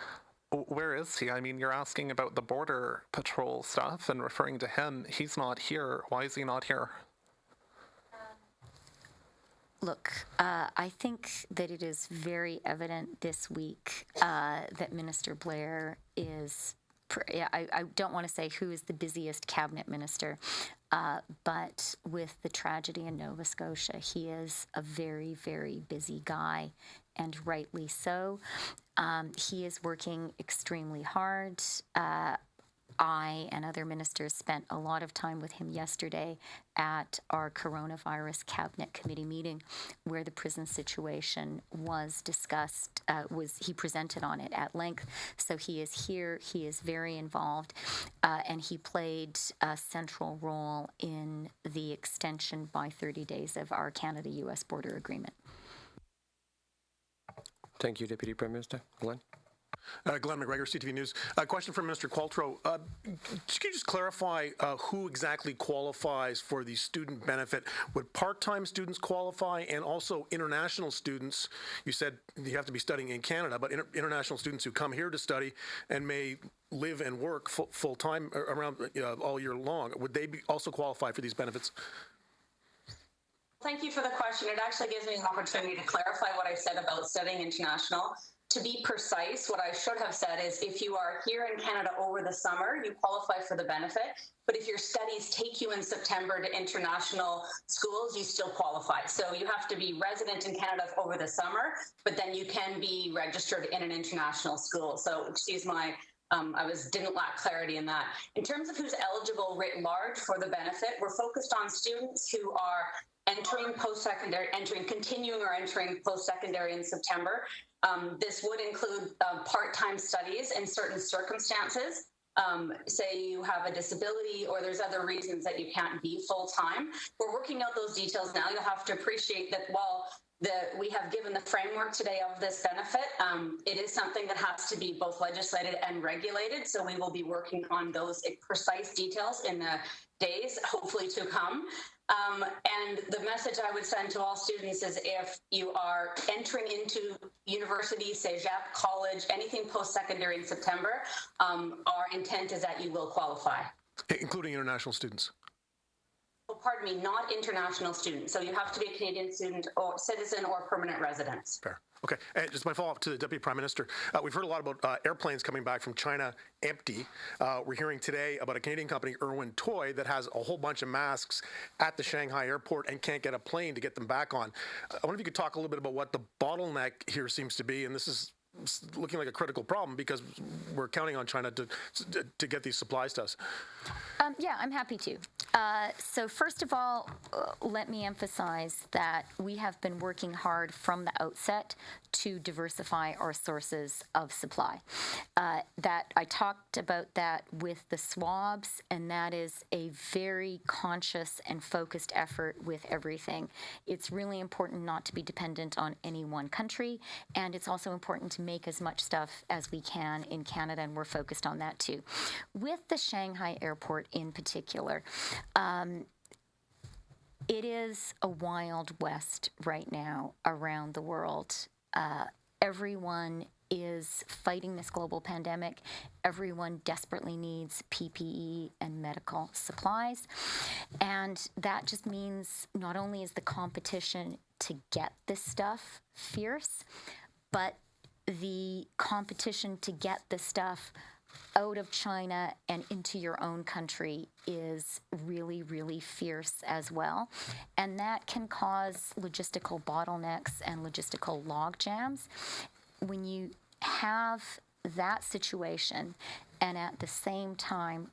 Where is he? I mean, you're asking about the Border Patrol stuff and referring to him. He's not here. Why is he not here? Look, I think that it is very evident this week that Minister Blair is, I don't want to say who is the busiest cabinet minister, but with the tragedy in Nova Scotia, he is a very, very busy guy, and rightly so. He is working extremely hard. I and other ministers spent a lot of time with him yesterday at our coronavirus cabinet committee meeting where the prison situation was discussed, he presented on it at length. So he is here, he is very involved, and he played a central role in the extension by 30 days of our Canada-US border agreement. Thank you, Deputy Prime Minister. Glenn? Glenn McGregor, CTV News. A question from Minister Qualtrough. Can you just clarify who exactly qualifies for the student benefit? Would part-time students qualify and also international students? You said you have to be studying in Canada, but international students who come here to study and may live and work full-time around all year long, would they also qualify for these benefits? Thank you for the question. It actually gives me an opportunity to clarify what I said about studying international. To be precise, what I should have said is if you are here in Canada over the summer, you qualify for the benefit. But if your studies take you in September to international schools, you still qualify. So you have to be resident in Canada over the summer, but then you can be registered in an international school. So excuse my didn't lack clarity in that. In terms of who's eligible writ large for the benefit, we're focused on students who are entering post-secondary, continuing or entering post-secondary in September. This would include part-time studies in certain circumstances. Say you have a disability or there's other reasons that you can't be full-time. We're working out those details now. You'll have to appreciate that while we have given the framework today of this benefit, it is something that has to be both legislated and regulated. So we will be working on those precise details in the days, hopefully to come. And the message I would send to all students is if you are entering into university, cégep, college, anything post-secondary in September, our intent is that you will qualify. Including international students? Oh, pardon me, not international students. So you have to be a Canadian student or citizen or permanent resident. Fair. Okay, and just my follow-up to the Deputy Prime Minister. We've heard a lot about airplanes coming back from China empty. We're hearing today about a Canadian company, Irwin Toy, that has a whole bunch of masks at the Shanghai airport and can't get a plane to get them back on. I wonder if you could talk a little bit about what the bottleneck here seems to be, and this is looking like a critical problem because we're counting on China to get these supplies to us. Yeah, I'm happy to. So first of all, let me emphasize that we have been working hard from the outset to diversify our sources of supply. That I talked about that with the swabs, and that is a very conscious and focused effort with everything. It's really important not to be dependent on any one country, and it's also important to make as much stuff as we can in Canada, and we're focused on that too. With the Shanghai airport in particular, it is a wild west right now around the world. Everyone is fighting this global pandemic. Everyone desperately needs PPE and medical supplies. And that just means not only is the competition to get this stuff fierce, but the competition to get the stuff out of China and into your own country is really, really fierce as well. And that can cause logistical bottlenecks and logistical log jams. When you have that situation and at the same time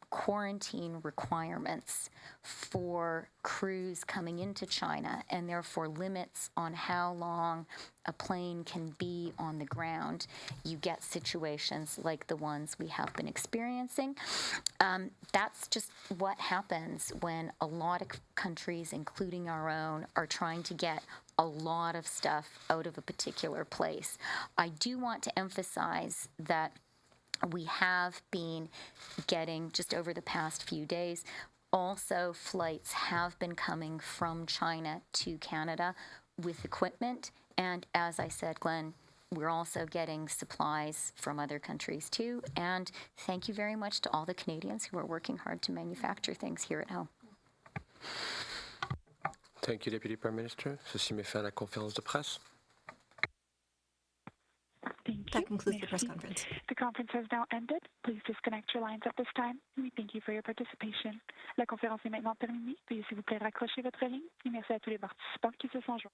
quarantine requirements for crews coming into China and therefore limits on how long a plane can be on the ground, you get situations like the ones we have been experiencing. That's just what happens when a lot of countries, including our own, are trying to get a lot of stuff out of a particular place. I do want to emphasize that we have been getting, just over the past few days, also flights have been coming from China to Canada with equipment. And as I said, Glenn, we're also getting supplies from other countries too. And thank you very much to all the Canadians who are working hard to manufacture things here at home. Thank you, Deputy Prime Minister. Ceci met fin à la conférence de presse. That concludes the press conference. The conference has now ended. Please disconnect your lines at this time. We thank you for your participation. La conférence est maintenant terminée. Veuillez s'il vous plaît raccrocher votre ligne. Et merci à tous les participants qui se sont joints.